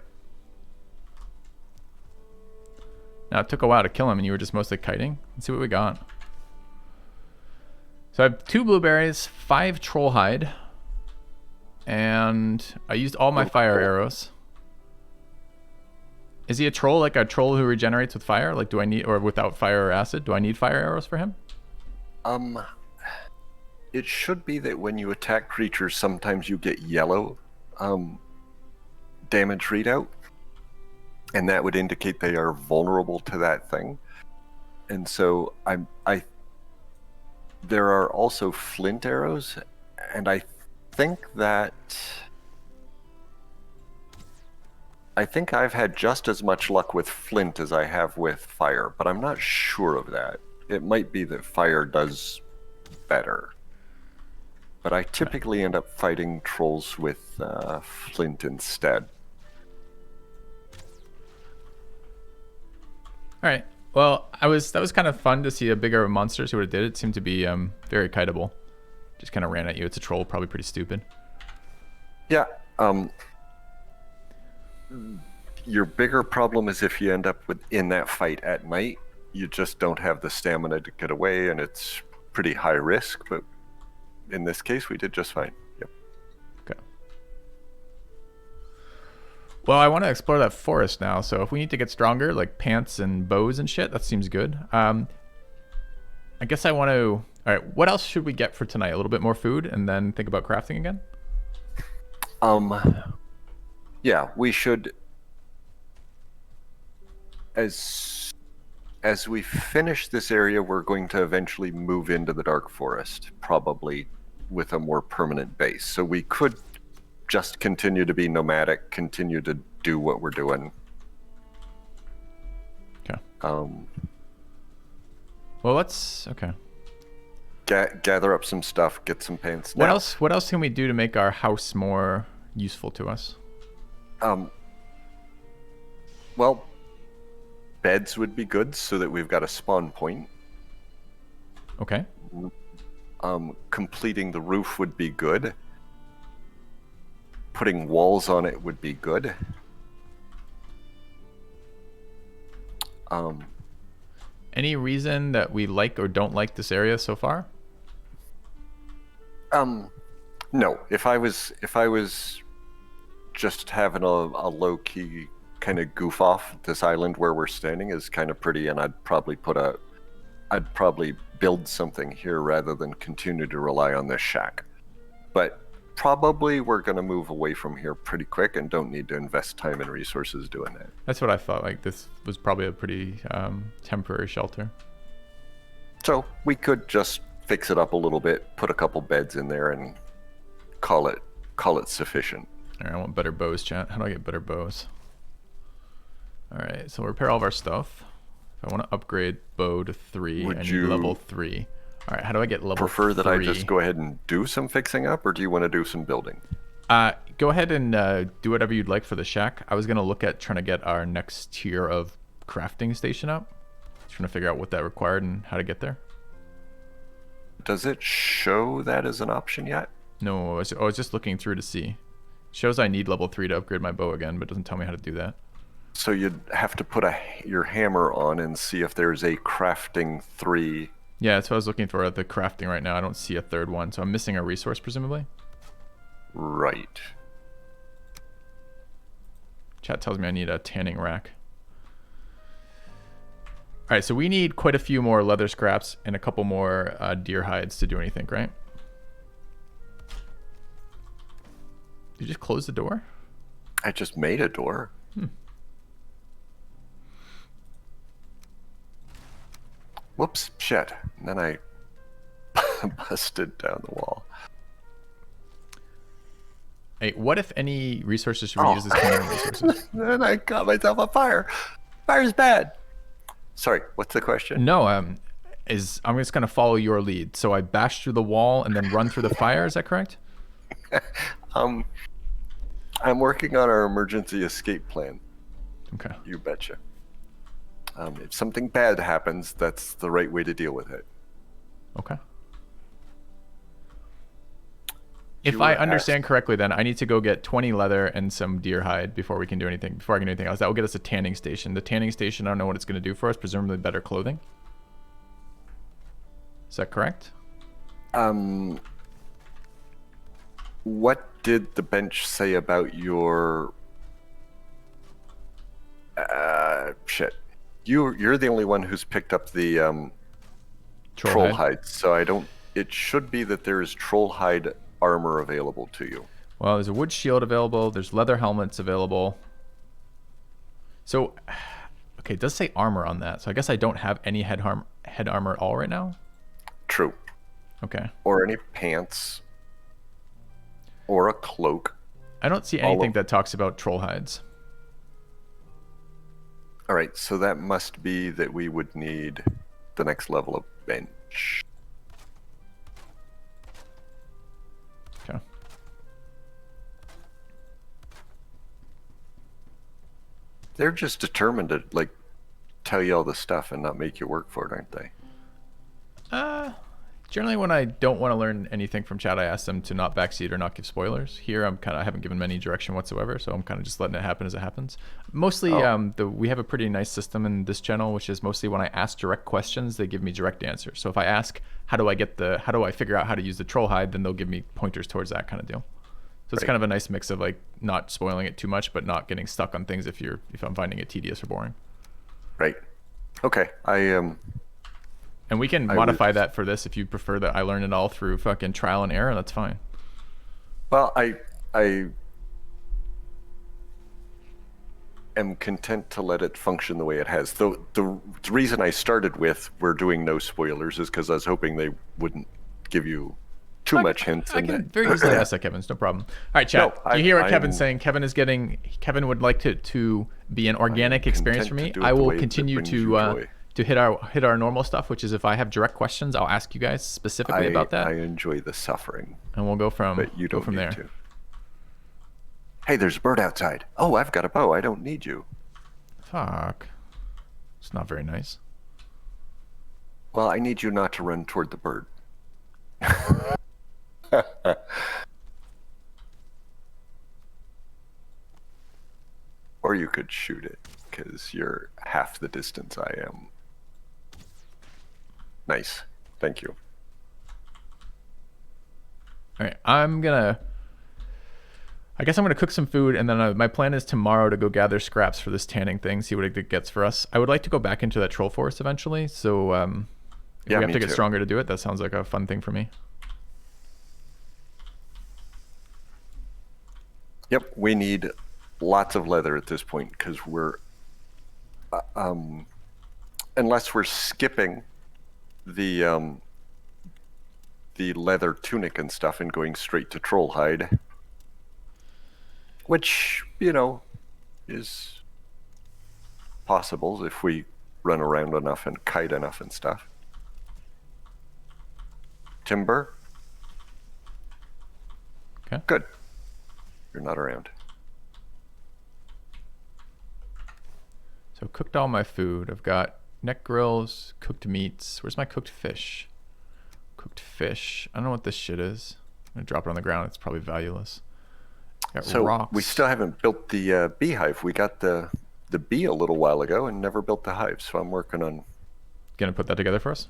[SPEAKER 1] Now, it took a while to kill him, and you were just mostly kiting. Let's see what we got. So I have 2 blueberries, 5 troll hide, and I used all my fire arrows. Is he a troll, like a troll who regenerates with fire? Like, do I need, or without fire or acid? Do I need fire arrows for him?
[SPEAKER 2] It should be that when you attack creatures, sometimes you get yellow damage readout, and that would indicate they are vulnerable to that thing. And so there are also flint arrows, and I think I've had just as much luck with flint as I have with fire, but I'm not sure of that. It might be that fire does better. But I typically end up fighting trolls with flint instead.
[SPEAKER 1] All right. Well, that was kind of fun to see a bigger monster. See what it did. It seemed to be very kiteable. Just kind of ran at you. It's a troll, probably pretty stupid.
[SPEAKER 2] Yeah. Your bigger problem is if you end up in that fight at night, you just don't have the stamina to get away, and it's pretty high risk. But in this case, we did just fine. Yep.
[SPEAKER 1] Okay. Well, I want to explore that forest now. So if we need to get stronger, like pants and bows and shit, that seems good. I guess I want to... All right, what else should we get for tonight? A little bit more food, and then think about crafting again?
[SPEAKER 2] Yeah, we should... As we finish this area, we're going to eventually move into the Dark Forest, probably with a more permanent base. So we could just continue to be nomadic, continue to do what we're doing.
[SPEAKER 1] Okay.
[SPEAKER 2] Well,
[SPEAKER 1] let's... Okay.
[SPEAKER 2] Gather up some stuff, get some pants.
[SPEAKER 1] What else can we do to make our house more useful to us?
[SPEAKER 2] Well, beds would be good so that we've got a spawn point.
[SPEAKER 1] Okay.
[SPEAKER 2] Completing the roof would be good. Putting walls on it would be good.
[SPEAKER 1] Any reason that we like or don't like this area so far?
[SPEAKER 2] No. If I was just having a low key kind of goof off, this island where we're standing is kind of pretty, and I'd probably build something here rather than continue to rely on this shack. But probably we're going to move away from here pretty quick and don't need to invest time and resources doing that.
[SPEAKER 1] That's what I thought. Like, this was probably a pretty temporary shelter.
[SPEAKER 2] So we could just fix it up a little bit, put a couple beds in there, and call it sufficient.
[SPEAKER 1] All right, I want better bows, chat. How do I get better bows? All right, so repair all of our stuff. If I want to upgrade bow to 3, I need level 3. All right, how do I get level 3?
[SPEAKER 2] Prefer that I just go ahead and do some fixing up, or do you want to do some building?
[SPEAKER 1] Go ahead and do whatever you'd like for the shack. I was going to look at trying to get our next tier of crafting station up. Trying to figure out what that required and how to get there.
[SPEAKER 2] Does it show that as an option yet?
[SPEAKER 1] No, I was just looking through to see. It shows I need level 3 to upgrade my bow again, but it doesn't tell me how to do that.
[SPEAKER 2] So you'd have to put your hammer on and see if there's a crafting 3.
[SPEAKER 1] Yeah, that's what I was looking for at the crafting right now. I don't see a third one, so I'm missing a resource, presumably.
[SPEAKER 2] Right.
[SPEAKER 1] Chat tells me I need a tanning rack. All right, so we need quite a few more leather scraps and a couple more deer hides to do anything, right? Did you just close the door?
[SPEAKER 2] I just made a door. Whoops, shit. And then I busted down the wall.
[SPEAKER 1] Hey, what if any resources should we use as common resources?
[SPEAKER 2] Then I got myself on fire. Fire's bad. Sorry, what's the question?
[SPEAKER 1] No, I'm just gonna follow your lead. So I bash through the wall and then run through the fire. Is that correct?
[SPEAKER 2] I'm working on our emergency escape plan.
[SPEAKER 1] Okay.
[SPEAKER 2] You betcha. If something bad happens, that's the right way to deal with it.
[SPEAKER 1] Okay. If I understand correctly, then I need to go get 20 leather and some deer hide before I can do anything else. That will get us a tanning station. The tanning station, I don't know what it's going to do for us. Presumably better clothing. Is that correct?
[SPEAKER 2] What did the bench say about your... shit. You're the only one who's picked up the troll hide, so I don't... It should be that there is troll hide armor available to you.
[SPEAKER 1] Well, there's a wood shield available. There's leather helmets available. So, okay, it does say armor on that. So I guess I don't have any head armor at all right now.
[SPEAKER 2] True.
[SPEAKER 1] Okay.
[SPEAKER 2] Or any pants. Or a cloak.
[SPEAKER 1] I don't see anything that talks about troll hides.
[SPEAKER 2] All right, so that must be that we would need the next level of bench.
[SPEAKER 1] Okay.
[SPEAKER 2] They're just determined to like tell you all the stuff and not make you work for it, aren't they?
[SPEAKER 1] Generally when I don't want to learn anything from chat, I ask them to not backseat or not give spoilers. Here I haven't given them any direction whatsoever, so I'm kind of just letting it happen as it happens. Mostly we have a pretty nice system in this channel, which is mostly when I ask direct questions, they give me direct answers. So if I ask how do I figure out how to use the troll hide, then they'll give me pointers towards that kind of deal. So it's kind of a nice mix of like not spoiling it too much, but not getting stuck on things if I'm finding it tedious or boring.
[SPEAKER 2] Right. Okay.
[SPEAKER 1] And we can modify that for this if you prefer that I learn it all through fucking trial and error. That's fine.
[SPEAKER 2] Well, I am content to let it function the way it has. The reason I started with we're doing no spoilers is because I was hoping they wouldn't give you too much hints.
[SPEAKER 1] I can very easily ask that, Kevin. It's no problem. All right, chat. You hear what Kevin's saying? Kevin would like to be an organic experience for me. I will continue to hit our normal stuff, which is if I have direct questions, I'll ask you guys specifically about that.
[SPEAKER 2] I enjoy the suffering.
[SPEAKER 1] And we'll go from there.
[SPEAKER 2] To. Hey, there's a bird outside. Oh, I've got a bow. I don't need you.
[SPEAKER 1] Fuck. It's not very nice.
[SPEAKER 2] Well, I need you not to run toward the bird. Or you could shoot it. because you're half the distance I am. Nice. Thank you.
[SPEAKER 1] All right, I guess I'm gonna cook some food, and then my plan is tomorrow to go gather scraps for this tanning thing, see what it gets for us. I would like to go back into that troll forest eventually, so if we have to get stronger to do it, that sounds like a fun thing for me.
[SPEAKER 2] Yep, we need lots of leather at this point because we're, unless we're skipping the leather tunic and stuff and going straight to troll hide, which, you know, is possible if we run around enough and kite enough and stuff. Timber?
[SPEAKER 1] Okay.
[SPEAKER 2] Good. You're not around.
[SPEAKER 1] So cooked all my food. I've got neck grills, cooked meats. Where's my cooked fish? Cooked fish. I don't know what this shit is. I'm gonna drop it on the ground. It's probably valueless. Got
[SPEAKER 2] So
[SPEAKER 1] rocks.
[SPEAKER 2] we still haven't built the beehive. We got the bee a little while ago and never built the hive. So I'm working on.
[SPEAKER 1] Gonna put that together for us.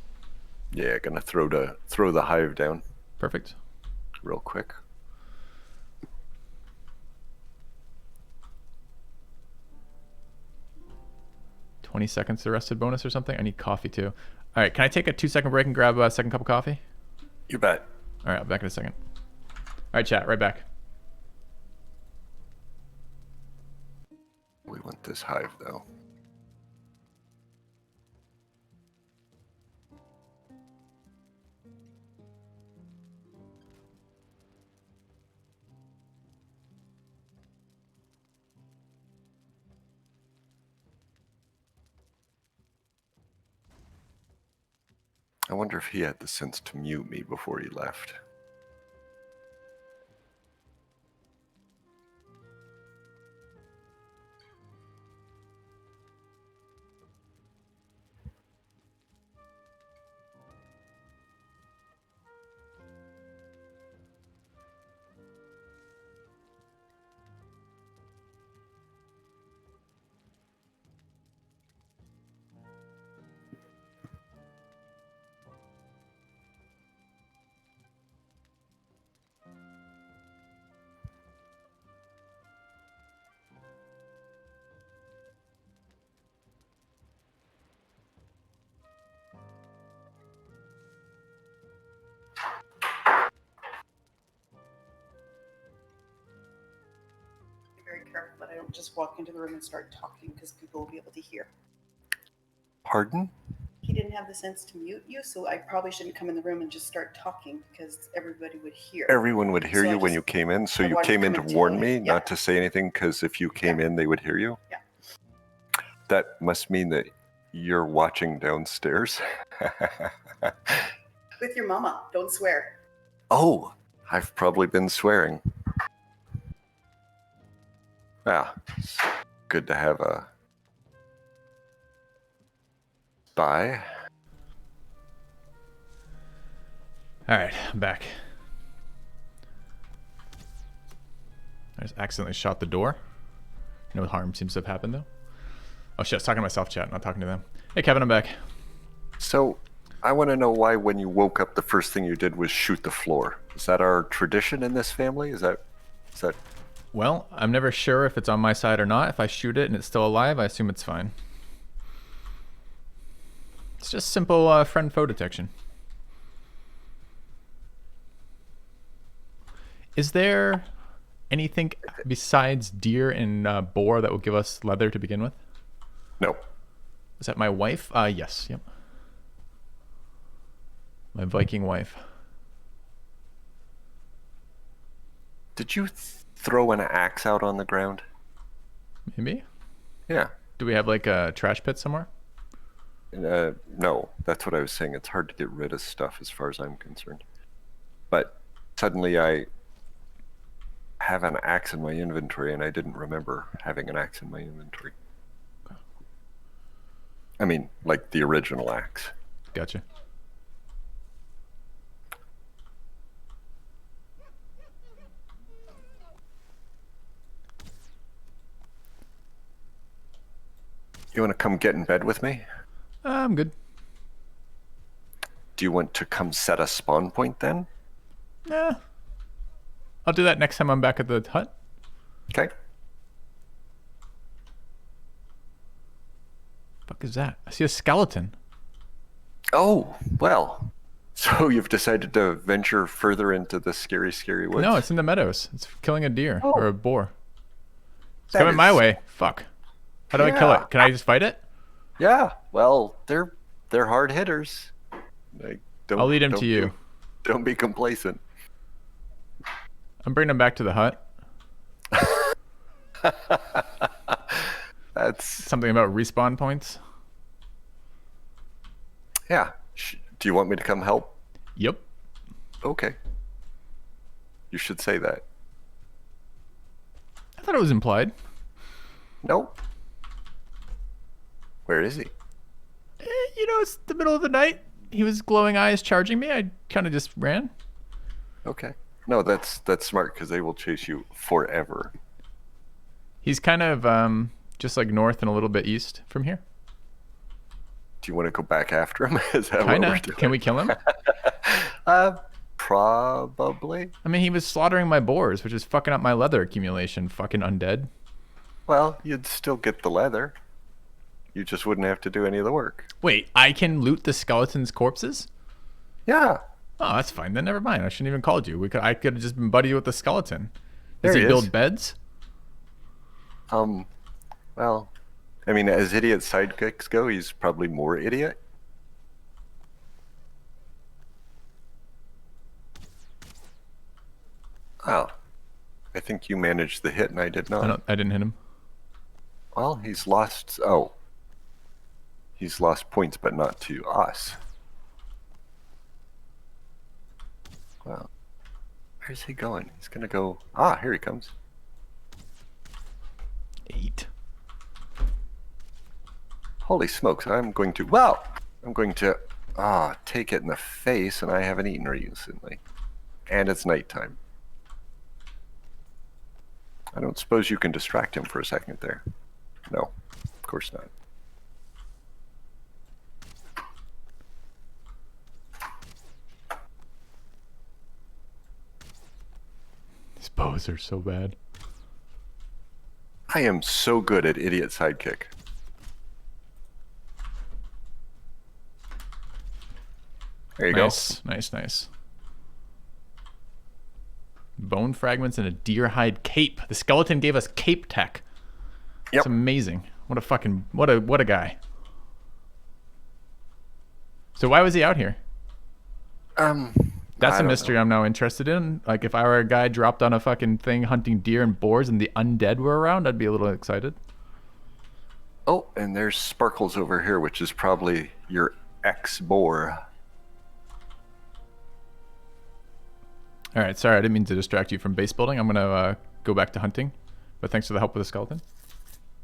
[SPEAKER 2] Yeah, gonna throw the hive down.
[SPEAKER 1] Perfect.
[SPEAKER 2] Real quick.
[SPEAKER 1] $20 seconds to rested bonus or something. I need coffee too. All right, can I take a 2-second break and grab a second cup of coffee?
[SPEAKER 2] You bet.
[SPEAKER 1] All right, I'll be back in a second. All right, chat, right back.
[SPEAKER 2] We want this hive though. I wonder if he had the sense to mute me before he left.
[SPEAKER 5] Very careful that I don't just walk into the room and start talking because people will be able to hear.
[SPEAKER 2] Pardon?
[SPEAKER 5] He didn't have the sense to mute you, so I probably shouldn't come in the room and just start talking because everybody would hear.
[SPEAKER 2] Everyone would hear
[SPEAKER 5] So
[SPEAKER 2] you when you came in, so
[SPEAKER 5] I
[SPEAKER 2] you
[SPEAKER 5] wanted
[SPEAKER 2] came
[SPEAKER 5] to
[SPEAKER 2] in to
[SPEAKER 5] come and
[SPEAKER 2] warn
[SPEAKER 5] tell
[SPEAKER 2] me,
[SPEAKER 5] you. Yeah.
[SPEAKER 2] not to say anything, because if you came in, they would hear you?
[SPEAKER 5] Yeah.
[SPEAKER 2] That must mean that you're watching downstairs.
[SPEAKER 5] With your mama, don't swear.
[SPEAKER 2] Oh, I've probably been swearing. Ah, it's good to have a spy.
[SPEAKER 1] All right, I'm back. I just accidentally shot the door. No harm seems to have happened though. Oh shit, I was talking to myself, chat, not talking to them. Hey Kevin, I'm back.
[SPEAKER 2] So, I want to know why when you woke up, the first thing you did was shoot the floor. Is that our tradition in this family? Is that...
[SPEAKER 1] Well, I'm never sure if it's on my side or not. If I shoot it and it's still alive, I assume it's fine. It's just simple friend foe detection. Is there anything besides deer and boar that will give us leather to begin with?
[SPEAKER 2] No.
[SPEAKER 1] Is that my wife? Yes. Yep. My Viking wife.
[SPEAKER 2] Did you throw an axe out on the ground?
[SPEAKER 1] Maybe.
[SPEAKER 2] Yeah.
[SPEAKER 1] Do we have like a trash pit somewhere?
[SPEAKER 2] No, that's what I was saying. It's hard to get rid of stuff as far as I'm concerned. But suddenly I have an axe in my inventory and I didn't remember having an axe in my inventory. I mean, like the original axe.
[SPEAKER 1] Gotcha.
[SPEAKER 2] You want to come get in bed with me?
[SPEAKER 1] I'm good.
[SPEAKER 2] Do you want to come set a spawn point then?
[SPEAKER 1] Yeah. I'll do that next time I'm back at the hut.
[SPEAKER 2] Okay.
[SPEAKER 1] Fuck is that? I see a skeleton.
[SPEAKER 2] Oh, well. So you've decided to venture further into the scary, scary woods?
[SPEAKER 1] No, it's in the meadows. It's killing a deer or a boar. It's
[SPEAKER 2] That
[SPEAKER 1] coming my
[SPEAKER 2] is-
[SPEAKER 1] way. Fuck. How do I kill
[SPEAKER 2] Yeah.
[SPEAKER 1] it? Can I just fight it?
[SPEAKER 2] Yeah. Well, they're hard hitters. Like,
[SPEAKER 1] I'll lead him to you.
[SPEAKER 2] Don't be complacent.
[SPEAKER 1] I'm bringing him back to the hut.
[SPEAKER 2] That's
[SPEAKER 1] Something about respawn points.
[SPEAKER 2] yeah. Do you want me to come help?
[SPEAKER 1] Yep.
[SPEAKER 2] Okay. You should say that.
[SPEAKER 1] I thought it was implied.
[SPEAKER 2] Nope. Where is he?
[SPEAKER 1] It's the middle of the night. He was glowing eyes charging me. I kind of just ran.
[SPEAKER 2] Okay. No, that's smart because they will chase you forever.
[SPEAKER 1] He's kind of just like north and a little bit east from here.
[SPEAKER 2] Do you want to go back after him? Is that what
[SPEAKER 1] Kind
[SPEAKER 2] we're
[SPEAKER 1] of.
[SPEAKER 2] doing?
[SPEAKER 1] Can we kill him?
[SPEAKER 2] Probably.
[SPEAKER 1] I mean, he was slaughtering my boars, which is fucking up my leather accumulation. Fucking undead.
[SPEAKER 2] Well, you'd still get the leather. You just wouldn't have to do any of the work.
[SPEAKER 1] Wait, I can loot the skeleton's corpses?
[SPEAKER 2] Yeah.
[SPEAKER 1] Oh, that's fine. Then never mind. I shouldn't even called you. I could have just been buddy with the skeleton. Does
[SPEAKER 2] There
[SPEAKER 1] he
[SPEAKER 2] he
[SPEAKER 1] build
[SPEAKER 2] is.
[SPEAKER 1] beds?
[SPEAKER 2] Well, I mean, as idiot sidekicks go, he's probably more idiot. Oh. I think you managed the hit and I did not.
[SPEAKER 1] I didn't hit him.
[SPEAKER 2] Well, he's lost. Oh. He's lost points, but not to us. Well, where's he going? He's going to go. Ah, here he comes.
[SPEAKER 1] 8.
[SPEAKER 2] Holy smokes, I'm going to. Wow! I'm going to. Take it in the face, and I haven't eaten recently. And it's nighttime. I don't suppose you can distract him for a second there. No, of course not.
[SPEAKER 1] These bows are so bad.
[SPEAKER 2] I am so good at idiot sidekick. There you
[SPEAKER 1] Nice, nice. Bone fragments and a deer hide cape. The skeleton gave us cape tech.
[SPEAKER 2] Yep.
[SPEAKER 1] It's amazing. What a guy. So why was he out here?
[SPEAKER 2] go.
[SPEAKER 1] That's
[SPEAKER 2] I
[SPEAKER 1] a
[SPEAKER 2] don't
[SPEAKER 1] mystery I'm now interested in. Like, if I were a guy dropped on a fucking thing hunting deer and boars and the undead were around, I'd be a little excited.
[SPEAKER 2] Oh, and there's Sparkles over here, which is probably your ex-boar.
[SPEAKER 1] All right, sorry, I didn't mean to distract you from base building. I'm gonna go back to hunting, but thanks for the help with the skeleton.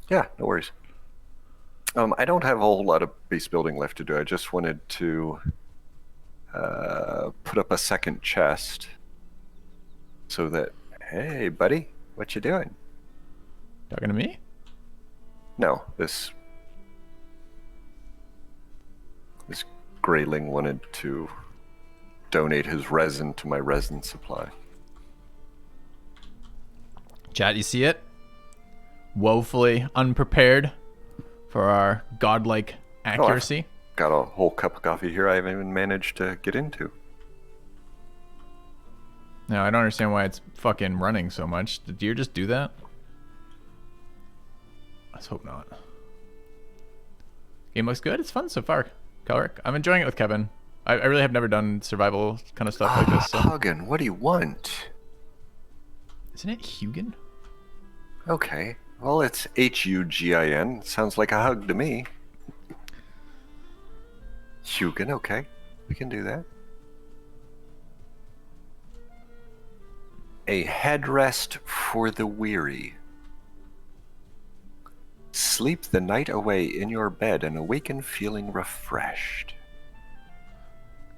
[SPEAKER 2] Yeah, no worries. I don't have a whole lot of base building left to do. I just wanted to put up a second chest so that, hey, buddy, what you doing?
[SPEAKER 1] Talking to me?
[SPEAKER 2] No, this grayling wanted to donate his resin to my resin supply.
[SPEAKER 1] Chat, you see it? Woefully unprepared for our godlike accuracy.
[SPEAKER 2] Got a whole cup of coffee here I haven't even managed to get into.
[SPEAKER 1] No, I don't understand why it's fucking running so much. Did deer just do that? Let's hope not. Game looks good. It's fun so far. Kelrick, I'm enjoying it with Kevin. I really have never done survival kind of stuff like this. So.
[SPEAKER 2] Hugin, what do you want?
[SPEAKER 1] Isn't it Hugin?
[SPEAKER 2] Okay, well, it's Hugin. Sounds like a hug to me. Hugin, okay. We can do that. A headrest for the weary. Sleep the night away in your bed and awaken feeling refreshed.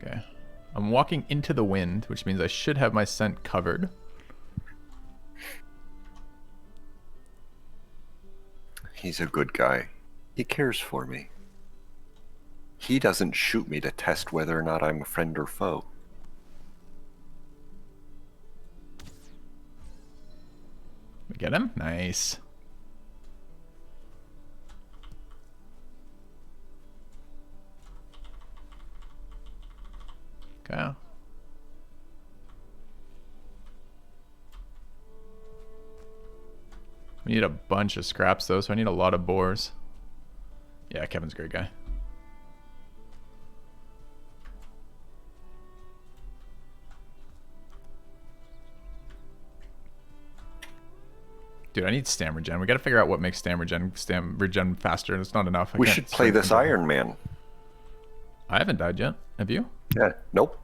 [SPEAKER 1] Okay. I'm walking into the wind, which means I should have my scent covered.
[SPEAKER 2] He's a good guy. He cares for me. He doesn't shoot me to test whether or not I'm a friend or foe.
[SPEAKER 1] We get him? Nice. Okay. We need a bunch of scraps though, so I need a lot of boars. Yeah, Kevin's a great guy. Dude, I need stam regen. We gotta figure out what makes stam regen faster. It's not enough.
[SPEAKER 2] We should play this Iron Man.
[SPEAKER 1] I haven't died yet. Have you?
[SPEAKER 2] Yeah. Nope.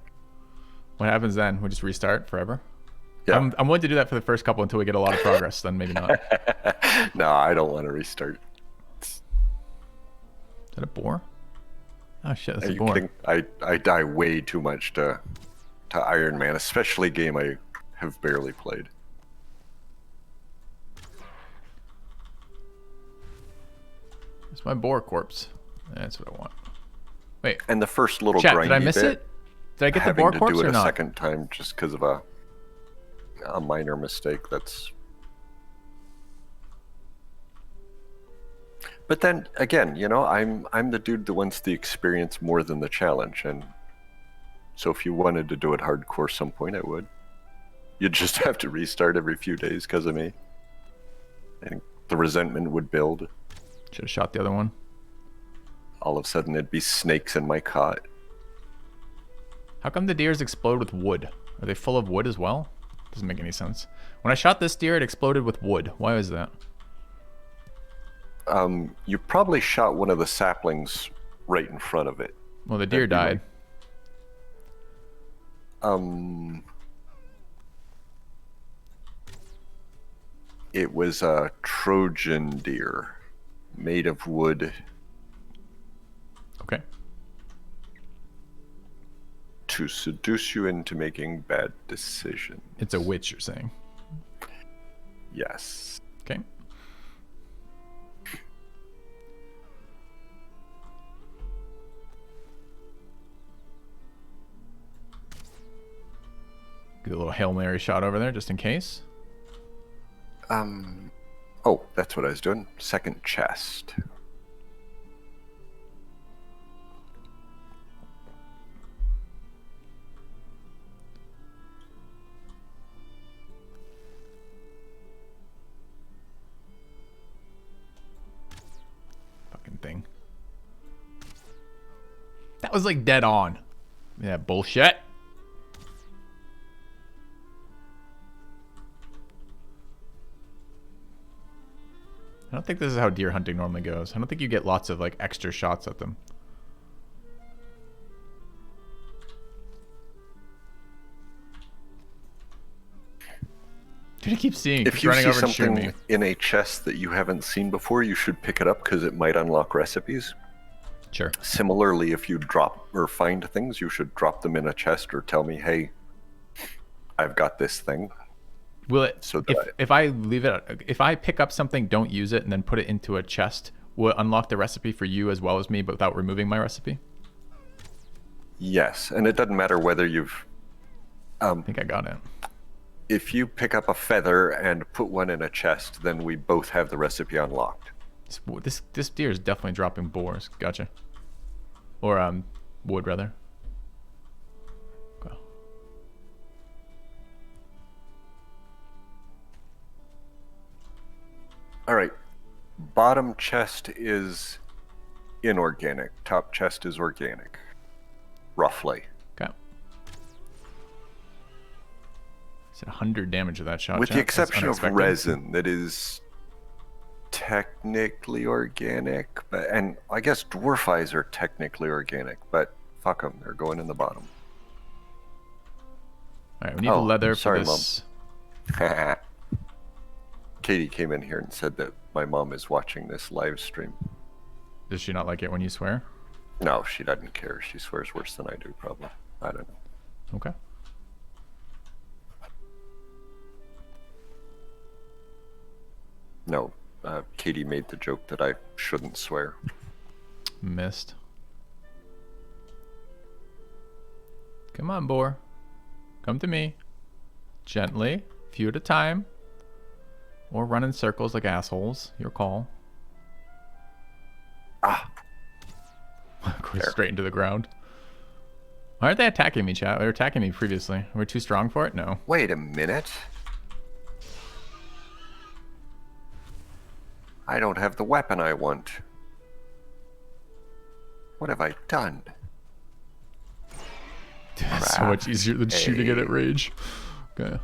[SPEAKER 1] What happens then? We just restart forever?
[SPEAKER 2] Yeah.
[SPEAKER 1] I'm willing to do that for the first couple until we get a lot of progress. Then maybe not.
[SPEAKER 2] No, I don't want to restart.
[SPEAKER 1] Is that a boar? Oh shit, that's
[SPEAKER 2] Are
[SPEAKER 1] a
[SPEAKER 2] you
[SPEAKER 1] boar.
[SPEAKER 2] kidding? I die way too much to Iron Man, especially a game I have barely played.
[SPEAKER 1] It's my boar corpse. That's what I want. Wait.
[SPEAKER 2] And the first little
[SPEAKER 1] Chat,
[SPEAKER 2] grindy
[SPEAKER 1] did I miss
[SPEAKER 2] bit,
[SPEAKER 1] it? Did I get the
[SPEAKER 2] having
[SPEAKER 1] boar
[SPEAKER 2] to
[SPEAKER 1] corpse
[SPEAKER 2] do it
[SPEAKER 1] or
[SPEAKER 2] a
[SPEAKER 1] not?
[SPEAKER 2] second time just because of a minor mistake. That's. But then again, you know, I'm the dude that wants the experience more than the challenge, and so if you wanted to do it hardcore some point, I would. You'd just have to restart every few days because of me. I think the resentment would build.
[SPEAKER 1] Should have shot the other one.
[SPEAKER 2] All of a sudden, it'd be snakes in my cot.
[SPEAKER 1] How come the deers explode with wood? Are they full of wood as well? Doesn't make any sense. When I shot this deer, it exploded with wood. Why was that?
[SPEAKER 2] You probably shot one of the saplings right in front of it.
[SPEAKER 1] Well, the deer died.
[SPEAKER 2] It was a Trojan deer made of wood.
[SPEAKER 1] Okay.
[SPEAKER 2] To seduce you into making bad decisions.
[SPEAKER 1] It's a witch, you're saying?
[SPEAKER 2] Yes.
[SPEAKER 1] Okay. Do a little Hail Mary shot over there just in case.
[SPEAKER 2] Oh, that's what I was doing. Second chest.
[SPEAKER 1] Fucking thing. That was like dead on. Yeah, bullshit. I don't think this is how deer hunting normally goes. I don't think you get lots of like extra shots at them. Dude, I keep seeing
[SPEAKER 2] If you
[SPEAKER 1] running
[SPEAKER 2] see
[SPEAKER 1] over and shooting me.
[SPEAKER 2] something in a chest that you haven't seen before, you should pick it up because it might unlock recipes.
[SPEAKER 1] Sure.
[SPEAKER 2] Similarly, if you drop or find things, you should drop them in a chest or tell me, hey, I've got this thing.
[SPEAKER 1] Will it?
[SPEAKER 2] So that
[SPEAKER 1] If I leave it, if I pick up something, don't use it, and then put it into a chest, will it unlock the recipe for you as well as me, but without removing my recipe?
[SPEAKER 2] Yes, and it doesn't matter whether you've.
[SPEAKER 1] I think I got it.
[SPEAKER 2] If you pick up a feather and put one in a chest, then we both have the recipe unlocked.
[SPEAKER 1] This deer is definitely dropping boars. Gotcha. Or wood rather. Okay.
[SPEAKER 2] All right. Bottom chest is inorganic. Top chest is organic. Roughly.
[SPEAKER 1] Okay. Said 100 damage of that shot.
[SPEAKER 2] With the
[SPEAKER 1] That's
[SPEAKER 2] exception of
[SPEAKER 1] unexpected.
[SPEAKER 2] resin, that is technically organic, but and I guess dwarf eyes are technically organic, but fuck them, they're going in the bottom.
[SPEAKER 1] All right, we need the leather
[SPEAKER 2] sorry,
[SPEAKER 1] for this.
[SPEAKER 2] Mom. Katie came in here and said that my mom is watching this live stream.
[SPEAKER 1] Does she not like it when you swear?
[SPEAKER 2] No, she doesn't care. She swears worse than I do, probably. I don't know.
[SPEAKER 1] Okay.
[SPEAKER 2] No, Katie made the joke that I shouldn't swear.
[SPEAKER 1] Missed. Come on, boar. Come to me. Gently, few at a time. Or run in circles like assholes. Your call.
[SPEAKER 2] Ah.
[SPEAKER 1] Go straight into the ground. Why aren't they attacking me, chat? They were attacking me previously. Were we too strong for it? No.
[SPEAKER 2] Wait a minute. I don't have the weapon I want. What have I done?
[SPEAKER 1] That's so much easier than shooting it at rage. Okay.